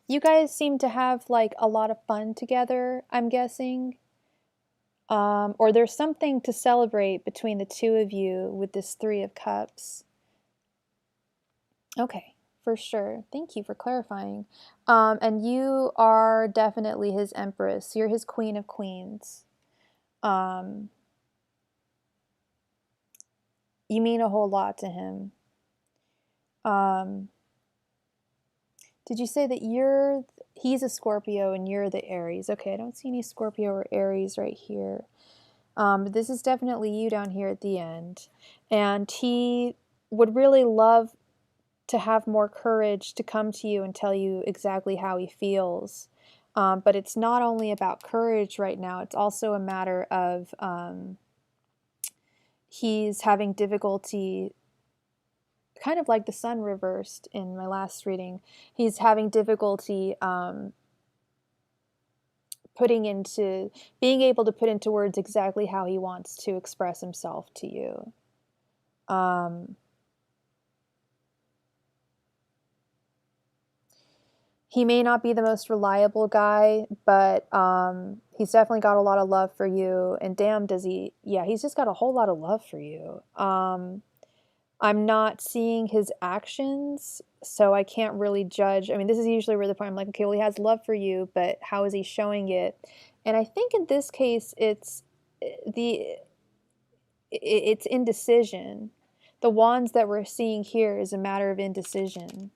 You guys seem to have like a lot of fun together, I'm guessing. Or there's something to celebrate between the two of you with this Three of Cups. Okay, for sure. Thank you for clarifying. And you are definitely his Empress. You're his Queen of Queens. You mean a whole lot to him. Did you say that he's a Scorpio and you're the Aries? Okay, I don't see any Scorpio or Aries right here. But this is definitely you down here at the end. And he would really love to have more courage to come to you and tell you exactly how he feels. But it's not only about courage right now, it's also a matter of he's having difficulty, kind of like the sun reversed in my last reading. He's having difficulty being able to put into words exactly how he wants to express himself to you. He may not be the most reliable guy, but he's definitely got a lot of love for you. And damn, does he? Yeah, he's just got a whole lot of love for you. I'm not seeing his actions, so I can't really judge. I mean, this is usually where the point I'm like, okay, well, he has love for you, but how is he showing it? And I think in this case, it's indecision. The wands that we're seeing here is a matter of indecision.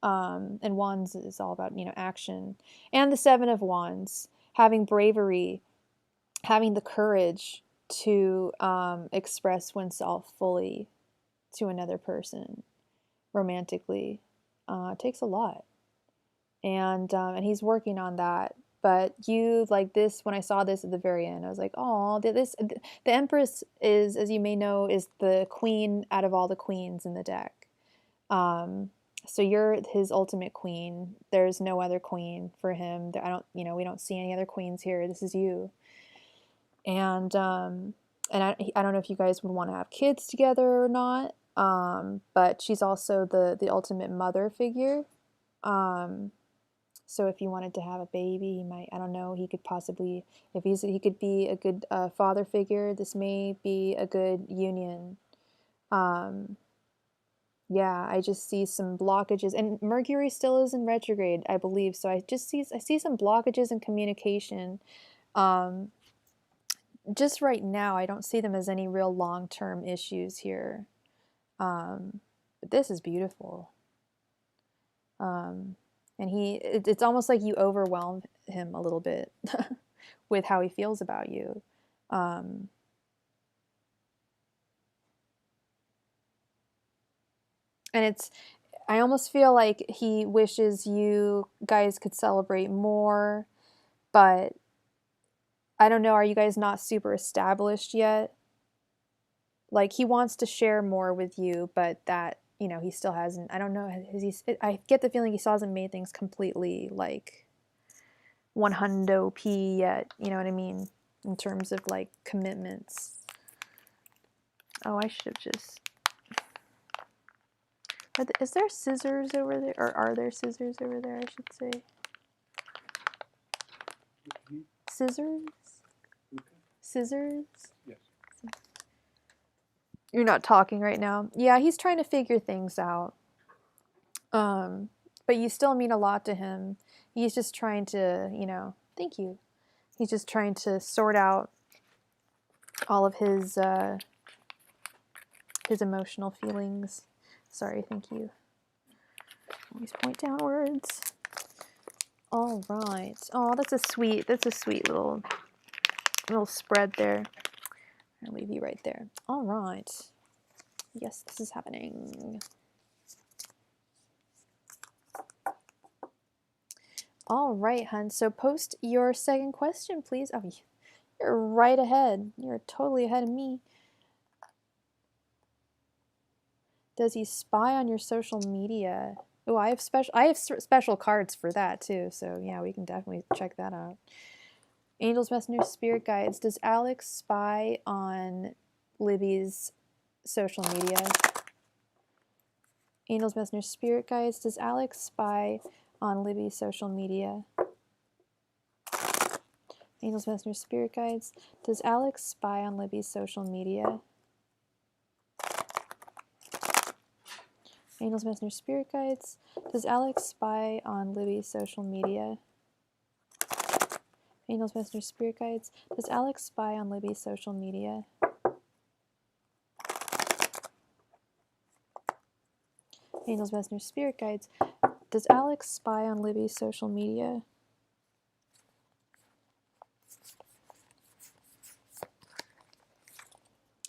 And wands is all about, action. And the Seven of Wands, having bravery, having the courage to express oneself fully to another person romantically, takes a lot. And he's working on that. But you, like this, when I saw this at the very end, I was like, oh, the Empress is, as you may know, is the queen out of all the queens in the deck. So you're his ultimate queen. There's no other queen for him. We don't see any other queens here. This is you. And and I don't know if you guys would want to have kids together or not, but she's also the ultimate mother figure. So if you wanted to have a baby, he might, I don't know, he could possibly, if he could be a good father figure, this may be a good union. Yeah, I just see some blockages, and Mercury still is in retrograde, I believe. So I see some blockages in communication. Just right now, I don't see them as any real long-term issues here. But this is beautiful. And it's almost like you overwhelm him a little bit with how he feels about you. And I almost feel like he wishes you guys could celebrate more, but I don't know, are you guys not super established yet? Like, he wants to share more with you, but that, he still hasn't, I don't know, I get the feeling he still hasn't made things completely, like, 100p yet, you know what I mean? In terms of, like, commitments. Oh, I should have just... Is there scissors over there? Or are there scissors over there, I should say? Scissors? Scissors? Yes. You're not talking right now. Yeah, he's trying to figure things out. But you still mean a lot to him. He's just trying to, thank you. He's just trying to sort out all of his emotional feelings. Sorry, thank you. Always point downwards. All right. Oh, that's a sweet little spread there. I'll leave you right there. All right. Yes, this is happening. All right, hun. So post your second question, please. Oh, you're right ahead. You're totally ahead of me. Does he spy on your social media? Oh, I have special cards for that too. So yeah, we can definitely check that out. Angels, messengers, spirit guides. Does Alex spy on Libby's social media? Angels, messengers, spirit guides. Does Alex spy on Libby's social media? Angels, messengers, spirit guides. Does Alex spy on Libby's social media? Angels, messengers, spirit guides. Does Alex spy on Libby's social media? Angels, messengers, spirit guides. Does Alex spy on Libby's social media? Angels, messengers, spirit guides. Does Alex spy on Libby's social media?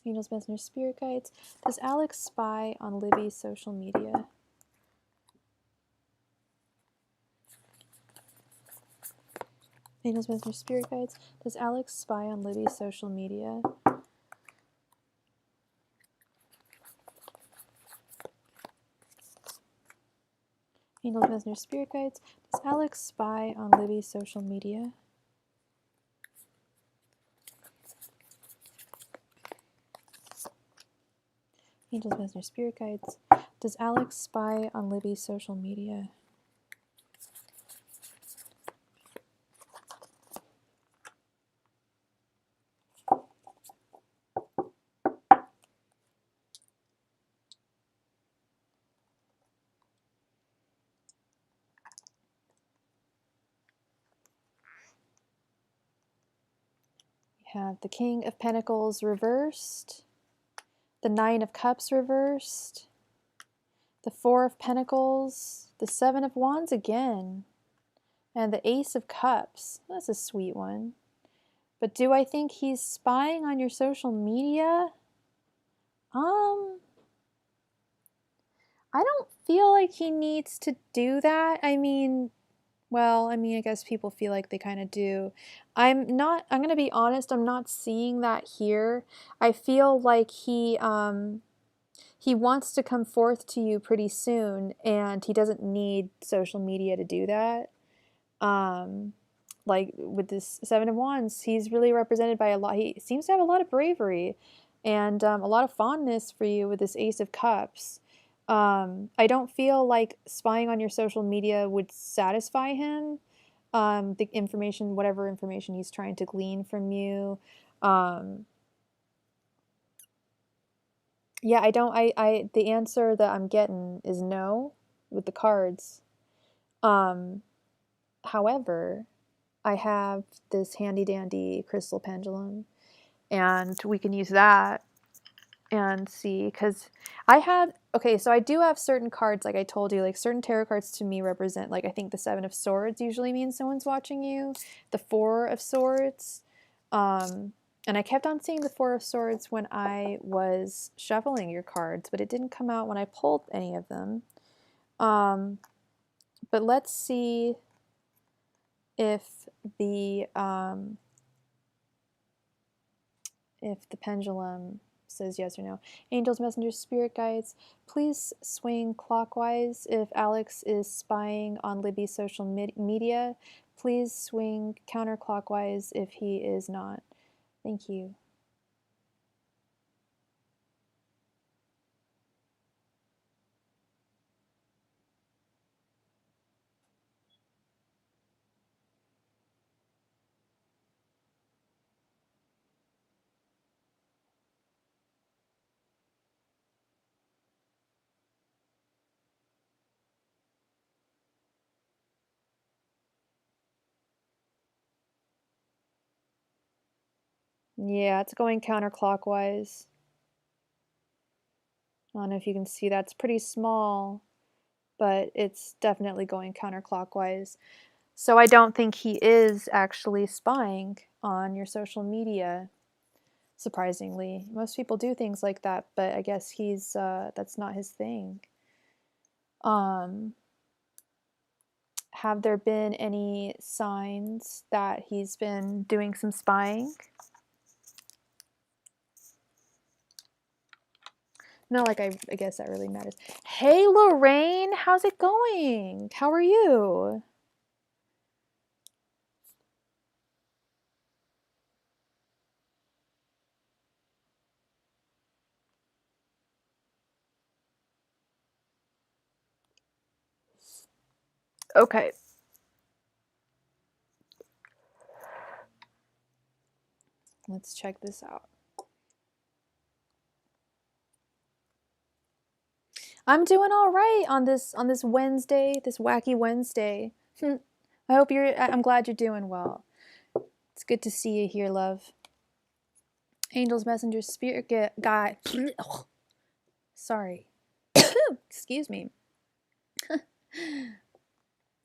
Angels, messengers, spirit guides. Does Alex spy on Libby's social media? Angels, messengers, spirit guides. Does Alex spy on Libby's social media? Angels, messengers, spirit guides. Does Alex spy on Libby's social media? Angels, messengers, spirit guides. Does Alex spy on Libby's social media? We have the King of Pentacles reversed, the Nine of Cups reversed, the Four of Pentacles, the Seven of Wands again, and the Ace of Cups. That's a sweet one. But do I think he's spying on your social media? I don't feel like he needs to do that. I mean, I guess people feel like they kind of do. I'm going to be honest, I'm not seeing that here. I feel like he wants to come forth to you pretty soon, and he doesn't need social media to do that. like with this Seven of Wands, he's really represented by a lot. He seems to have a lot of bravery and a lot of fondness for you with this Ace of Cups. I don't feel like spying on your social media would satisfy him. The information, whatever information he's trying to glean from you. Yeah, the answer that I'm getting is no with the cards. However, I have this handy dandy crystal pendulum, and we can use that and see, because so I do have certain cards, like I told you, like certain tarot cards to me represent, like I think the Seven of Swords usually means someone's watching you, the Four of Swords, and I kept on seeing the Four of Swords when I was shuffling your cards, but it didn't come out when I pulled any of them. But let's see if the pendulum says yes or no. Angels, messengers, spirit guides, please swing clockwise if Alex is spying on Libby's social media. Please swing counterclockwise if he is not. Thank you. Yeah, it's going counterclockwise. I don't know if you can see, that's pretty small, but it's definitely going counterclockwise. So I don't think he is actually spying on your social media, surprisingly. Most people do things like that, but I guess he's that's not his thing. Have there been any signs that he's been doing some spying? No, like I guess that really matters. Hey Lorraine, how's it going? How are you? Okay. Let's check this out. I'm doing all right on this Wednesday, this wacky Wednesday. I'm glad you're doing well. It's good to see you here, love. Angels, messengers, spirit guide. Sorry. Excuse me.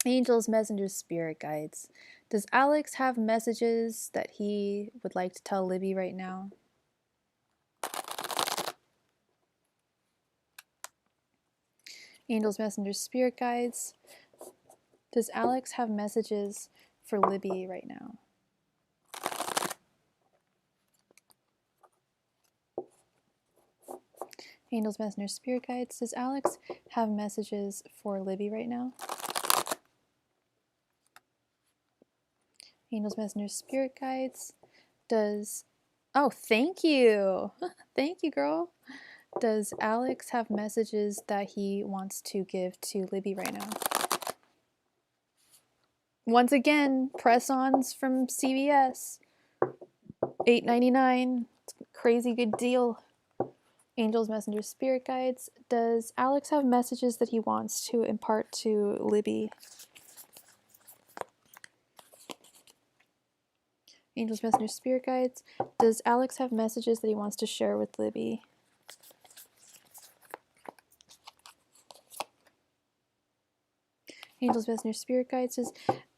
Angels, messengers, spirit guides. Does Alex have messages that he would like to tell Libby right now? Angels, messengers, spirit guides. Does Alex have messages for Libby right now? Angels, messengers, spirit guides. Does Alex have messages for Libby right now? Angels, messengers, spirit guides. Oh, thank you. Thank you, girl. Does Alex have messages that he wants to give to Libby right now? Once again, press-ons from CVS. $8.99. Crazy good deal. Angels, messengers, spirit guides. Does Alex have messages that he wants to impart to Libby? Angels, messengers, spirit guides. Does Alex have messages that he wants to share with Libby? Angels, messengers, spirit guides. Does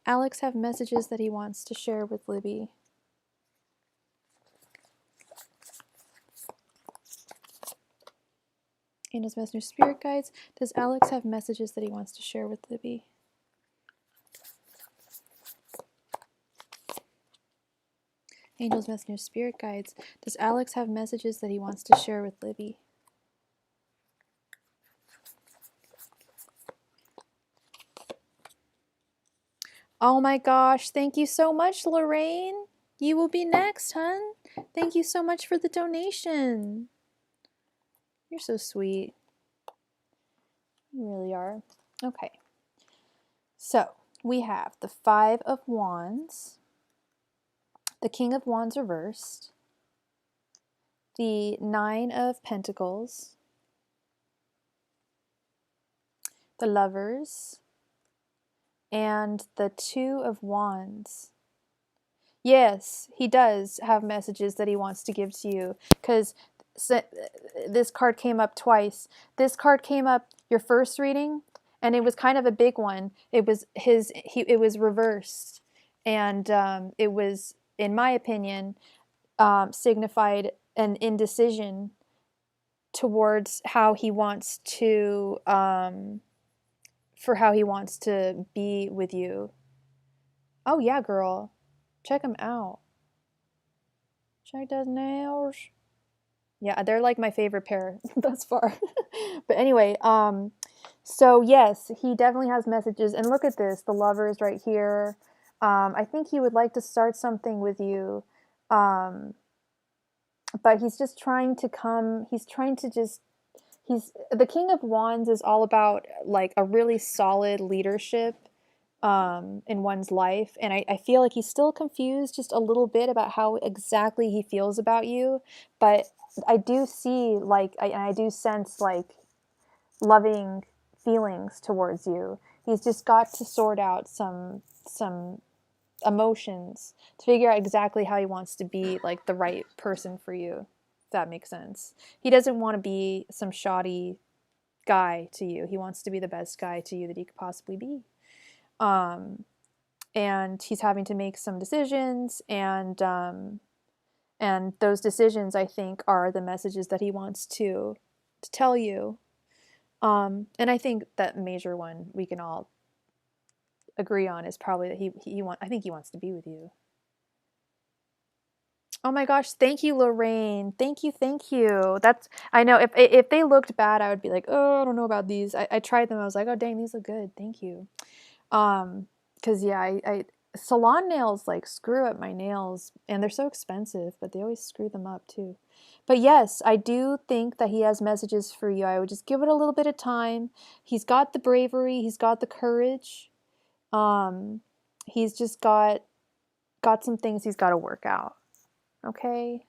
Alex have messages that he wants to share with Libby? Angels, messengers, spirit guides. Does Alex have messages that he wants to share with Libby? Angels, messengers, spirit guides. Does Alex have messages that he wants to share with Libby? Oh my gosh, thank you so much, Lorraine. You will be next, hun. Thank you so much for the donation. You're so sweet. You really are. Okay. So, we have the Five of Wands, the King of Wands reversed, the Nine of Pentacles, the Lovers, and the Two of Wands. Yes, he does have messages that he wants to give to you, because this card came up twice. This card came up your first reading, and it was kind of a big one. It was it was reversed, and it was, in my opinion, signified an indecision towards how he wants to for how he wants to be with you. Oh yeah, girl. Check him out. Check those nails. Yeah, they're like my favorite pair thus far. But anyway, so yes, he definitely has messages. And look at this, the Lovers right here. I think he would like to start something with you. But he's just trying to come, he's trying to just, he's, the King of Wands is all about like a really solid leadership in one's life. And I feel like he's still confused just a little bit about how exactly he feels about you. But I do see like, I do sense like loving feelings towards you. He's just got to sort out some emotions to figure out exactly how he wants to be like the right person for you, if that makes sense. He doesn't want to be some shoddy guy to you. He wants to be the best guy to you that he could possibly be. And he's having to make some decisions, and those decisions, I think, are the messages that he wants to tell you. And I think that major one we can all agree on is probably that I think he wants to be with you. Oh my gosh, thank you, Lorraine. Thank you, thank you. That's, I know if they looked bad, I would be like, oh, I don't know about these. I tried them. I was like, oh dang, these look good. Thank you. Because yeah, I salon nails like screw up my nails, and they're so expensive, but they always screw them up too. But yes, I do think that he has messages for you. I would just give it a little bit of time. He's got the bravery. He's got the courage. He's just got some things he's got to work out. Okay.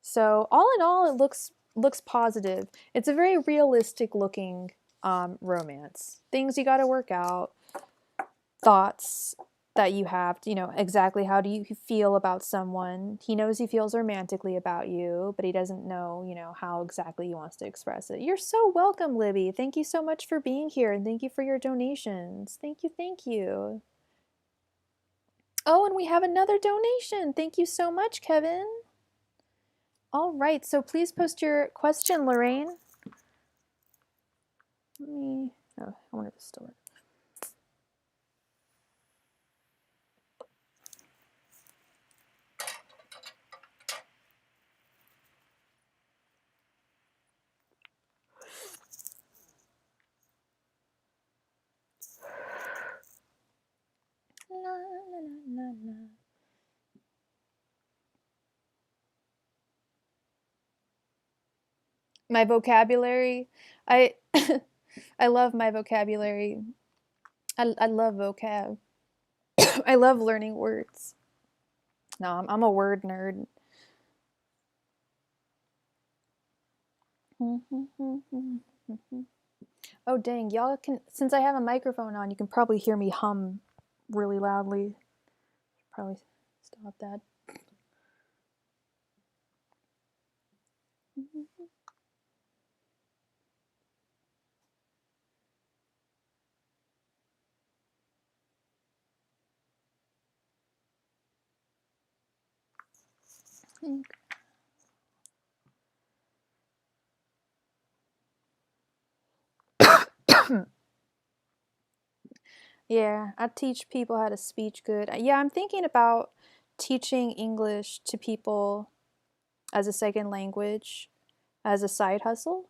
So all in all, it looks positive. It's a very realistic looking romance. Things you got to work out. Thoughts that you have, exactly how do you feel about someone. He knows he feels romantically about you, but he doesn't know, how exactly he wants to express it. You're so welcome, Libby. Thank you so much for being here, and thank you for your donations. Thank you, thank you. Oh, and we have another donation. Thank you so much, Kevin. All right, so please post your question, Lorraine. I wonder if it's still working. La, la, la, la. My vocabulary, I I love my vocabulary. I love vocab. I love learning words. No, I'm a word nerd. Oh dang, y'all can, since I have a microphone on, you can probably hear me hum really loudly. Probably stop that. Yeah, I teach people how to speech good. Yeah, I'm thinking about teaching English to people as a second language, as a side hustle.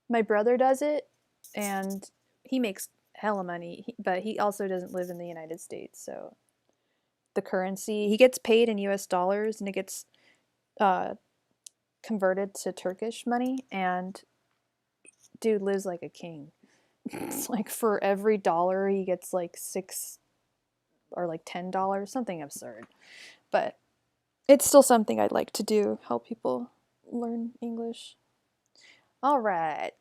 My brother does it, and he makes hella money, but he also doesn't live in the United States, so the currency, he gets paid in US dollars and it gets converted to Turkish money, and dude lives like a king. It's like for every dollar he gets like $6 or like $10, something absurd. But it's still something I'd like to do, help people learn English. All right.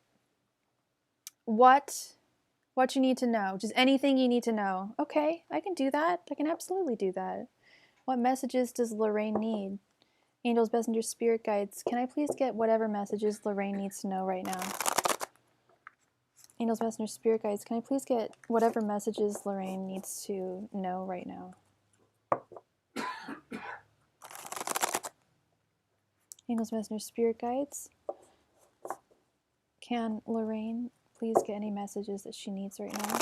What you need to know? Just anything you need to know. Okay, I can do that. I can absolutely do that. What messages does Lorraine need? Angels, messengers, spirit guides, can I please get whatever messages Lorraine needs to know right now? Angels, messengers, spirit guides, can I please get whatever messages Lorraine needs to know right now? Angels, messengers, spirit guides, can Lorraine please get any messages that she needs right now?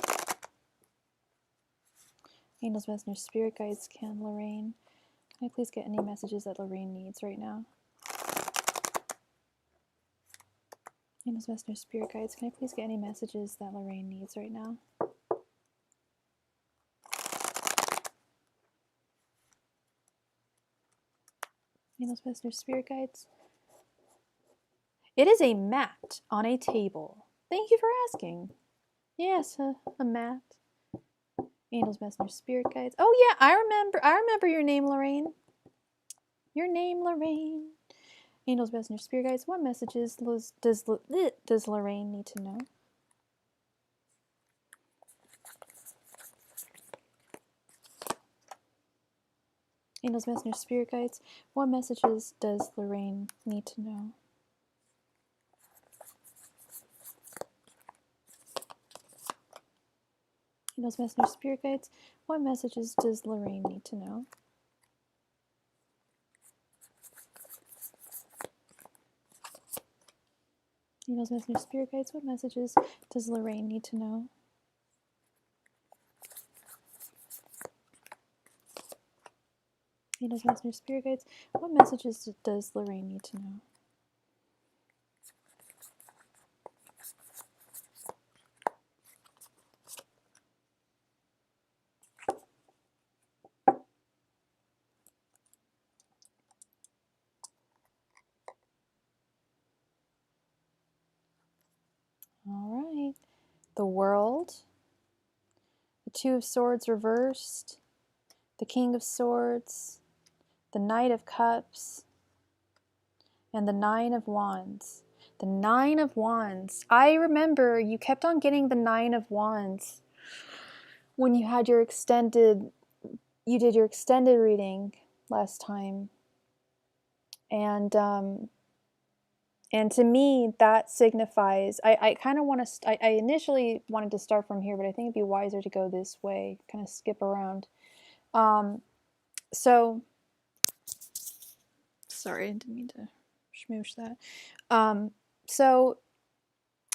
Angels, messengers, spirit guides, can I please get any messages that Lorraine needs right now? Angels, messengers, spirit guides, can I please get any messages that Lorraine needs right now? Angels, messengers, spirit guides. It is a mat on a table. Thank you for asking. Yes, a mat. Angels, messengers, spirit guides. Oh yeah, I remember your name, Lorraine. Your name, Lorraine. Angels, messengers, spirit guides. What messages does Lorraine need to know? Angels, messengers, spirit guides. What messages does Lorraine need to know? Angels, messengers, spirit guides. What messages does Lorraine need to know? Angels, messengers, spirit guides. What messages does Lorraine need to know? Angels, messengers, spirit guides. What messages does Lorraine need to know? All right. The World, the Two of Swords reversed, the King of Swords, the Knight of Cups, and the Nine of Wands. The Nine of Wands. I remember you kept on getting the Nine of Wands when you had your extended reading last time. And to me, that signifies, I kind of want to, I initially wanted to start from here, but I think it'd be wiser to go this way, kind of skip around. So, sorry, I didn't mean to smoosh that. So,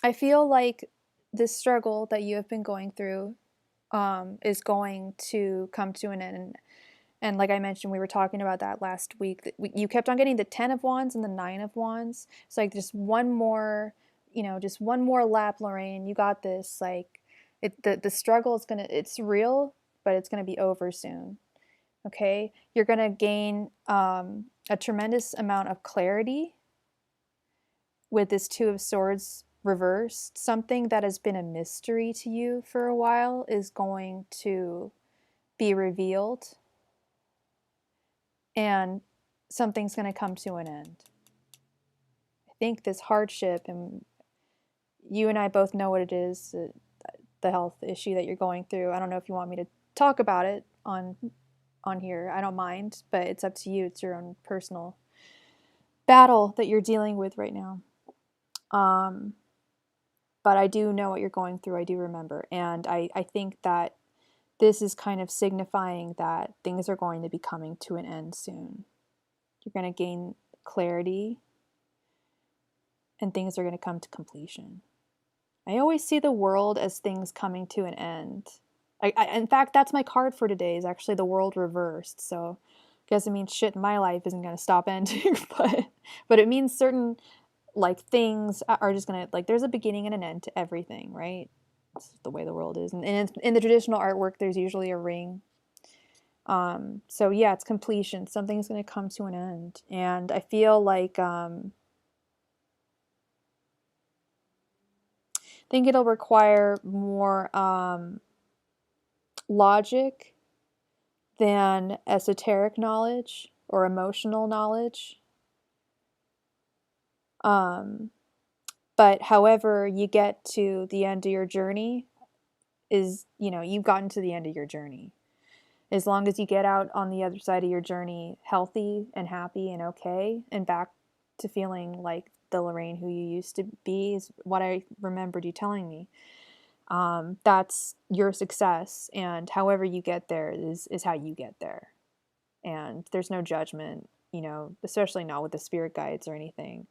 I feel like this struggle that you have been going through is going to come to an end. And like I mentioned, we were talking about that last week. That you kept on getting the 10 of Wands and the 9 of Wands. So like just one more lap, Lorraine. You got this. Like the struggle is it's real, but it's gonna be over soon. Okay, you're gonna gain a tremendous amount of clarity with this Two of Swords reversed. Something that has been a mystery to you for a while is going to be revealed. And something's going to come to an end. I think this hardship, and you and I both know what it is, the health issue that you're going through. I don't know if you want me to talk about it on here. I don't mind, but it's up to you. It's your own personal battle that you're dealing with right now. But I do know what you're going through. I do remember. And I think that this is kind of signifying that things are going to be coming to an end soon. You're going to gain clarity and things are going to come to completion. I always see the world as things coming to an end. In fact, that's my card for today, is actually the world reversed. So I guess it means shit in my life isn't going to stop ending, but it means certain like things are just going to, like, there's a beginning and an end to everything, right? It's the way the world is. And in the traditional artwork, there's usually a ring. So yeah, it's completion. Something's going to come to an end. And I feel like, I think it'll require more logic than esoteric knowledge or emotional knowledge. But however you get to the end of your journey is, you've gotten to the end of your journey. As long as you get out on the other side of your journey healthy and happy and okay and back to feeling like the Lorraine who you used to be, is what I remembered you telling me. That's your success, and however you get there is how you get there. And there's no judgment, especially not with the spirit guides or anything.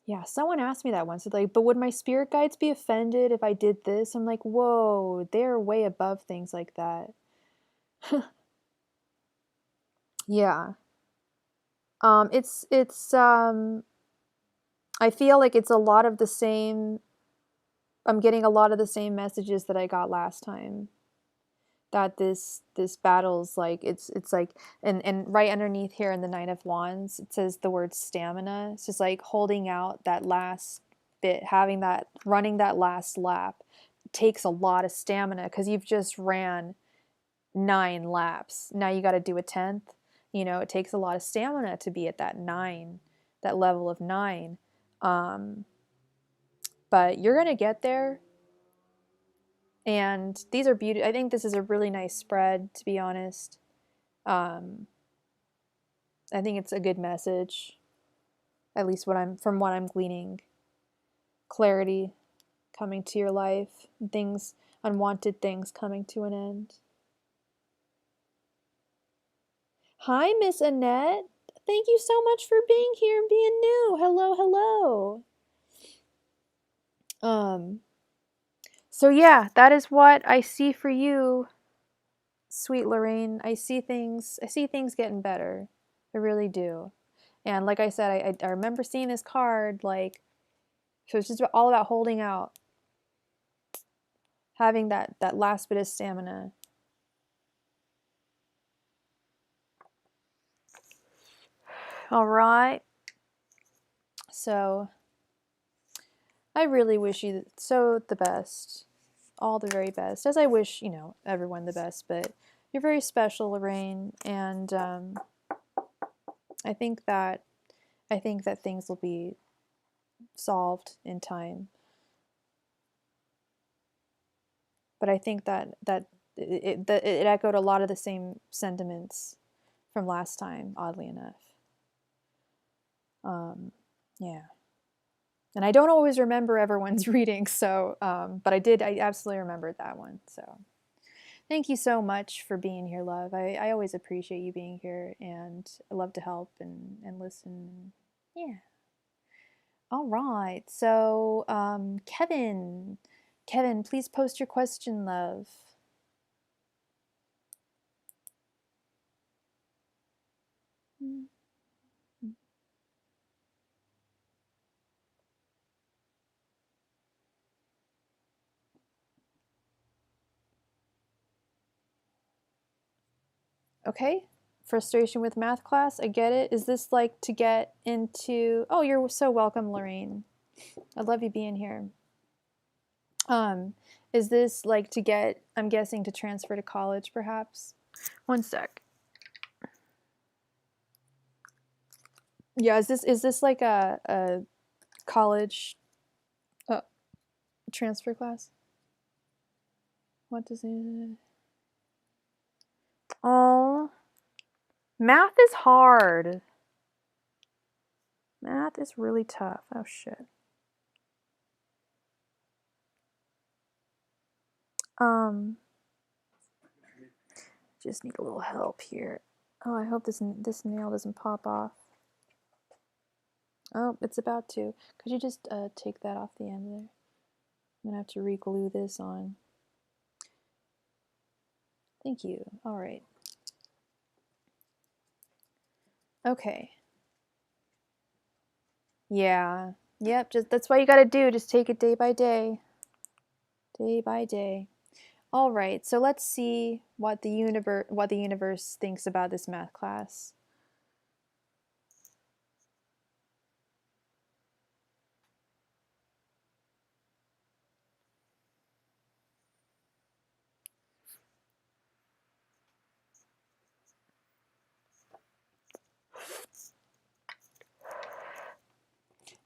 Yeah, someone asked me that once. It's like, but would my spirit guides be offended if I did this? I'm like, whoa, they're way above things like that. Yeah. It's I feel like it's a lot of the same. I'm getting a lot of the same messages that I got last time. That this battle's like, it's like, and right underneath here in the Knight of Wands, it says the word stamina. It's just like holding out that last bit, running that last lap takes a lot of stamina, because you've just ran 9 laps. Now you got to do a 10th. It takes a lot of stamina to be at that 9, that level of 9. But you're gonna get there. And these are beautiful. I think this is a really nice spread, to be honest. I think it's a good message, at least from what I'm gleaning. Clarity coming to your life, unwanted things coming to an end. Hi, Miss Annette. Thank you so much for being here and being new. Hello, hello. So yeah, that is what I see for you, sweet Lorraine. I see things getting better. I really do. And like I said, I remember seeing this card, like, so it's just all about holding out, having that last bit of stamina. All right. So I really wish you the best, all the very best, as I wish, everyone the best. But you're very special, Lorraine, and I think that things will be solved in time. But I think that it echoed a lot of the same sentiments from last time, oddly enough. Yeah. And I don't always remember everyone's readings, so, but I absolutely remembered that one. So thank you so much for being here, love. I always appreciate you being here, and I love to help and listen. Yeah. All right. So, Kevin, please post your question, love. Okay. Frustration with math class. I get it. Is this like to get into... Oh, you're so welcome, Lorraine. I love you being here. Is this like to get, I'm guessing, to transfer to college, perhaps? One sec. Yeah, is this like a college transfer class? What does it... Oh, math is hard. Math is really tough. Oh shit. Just need a little help here. Oh, I hope this nail doesn't pop off. Oh, it's about to. Could you just take that off the end there? I'm gonna have to re-glue this on. Thank you. All right. Okay. Yeah. Yep, just that's what you got to do. Just take it day by day. Day by day. All right, so let's see what the universe thinks about this math class.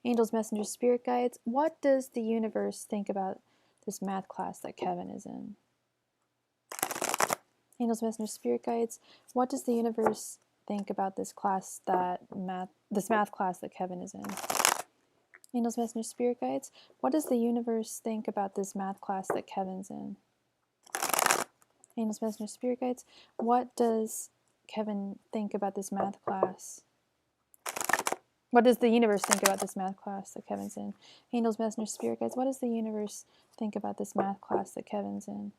Angels, messengers, spirit guides, what does the universe think about this math class that Kevin is in? Angels, messengers, spirit guides, what does the universe think about this math class that Kevin is in? Angels, messengers, spirit guides, what does the universe think about this math class that Kevin's in? Angels, messengers, spirit guides, what does Kevin think about this math class? What does the universe think about this math class that Kevin's in? Angels, messengers, spirit guides, what does the universe think about this math class that Kevin's in?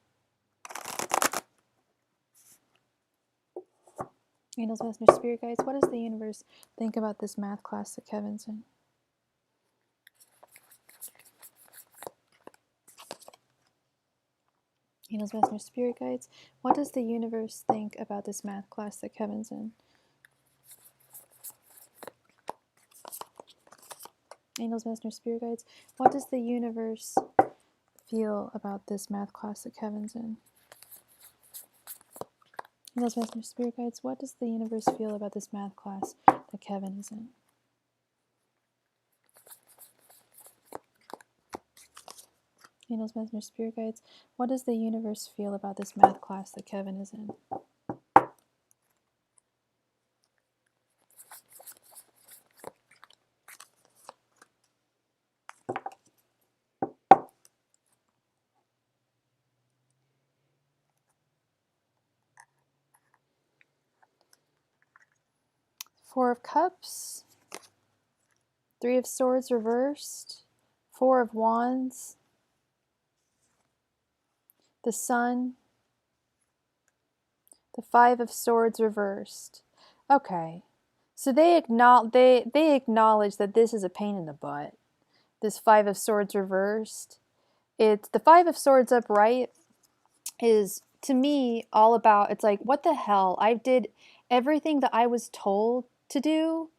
Angels, messengers, spirit guides, what does the universe think about this math class that Kevin's in? Angels, messengers, spirit guides, what does the universe think about this math class that Kevin's in? Angels, messengers, spirit guides, what does the universe feel about this math class that Kevin's in? Angels, messengers, spirit guides, what does the universe feel about this math class that Kevin is in? Angels, messengers, spirit guides, what does the universe feel about this math class that Kevin is in? Four of Cups, Three of Swords reversed, Four of Wands, the Sun, the Five of Swords reversed. Okay, so they acknowledge that this is a pain in the butt. This Five of Swords reversed. It's the Five of Swords upright is, to me, all about, it's like, what the hell? I did everything that I was told to do,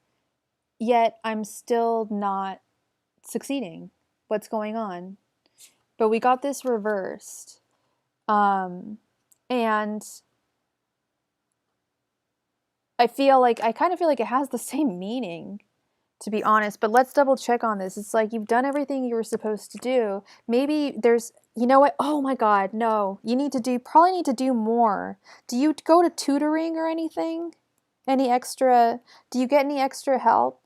yet I'm still not succeeding. What's going on? But we got this reversed. And I kind of feel like it has the same meaning, to be honest, but let's double check on this. It's like, you've done everything you were supposed to do. Maybe there's, you know what? Oh my God, no. Probably need to do more. Do you go to tutoring or anything? Do you get any extra help?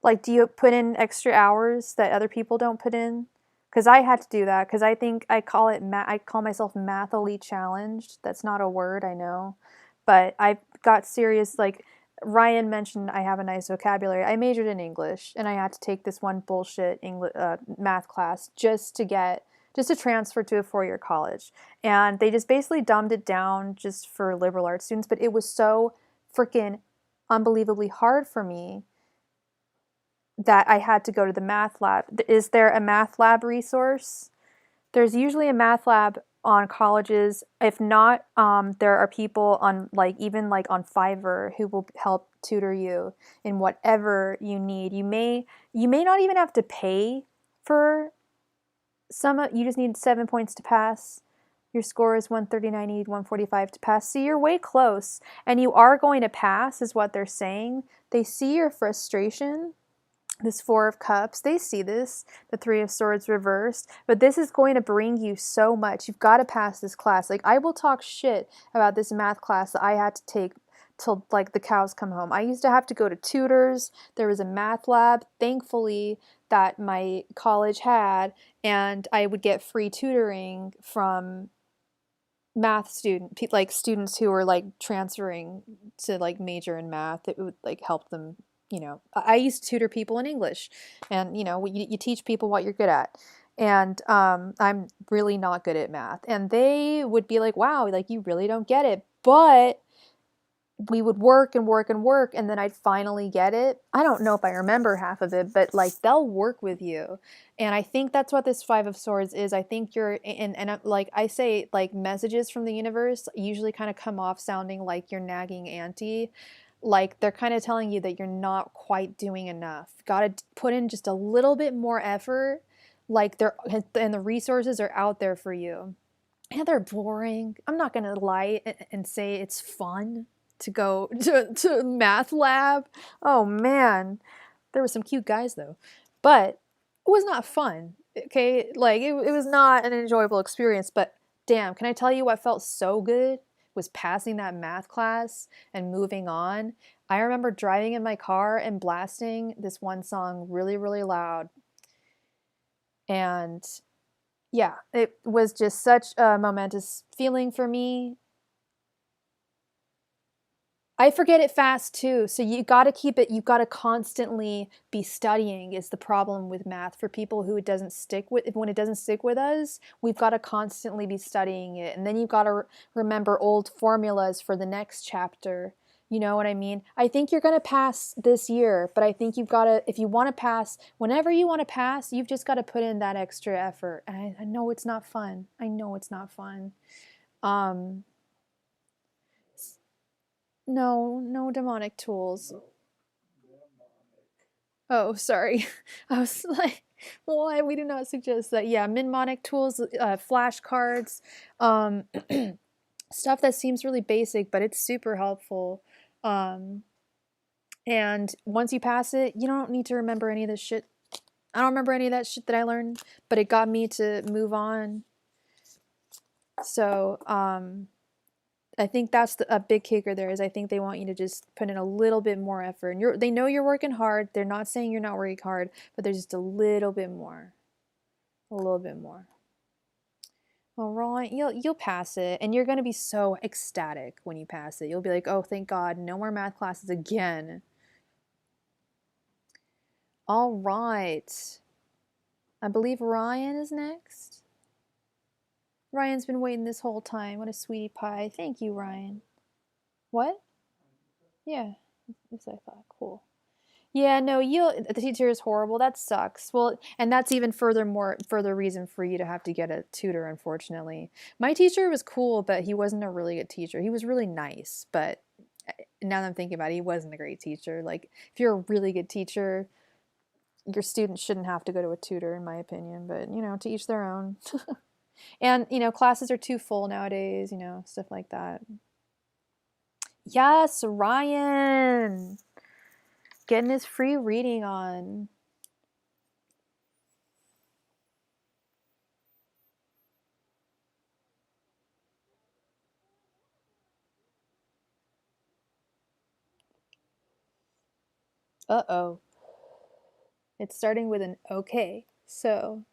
Like, do you put in extra hours that other people don't put in? Because I had to do that, because I think I call myself mathily challenged. That's not a word, I know. But I got serious, like Ryan mentioned, I have a nice vocabulary. I majored in English, and I had to take this one bullshit math class just to transfer to a four-year college. And they just basically dumbed it down just for liberal arts students, but it was so freaking unbelievably hard for me that I had to go to the math lab. Is there a math lab resource? There's usually a math lab on colleges. If not, there are people on even on Fiverr who will help tutor you in whatever you need. You may not even have to pay for some. You just need 7 points to pass. Your score is 139, you need 145 to pass. So you're way close, and you are going to pass, is what they're saying. They see your frustration. This Four of Cups, they see this, the Three of Swords reversed, but this is going to bring you so much. You've got to pass this class. Like, I will talk shit about this math class that I had to take till the cows come home. I used to have to go to tutors. There was a math lab, thankfully, that my college had, and I would get free tutoring from math students who were transferring to major in math. It would help them. I used to tutor people in English, and you teach people what you're good at. And I'm really not good at math, and they would be like, wow, you really don't get it. But we would work and work and work, and then I'd finally get it. I don't know if I remember half of it, but like they'll work with you. And I think that's what this Five of Swords is. I think you're, and like I say, like messages from the universe usually kind of come off sounding like you're nagging auntie. Like they're kind of telling you that you're not quite doing enough. Got to put in just a little bit more effort. Like and the resources are out there for you. And they're boring. I'm not going to lie and say it's fun to go to math lab. Oh man, there were some cute guys though, but it was not fun. Okay, like it was not an enjoyable experience. But damn, can I tell you what felt so good was passing that math class and moving on. I remember driving in my car and blasting this one song really, really loud. And yeah, it was just such a momentous feeling for me. I forget it fast too. So you got to keep it, you've got to constantly be studying is the problem with math for people who it doesn't stick with. When it doesn't stick with us, we've got to constantly be studying it. And then you've got to remember old formulas for the next chapter. You know what I mean? I think you're going to pass this year, but I think you've got to, if you want to pass, whenever you want to pass, you've just got to put in that extra effort. And I know it's not fun. I know it's not fun. No demonic tools. Oh, sorry. I was like, why? We do not suggest that. Yeah, mnemonic tools, flashcards, um, stuff that seems really basic, but it's super helpful. Um, and once you pass it, you don't need to remember any of this shit. I don't remember any of that shit that I learned, but it got me to move on. So, I think that's a big kicker there is I think they want you to just put in a little bit more effort. And they know you're working hard. They're not saying you're not working hard, but there's just a little bit more. A little bit more. All right, you'll pass it, and you're going to be so ecstatic when you pass it. You'll be like, oh, thank God, no more math classes again. All right. I believe Ryan is next. Ryan's been waiting this whole time. What a sweetie pie. Thank you, Ryan. What? Yeah, that's what I thought. Cool. Yeah, no, the teacher is horrible. That sucks. Well, and that's even further reason for you to have to get a tutor, unfortunately. My teacher was cool, but he wasn't a really good teacher. He was really nice, but now that I'm thinking about it, he wasn't a great teacher. Like, if you're a really good teacher, your students shouldn't have to go to a tutor, in my opinion, but, to each their own. And, classes are too full nowadays, stuff like that. Yes, Ryan! Getting his free reading on. Uh-oh. It's starting with an okay. So,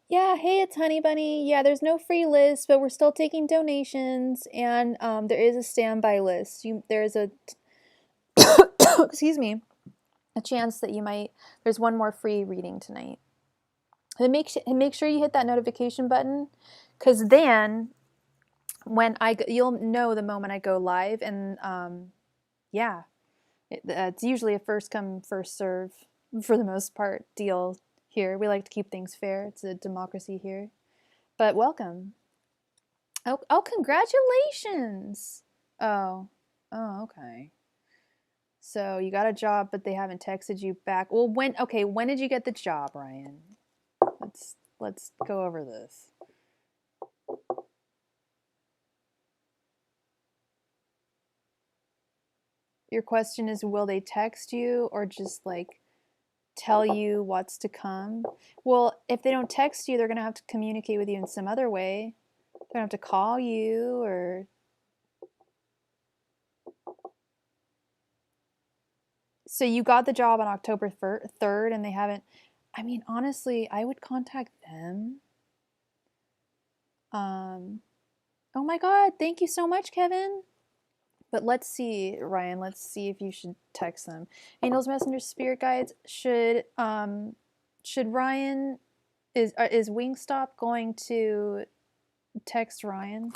yeah, hey, it's Honey Bunny. Yeah, there's no free list, but we're still taking donations, and there is a standby list. There's a, excuse me, a chance that there's one more free reading tonight. And make sure you hit that notification button, because then you'll know the moment I go live, and yeah, it's usually a first come, first serve for the most part deal here. We like to keep things fair. It's a democracy here. But welcome. Oh, congratulations. Oh, okay. So you got a job, but they haven't texted you back. Well, when did you get the job, Ryan? Let's go over this. Your question is, will they text you or just like tell you what's to come? Well, if they don't text you, they're going to have to communicate with you in some other way. They're going to have to call you or... So you got the job on October 3rd and they haven't... I mean, honestly, I would contact them. Oh my God, thank you so much, Kevin. But let's see, Ryan, let's see if you should text them. Angels, messengers, spirit guides should Should Ryan, is Wingstop going to text Ryan?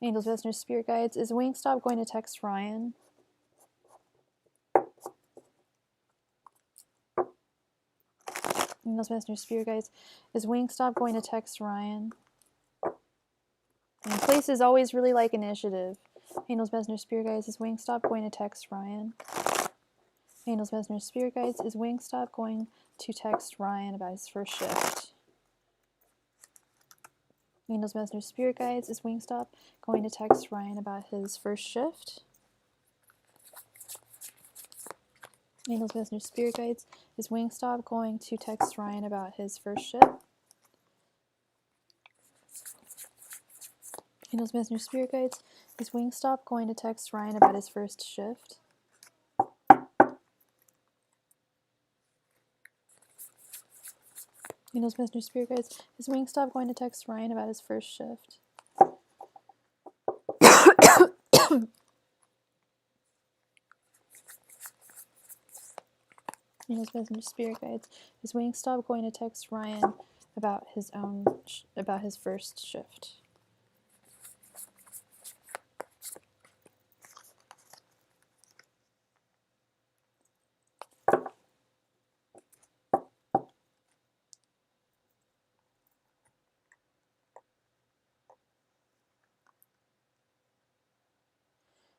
Angels, messengers, spirit guides. Is Wingstop going to text Ryan? Angels, messengers, spirit guides. Is Wingstop going to text Ryan? And Place is always really like initiative. Angels, messengers, spirit guides. Is Wingstop going to text Ryan? Angels, messengers, spirit guides. Is Wingstop going to text Ryan about his first shift? Angels, messengers, spirit guides. Is Wingstop going to text Ryan about his first shift? Angels, messengers, spirit guides. Is Wingstop going to text Ryan about his first shift? Angels, messengers, spirit guides. Is Wingstop going to text Ryan about his first shift? Angels, messengers, spirit guides. Is Wingstop going to text Ryan about his first shift? Angels, messengers, spirit guides. Is Wingstop going to text Ryan about his first shift?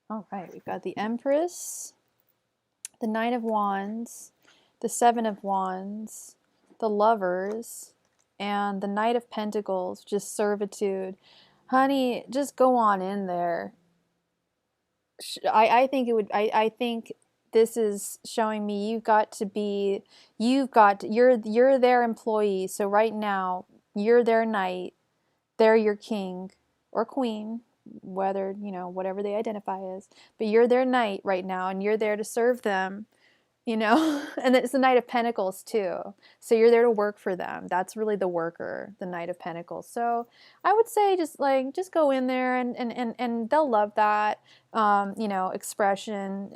All right, we've got the Empress, the Knight of Wands, the Seven of Wands, the Lovers, and the Knight of Pentacles, just servitude. Honey, just go on in there. I think it would, I think this is showing me you're their employee. So right now, you're their knight, they're your king or queen, whether, whatever they identify as, but you're their knight right now and you're there to serve them, and it's the Knight of Pentacles too. So you're there to work for them. That's really the worker, the Knight of Pentacles. So I would say just go in there and they'll love that, expression,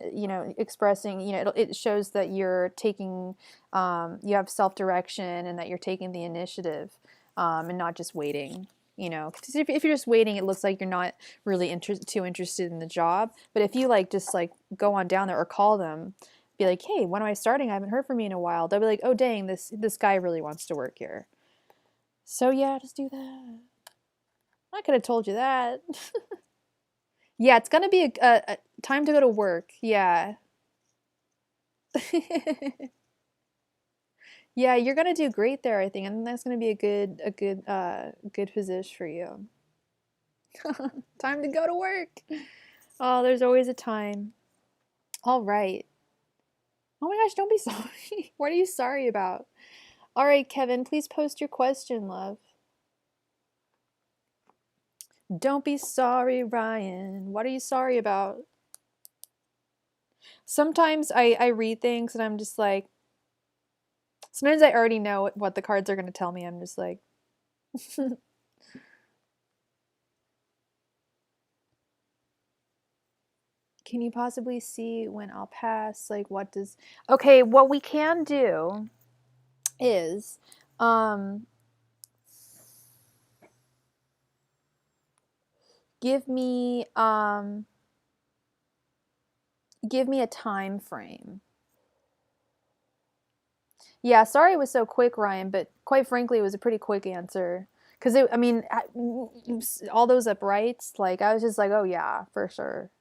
expressing, it shows that you're taking, you have self-direction and that you're taking the initiative, and not just waiting. Because if you're just waiting, it looks like you're not really too interested in the job. But if you just go on down there or call them, be like, hey, when am I starting? I haven't heard from you in a while. They'll be like, oh, dang, this guy really wants to work here. So yeah, just do that. I could have told you that. Yeah, it's gonna be a time to go to work. Yeah. Yeah, you're gonna do great there, I think, and that's gonna be a good position for you. Time to go to work. Oh, there's always a time. All right. Oh my gosh, don't be sorry. What are you sorry about? All right, Kevin, please post your question, love. Don't be sorry, Ryan. What are you sorry about? Sometimes I read things and I'm just like, sometimes I already know what the cards are going to tell me. I'm just like, can you possibly see when I'll pass? Like, what does... Okay, what we can do is, give me a time frame. Yeah, sorry it was so quick, Ryan, but quite frankly, it was a pretty quick answer. Because, I mean, all those uprights, I was just like, oh yeah, for sure.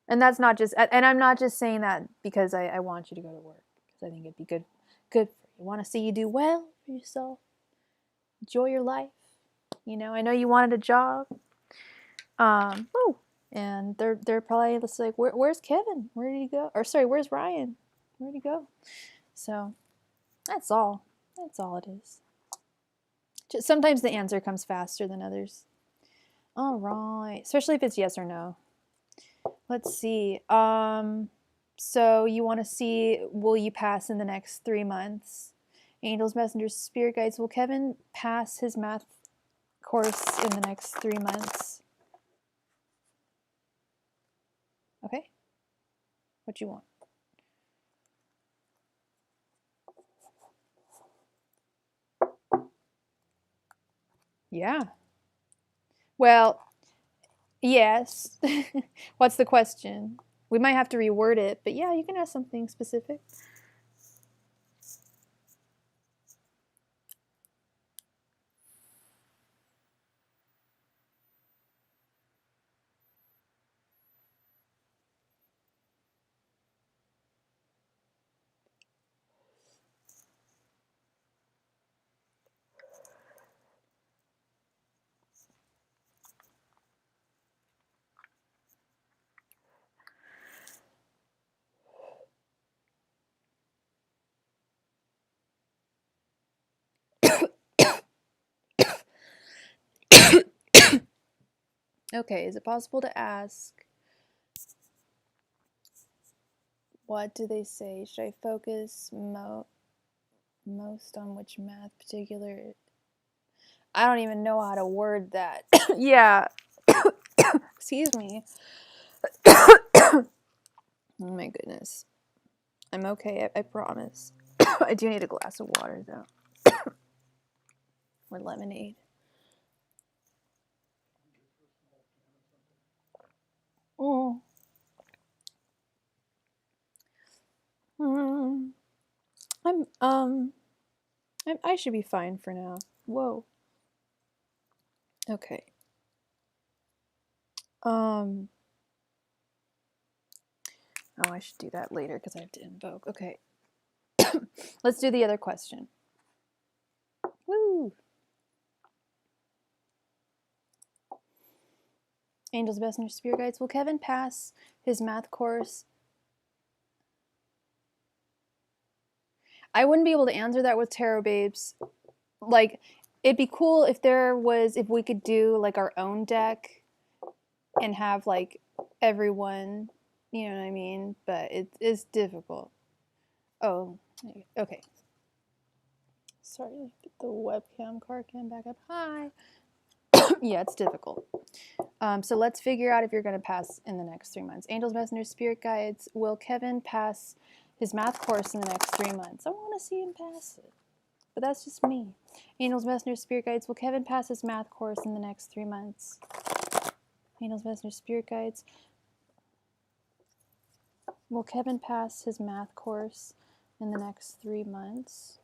And that's not just, and I'm not just saying that because I want you to go to work. Because I think it'd be good for you. I want to see you do well for yourself. Enjoy your life. I know you wanted a job. And they're probably just like, where's Kevin? Where did he go? Or sorry, where's Ryan? Where'd he go? So that's all. That's all it is. Just, sometimes the answer comes faster than others. All right. Especially if it's yes or no. Let's see. So you want to see, will you pass in the next 3 months? Angels, messengers, spirit guides. Will Kevin pass his math course in the next 3 months? Okay. What you want? Yeah. Well, yes. What's the question? We might have to reword it, but yeah, you can ask something specific. Okay, is it possible to ask, what do they say? Should I focus most on which math particular? I don't even know how to word that. Yeah. Excuse me. Oh my goodness. I'm okay, I promise. I do need a glass of water though. Or lemonade. Oh. I should be fine for now. Whoa. Okay. Oh, I should do that later because I have to invoke. Okay. Let's do the other question. Woo! Angels, messengers, spirit guides. Will Kevin pass his math course? I wouldn't be able to answer that with tarot babes. Like, it'd be cool if we could do like our own deck and have like everyone, you know what I mean? But it is difficult. Oh, okay. Sorry, get the webcam card cam back up. Hi. Yeah, it's difficult. So let's figure out if you're going to pass in the next 3 months. Angels, messengers, spirit guides. Will Kevin pass his math course in the next 3 months? I want to see him pass it, but that's just me. Angels, messengers, spirit guides. Will Kevin pass his math course in the next 3 months? Angels, messengers, spirit guides. Will Kevin pass his math course in the next 3 months?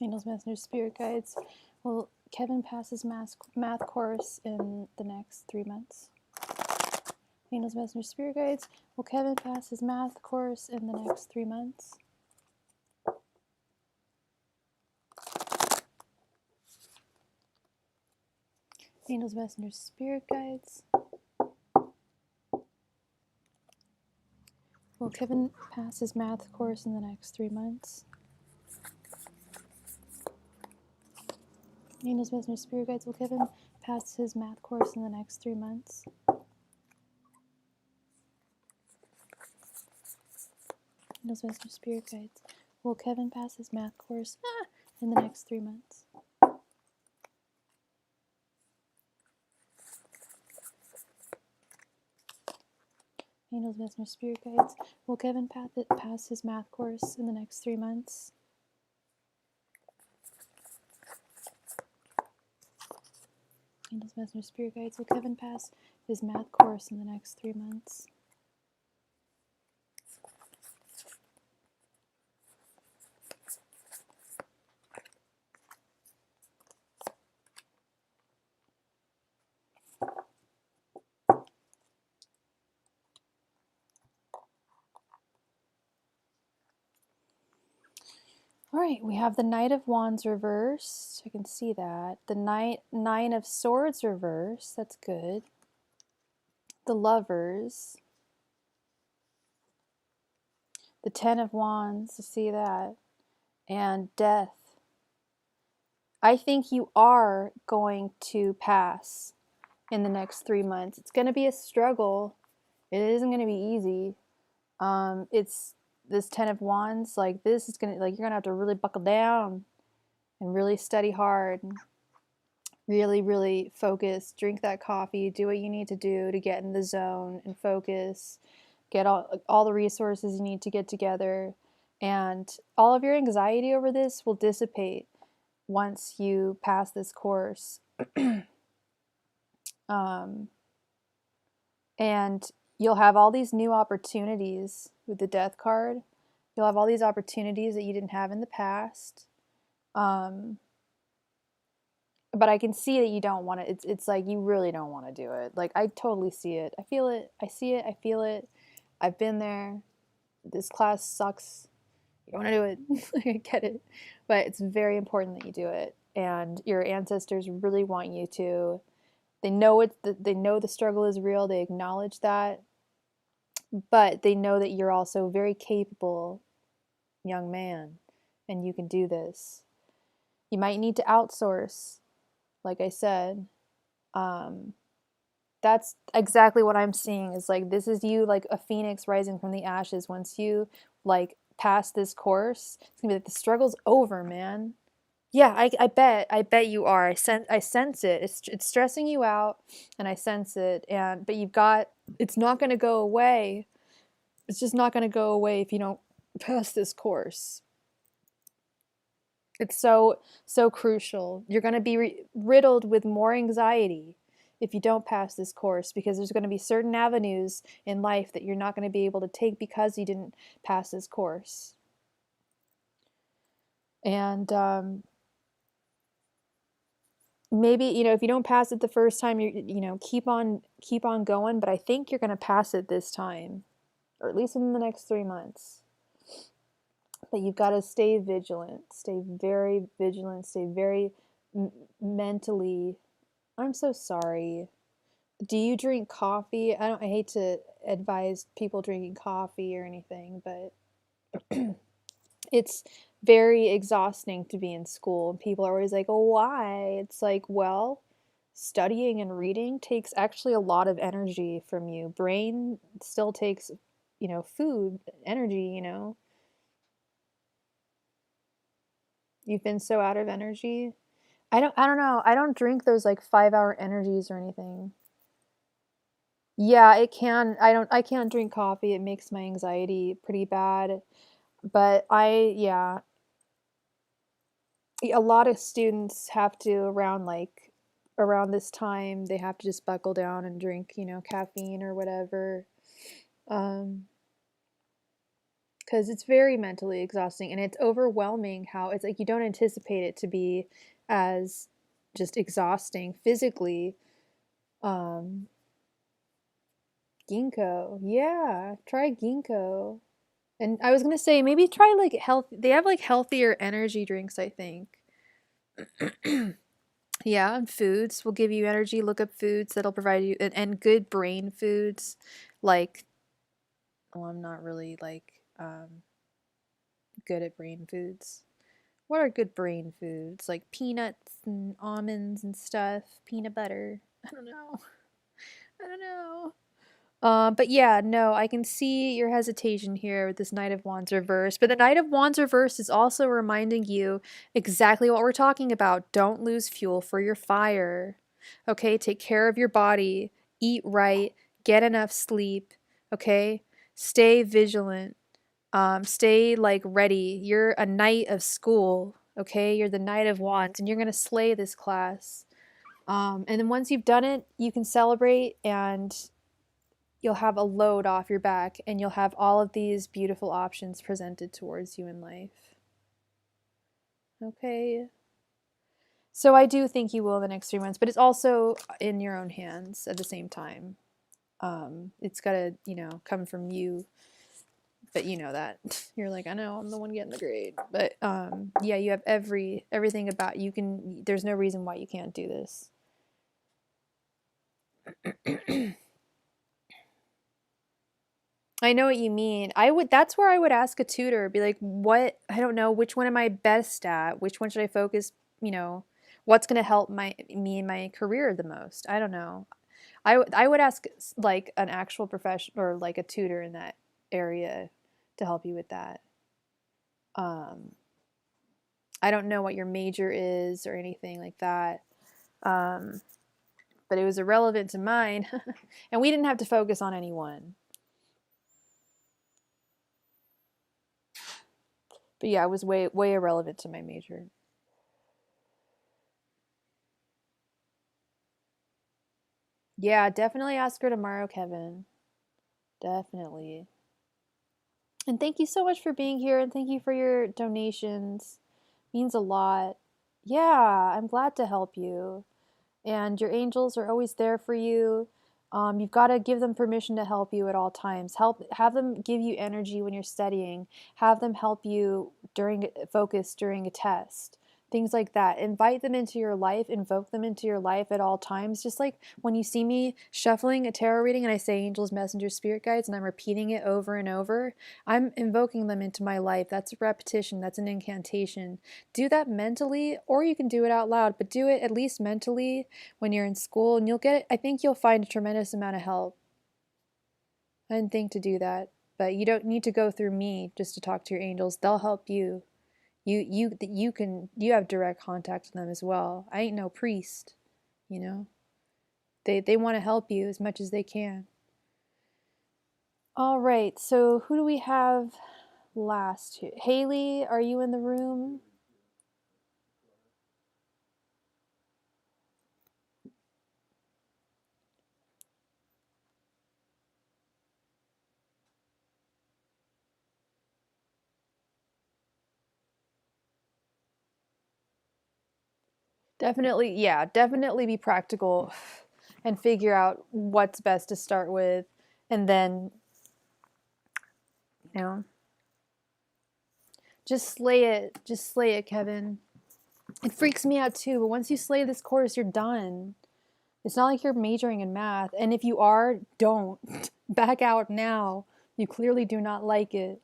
Angels, messengers, spirit guides. Will Kevin pass his math course in the next 3 months? Angels, messengers, spirit guides. Will Kevin pass his math course in the next 3 months? Angels, messengers, spirit guides. Will Kevin pass his math course in the next 3 months? Angels, messengers, spirit guides. Will Kevin pass his math course in the next 3 months? Angels, messengers, spirit guides. Will Kevin pass his math course in the next 3 months? Angels, messengers, spirit guides. Will Kevin pass his math course in the next 3 months? Angels, messengers, spirit guides. Will Kevin pass his math course in the next 3 months? All right, we have the Knight of Wands reversed. I can see that. The Nine of Swords reversed. That's good. The Lovers. The Ten of Wands. I see that. And Death. I think you are going to pass in the next 3 months. It's going to be a struggle. It isn't going to be easy. It's this Ten of Wands. Like, this is going to, like, you're going to have to really buckle down and really study hard. Really, really focus. Drink that coffee. Do what you need to do to get in the zone and focus. Get all the resources you need to get together, and all of your anxiety over this will dissipate once you pass this course. And you'll have all these new opportunities with the death card. You'll have all these opportunities that you didn't have in the past. But I can see that you don't want to. It's like you really don't want to do it. Like, I totally see it. I feel it. I see it. I feel it. I've been there. This class sucks. You don't want to do it. I get it. But it's very important that you do it. And your ancestors really want you to. They know they know the struggle is real. They acknowledge that. But they know that you're also a very capable young man, and you can do this. You might need to outsource, like I said. That's exactly what I'm seeing, is like, this is you, like a phoenix rising from the ashes. Once you like pass this course, it's gonna be like, the struggle's over, man. Yeah, I bet you are. I sense it. It's stressing you out, and I sense it. But it's not gonna go away. It's just not gonna go away if you don't pass this course. It's so crucial. You're going to be riddled with more anxiety if you don't pass this course, because there's going to be certain avenues in life that you're not going to be able to take because you didn't pass this course. And maybe, if you don't pass it the first time, keep on going. But I think you're going to pass it this time, or at least in the next 3 months. But you've got to stay vigilant, stay very vigilant, stay very mentally. I'm so sorry. Do you drink coffee? I hate to advise people drinking coffee or anything, but it's very exhausting to be in school. And people are always like, "Oh, why?" It's like, well, studying and reading takes actually a lot of energy from you. Brain still takes, food, energy, You've been so out of energy. I don't know. I don't drink those like 5-hour energies or anything. Yeah, it can. I can't drink coffee. It makes my anxiety pretty bad. But yeah, a lot of students have to, around this time, they have to just buckle down and drink, caffeine or whatever. Because it's very mentally exhausting, and it's overwhelming how it's like you don't anticipate it to be as just exhausting physically. Ginkgo, yeah, try ginkgo. And I was gonna say, maybe try like they have like healthier energy drinks, I think. Yeah, and foods will give you energy. Look up foods that'll provide you, and good brain foods, like, well, I'm not really like good at brain foods. What are good brain foods? Like peanuts and almonds and stuff, peanut butter. I don't know. I don't know. But yeah, no, I can see your hesitation here with this Knight of Wands reverse. But the Knight of Wands reverse is also reminding you exactly what we're talking about. Don't lose fuel for your fire. Okay, take care of your body, eat right, get enough sleep. Okay, stay vigilant. Stay like ready. You're a knight of school. Okay, you're the Knight of Wands, and you're gonna slay this class. And then once you've done it, you can celebrate, and you'll have a load off your back, and you'll have all of these beautiful options presented towards you in life. Okay. So I do think you will in the next 3 months, but it's also in your own hands at the same time. It's gotta, come from you. But you know that. You're like, I know, I'm the one getting the grade. But yeah, you have everything about you can. There's no reason why you can't do this. I know what you mean. That's where I would ask a tutor, be like, what, I don't know, which one am I best at? Which one should I focus, what's going to help me in my career the most? I don't know. I would ask like an actual professional, or like a tutor in that area to help you with that. I don't know what your major is or anything like that. But it was irrelevant to mine. And we didn't have to focus on any one. But yeah, it was way irrelevant to my major. Yeah, definitely ask her tomorrow, Kevin. Definitely. And thank you so much for being here, and thank you for your donations. Means a lot. Yeah, I'm glad to help you. And your angels are always there for you. You've got to give them permission to help you at all times. Have them give you energy when you're studying. Have them help you during focus during a test. Things like that. Invite them into your life, invoke them into your life at all times. Just like when you see me shuffling a tarot reading and I say angels, messengers, spirit guides, and I'm repeating it over and over, I'm invoking them into my life. That's a repetition, that's an incantation. Do that mentally, or you can do it out loud, but do it at least mentally when you're in school, and I think you'll find a tremendous amount of help. I didn't think to do that, but you don't need to go through me just to talk to your angels. They'll help you. You have direct contact with them as well. I ain't no priest, you know. They want to help you as much as they can. All right, so who do we have last here? Haley, are you in the room? Definitely, yeah, definitely be practical and figure out what's best to start with, and then, you know, just slay it. Just slay it, Kevin. It freaks me out too, but once you slay this course, you're done. It's not like you're majoring in math, and if you are, don't. Back out now. You clearly do not like it.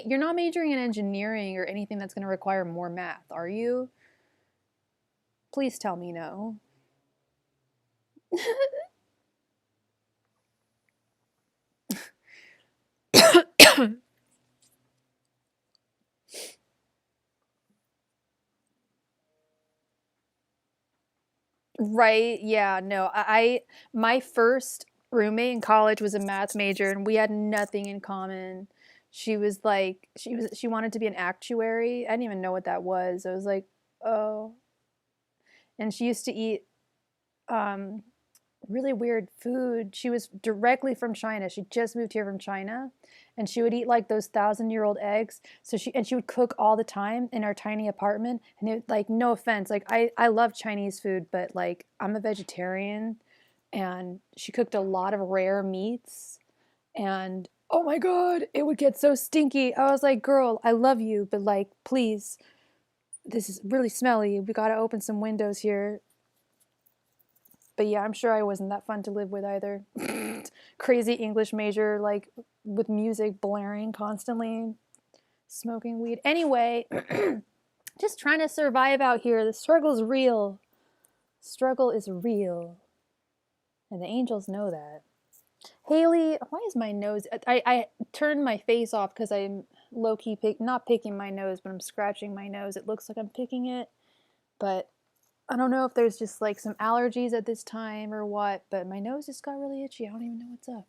You're not majoring in engineering or anything that's going to require more math, are you? Please tell me no. Right? Yeah, no. My first roommate in college was a math major and we had nothing in common. She wanted to be an actuary. I didn't even know what that was. I was like, "Oh." And she used to eat um really weird food. She was directly from China. She just moved here from China, and she would eat like those 1,000-year-old eggs. She would cook all the time in our tiny apartment. And it, like, no offense, like I love Chinese food, but like I'm a vegetarian, and she cooked a lot of rare meats. And oh my god, it would get so stinky. I was like, girl, I love you, but like, please, this is really smelly. We got to open some windows here. But yeah, I'm sure I wasn't that fun to live with either. Crazy English major, like with music blaring constantly, smoking weed. Anyway, just trying to survive out here. The struggle's real. Struggle is real. And the angels know that. Haley, why is my nose? I turned my face off because I'm low key not picking my nose, but I'm scratching my nose. It looks like I'm picking it, but I don't know if there's just like some allergies at this time or what, but my nose just got really itchy. I don't even know what's up.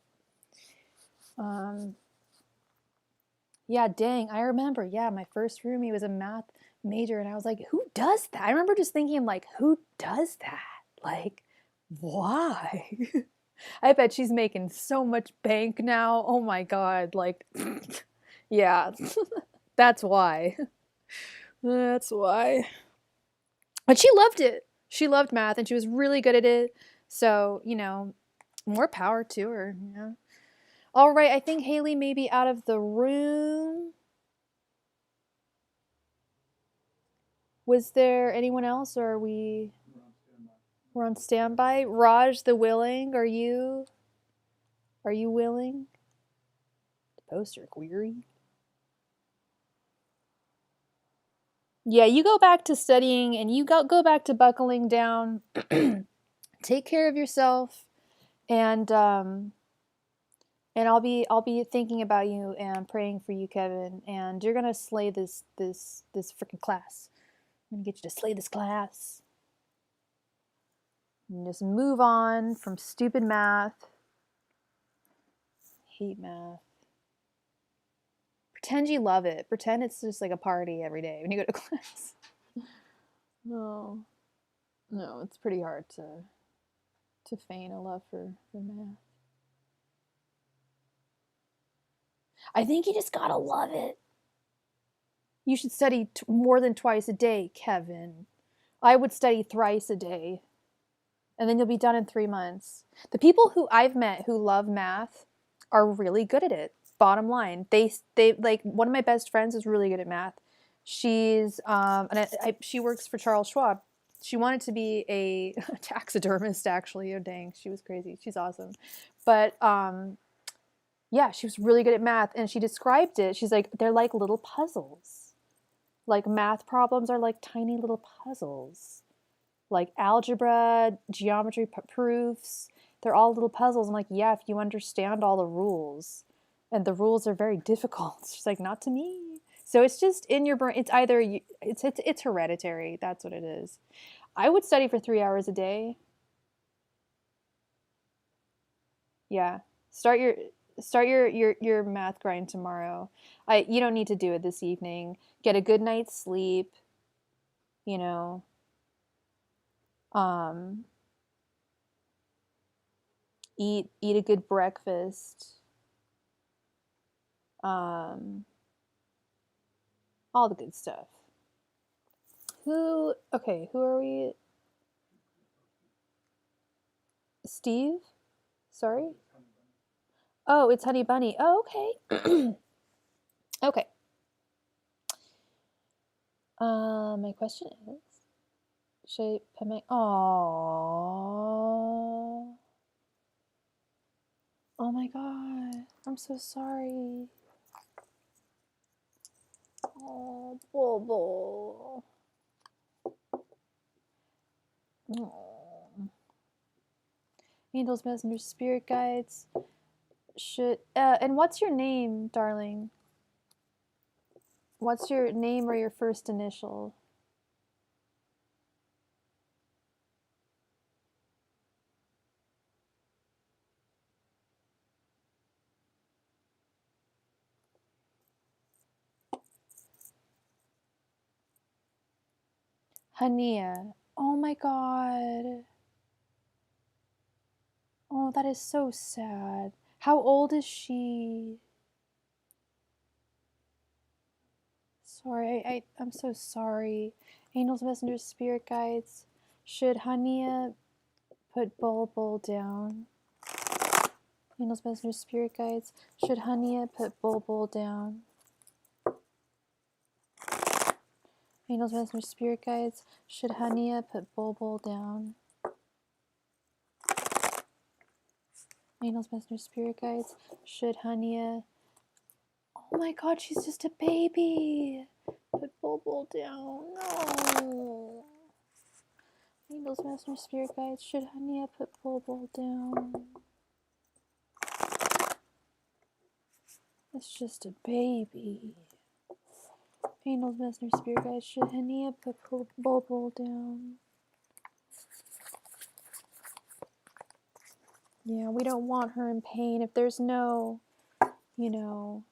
Yeah, dang, I remember. Yeah, my first roomie was a math major, and I was like, who does that? I remember just thinking, like, who does that? Like, why? I bet she's making so much bank now. Oh my god, like, yeah, that's why. That's why. But she loved it. She loved math and she was really good at it. So, more power to her, All right, I think Haley may be out of the room. Was there anyone else, or are we're on standby? Raj the Willing, are you willing to post your query? Yeah, you go back to studying and you go back to buckling down. Take care of yourself, and I'll be thinking about you and praying for you, Kevin. And you're gonna slay this freaking class. I'm gonna get you to slay this class. And just move on from stupid math. Hate math. Pretend you love it. Pretend it's just like a party every day when you go to class. No, it's pretty hard to feign a love for math. I think you just gotta love it. You should study more than twice a day, Kevin. I would study thrice a day. And then you'll be done in 3 months. The people who I've met who love math are really good at it. Bottom line, they like, one of my best friends is really good at math. She's she works for Charles Schwab. She wanted to be a taxidermist, actually. Oh dang, she was crazy. She's awesome, but yeah, she was really good at math, and she described it. She's like, they're like little puzzles. Like, math problems are like tiny little puzzles. Like algebra, geometry proofs, they're all little puzzles. I'm like, yeah, if you understand all the rules, and the rules are very difficult. She's like, not to me. So it's just in your brain. It's either it's hereditary. That's what it is. I would study for 3 hours a day. Yeah, start your math grind tomorrow. You don't need to do it this evening. Get a good night's sleep. You know. Eat a good breakfast. All the good stuff. Who are we? Steve? Sorry? Oh, it's Honey Bunny. Oh, okay. Okay. My question is, should I put my... Aww. Oh my god. I'm so sorry. Oh, Bobo. Oh. Angels, messengers, spirit guides should... and what's your name, darling? What's your name or your first initial? Hania. Oh my god. Oh, that is so sad. How old is she? Sorry, I'm so sorry. Angels, messengers, spirit guides. Should Hania put Bulbul down? Angels, messengers, spirit guides. Should Hania put Bulbul down? Angels, messengers, spirit guides. Should Hania put Bulbul down? Angels, messengers, spirit guides. Should Hania... Oh my god, she's just a baby. Put Bulbul down. No. Angels, messengers, spirit guides. Should Hania put Bulbul down? It's just a baby. Angels, messengers, spirit guides. Should Hania put Bulbul down? Yeah, we don't want her in pain. If there's no, you know...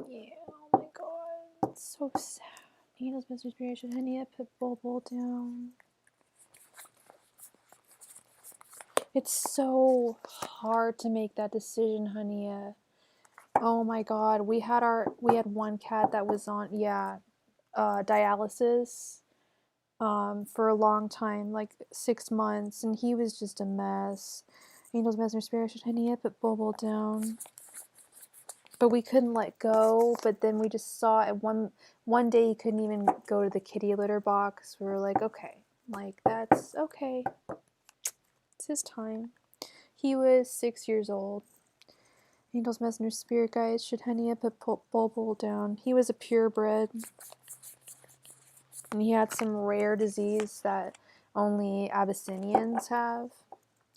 Yeah, oh my god. It's so sad. Angels, messengers, spirit guides. Should Hania put Bulbul down? It's so hard to make that decision, Hania. Oh my god, we had one cat that was on dialysis for a long time, like 6 months, and he was just a mess. Angels, messenger, spirit, should Hania put Bulbul down? But we couldn't let go. But then we just saw it one day he couldn't even go to the kitty litter box. We were like, okay, like that's okay. It's his time. He was 6 years old. Angels, messengers, spirit guides, should Hania put Bulbul down? He was a purebred. And he had some rare disease that only Abyssinians have.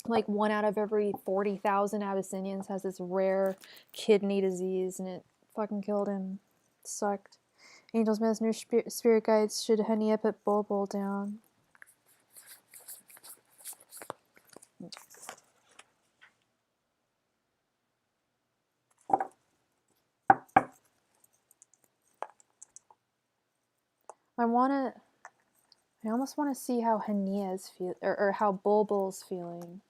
Like 1 out of every 40,000 Abyssinians has this rare kidney disease, and it fucking killed him. It sucked. Angels, messengers, spirit guides, should Hania put Bulbul down? I almost want to see how Hania's feel, or how Bulbul's feeling.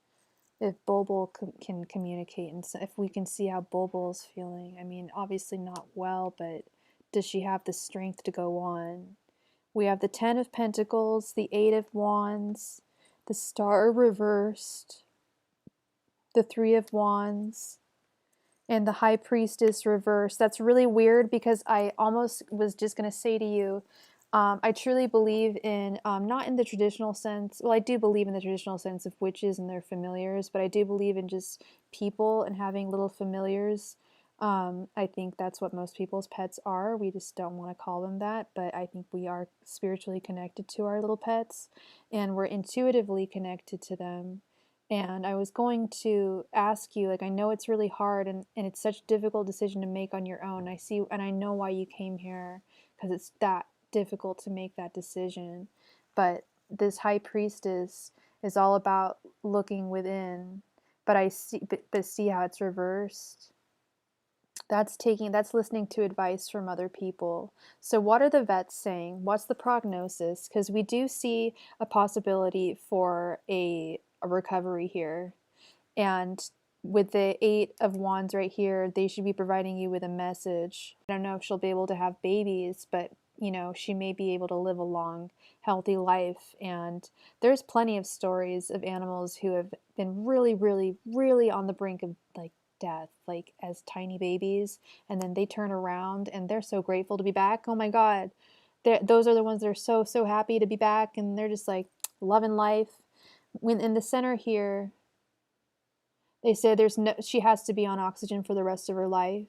If Bulbul can communicate, and if we can see how Bulbul's feeling. I mean, obviously not well, but does she have the strength to go on? We have the Ten of Pentacles, the Eight of Wands, the Star reversed, the Three of Wands, and the High Priestess reversed. That's really weird because I almost was just going to say to you, I truly believe in, not in the traditional sense, well, I do believe in the traditional sense of witches and their familiars, but I do believe in just people and having little familiars. I think that's what most people's pets are. We just don't want to call them that, but I think we are spiritually connected to our little pets, and we're intuitively connected to them. And I was going to ask you, like, I know it's really hard, and it's such a difficult decision to make on your own. I see, and I know why you came here, because it's that difficult to make that decision. But this High Priestess is all about looking within. But I see, but see how it's reversed. That's listening to advice from other people. So what are the vets saying? What's the prognosis? Because we do see a possibility for a recovery here. And with the Eight of Wands right here, they should be providing you with a message. I don't know if she'll be able to have babies, but you know, she may be able to live a long, healthy life. And there's plenty of stories of animals who have been really, really, really on the brink of like death, like as tiny babies, and then they turn around and they're so grateful to be back. Oh my God. Those are the ones that are so, so happy to be back, and they're just like loving life. When in the center here, they say she has to be on oxygen for the rest of her life.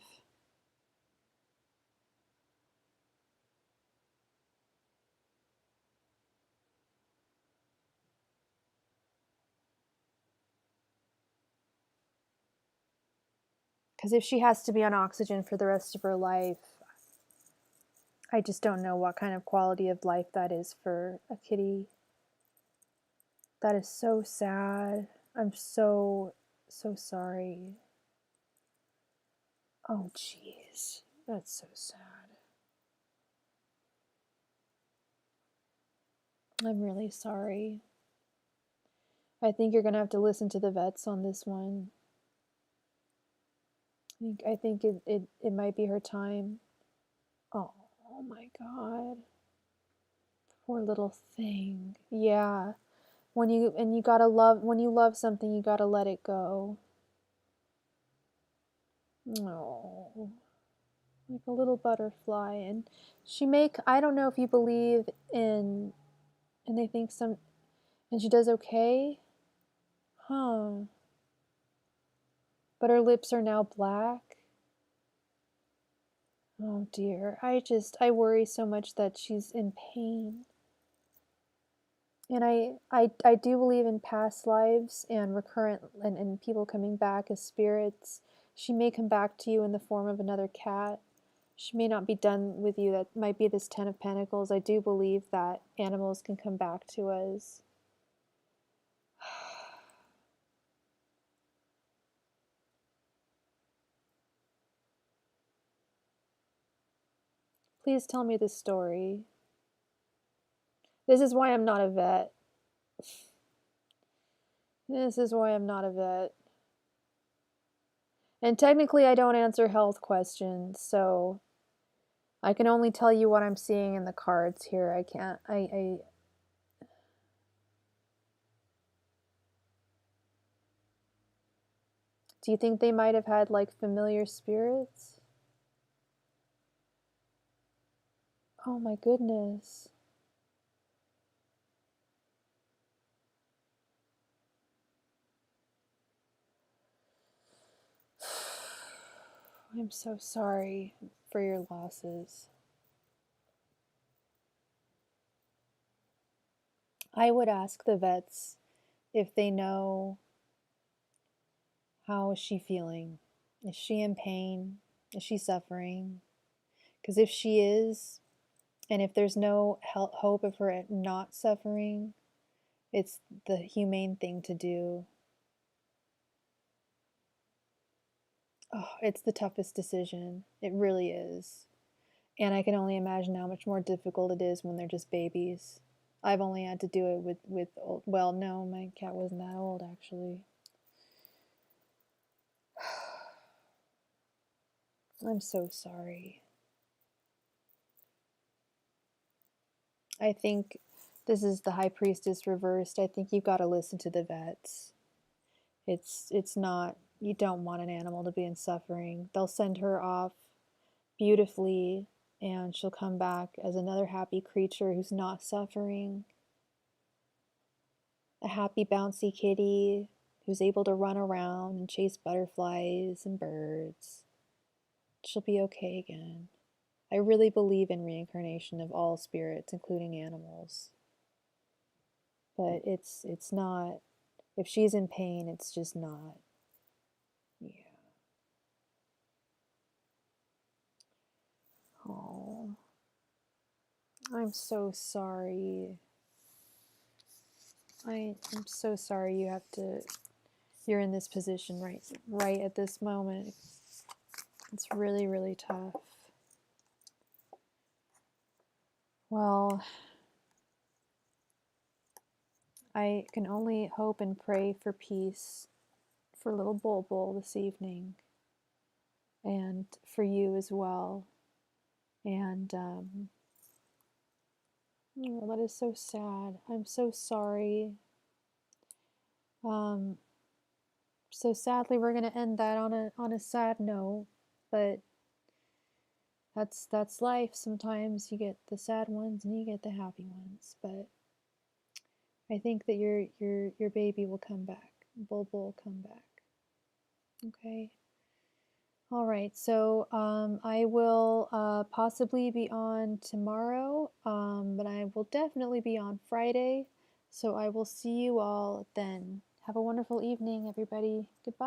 Because if she has to be on oxygen for the rest of her life, I just don't know what kind of quality of life that is for a kitty. That is so sad. I'm so, so sorry. Oh, jeez. That's so sad. I'm really sorry. I think you're going to have to listen to the vets on this one. I think it might be her time. Oh my God. Poor little thing. Yeah. You gotta love, when you love something, you gotta let it go. Oh, like a little butterfly. And I don't know if you believe in, and they think and she does okay? Huh. But her lips are now black. Oh dear. I worry so much that she's in pain. And I do believe in past lives and recurrent, and people coming back as spirits. She may come back to you in the form of another cat. She may not be done with you. That might be this Ten of Pentacles. I do believe that animals can come back to us. Please tell me the story. This is why I'm not a vet. This is why I'm not a vet. And technically I don't answer health questions, so I can only tell you what I'm seeing in the cards here. I can't, do you think they might have had like familiar spirits? Oh my goodness. I'm so sorry for your losses. I would ask the vets if they know, how is she feeling? Is she in pain? Is she suffering? Because if she is, and if there's no hope of her not suffering, it's the humane thing to do. Oh, it's the toughest decision. It really is. And I can only imagine how much more difficult it is when they're just babies. I've only had to do it with old, well, no, my cat wasn't that old actually. I'm so sorry. I think this is the High Priestess reversed. I think you've got to listen to the vets. It's not, you don't want an animal to be in suffering. They'll send her off beautifully and she'll come back as another happy creature who's not suffering. A happy bouncy kitty who's able to run around and chase butterflies and birds. She'll be okay again. I really believe in reincarnation of all spirits, including animals. But it's not, if she's in pain, it's just not. Yeah. Oh. I'm so sorry. I'm so sorry you have to, you're in this position right at this moment. It's really, really tough. Well, I can only hope and pray for peace for little Bulbul this evening, and for you as well. And oh, that is so sad. I'm so sorry. So sadly, we're gonna end that on a sad note, but that's life. Sometimes you get the sad ones and you get the happy ones, but I think that your baby will come back. Bulbul will come back. Okay. All right. So I will possibly be on tomorrow, but I will definitely be on Friday. So I will see you all then. Have a wonderful evening, everybody. Goodbye.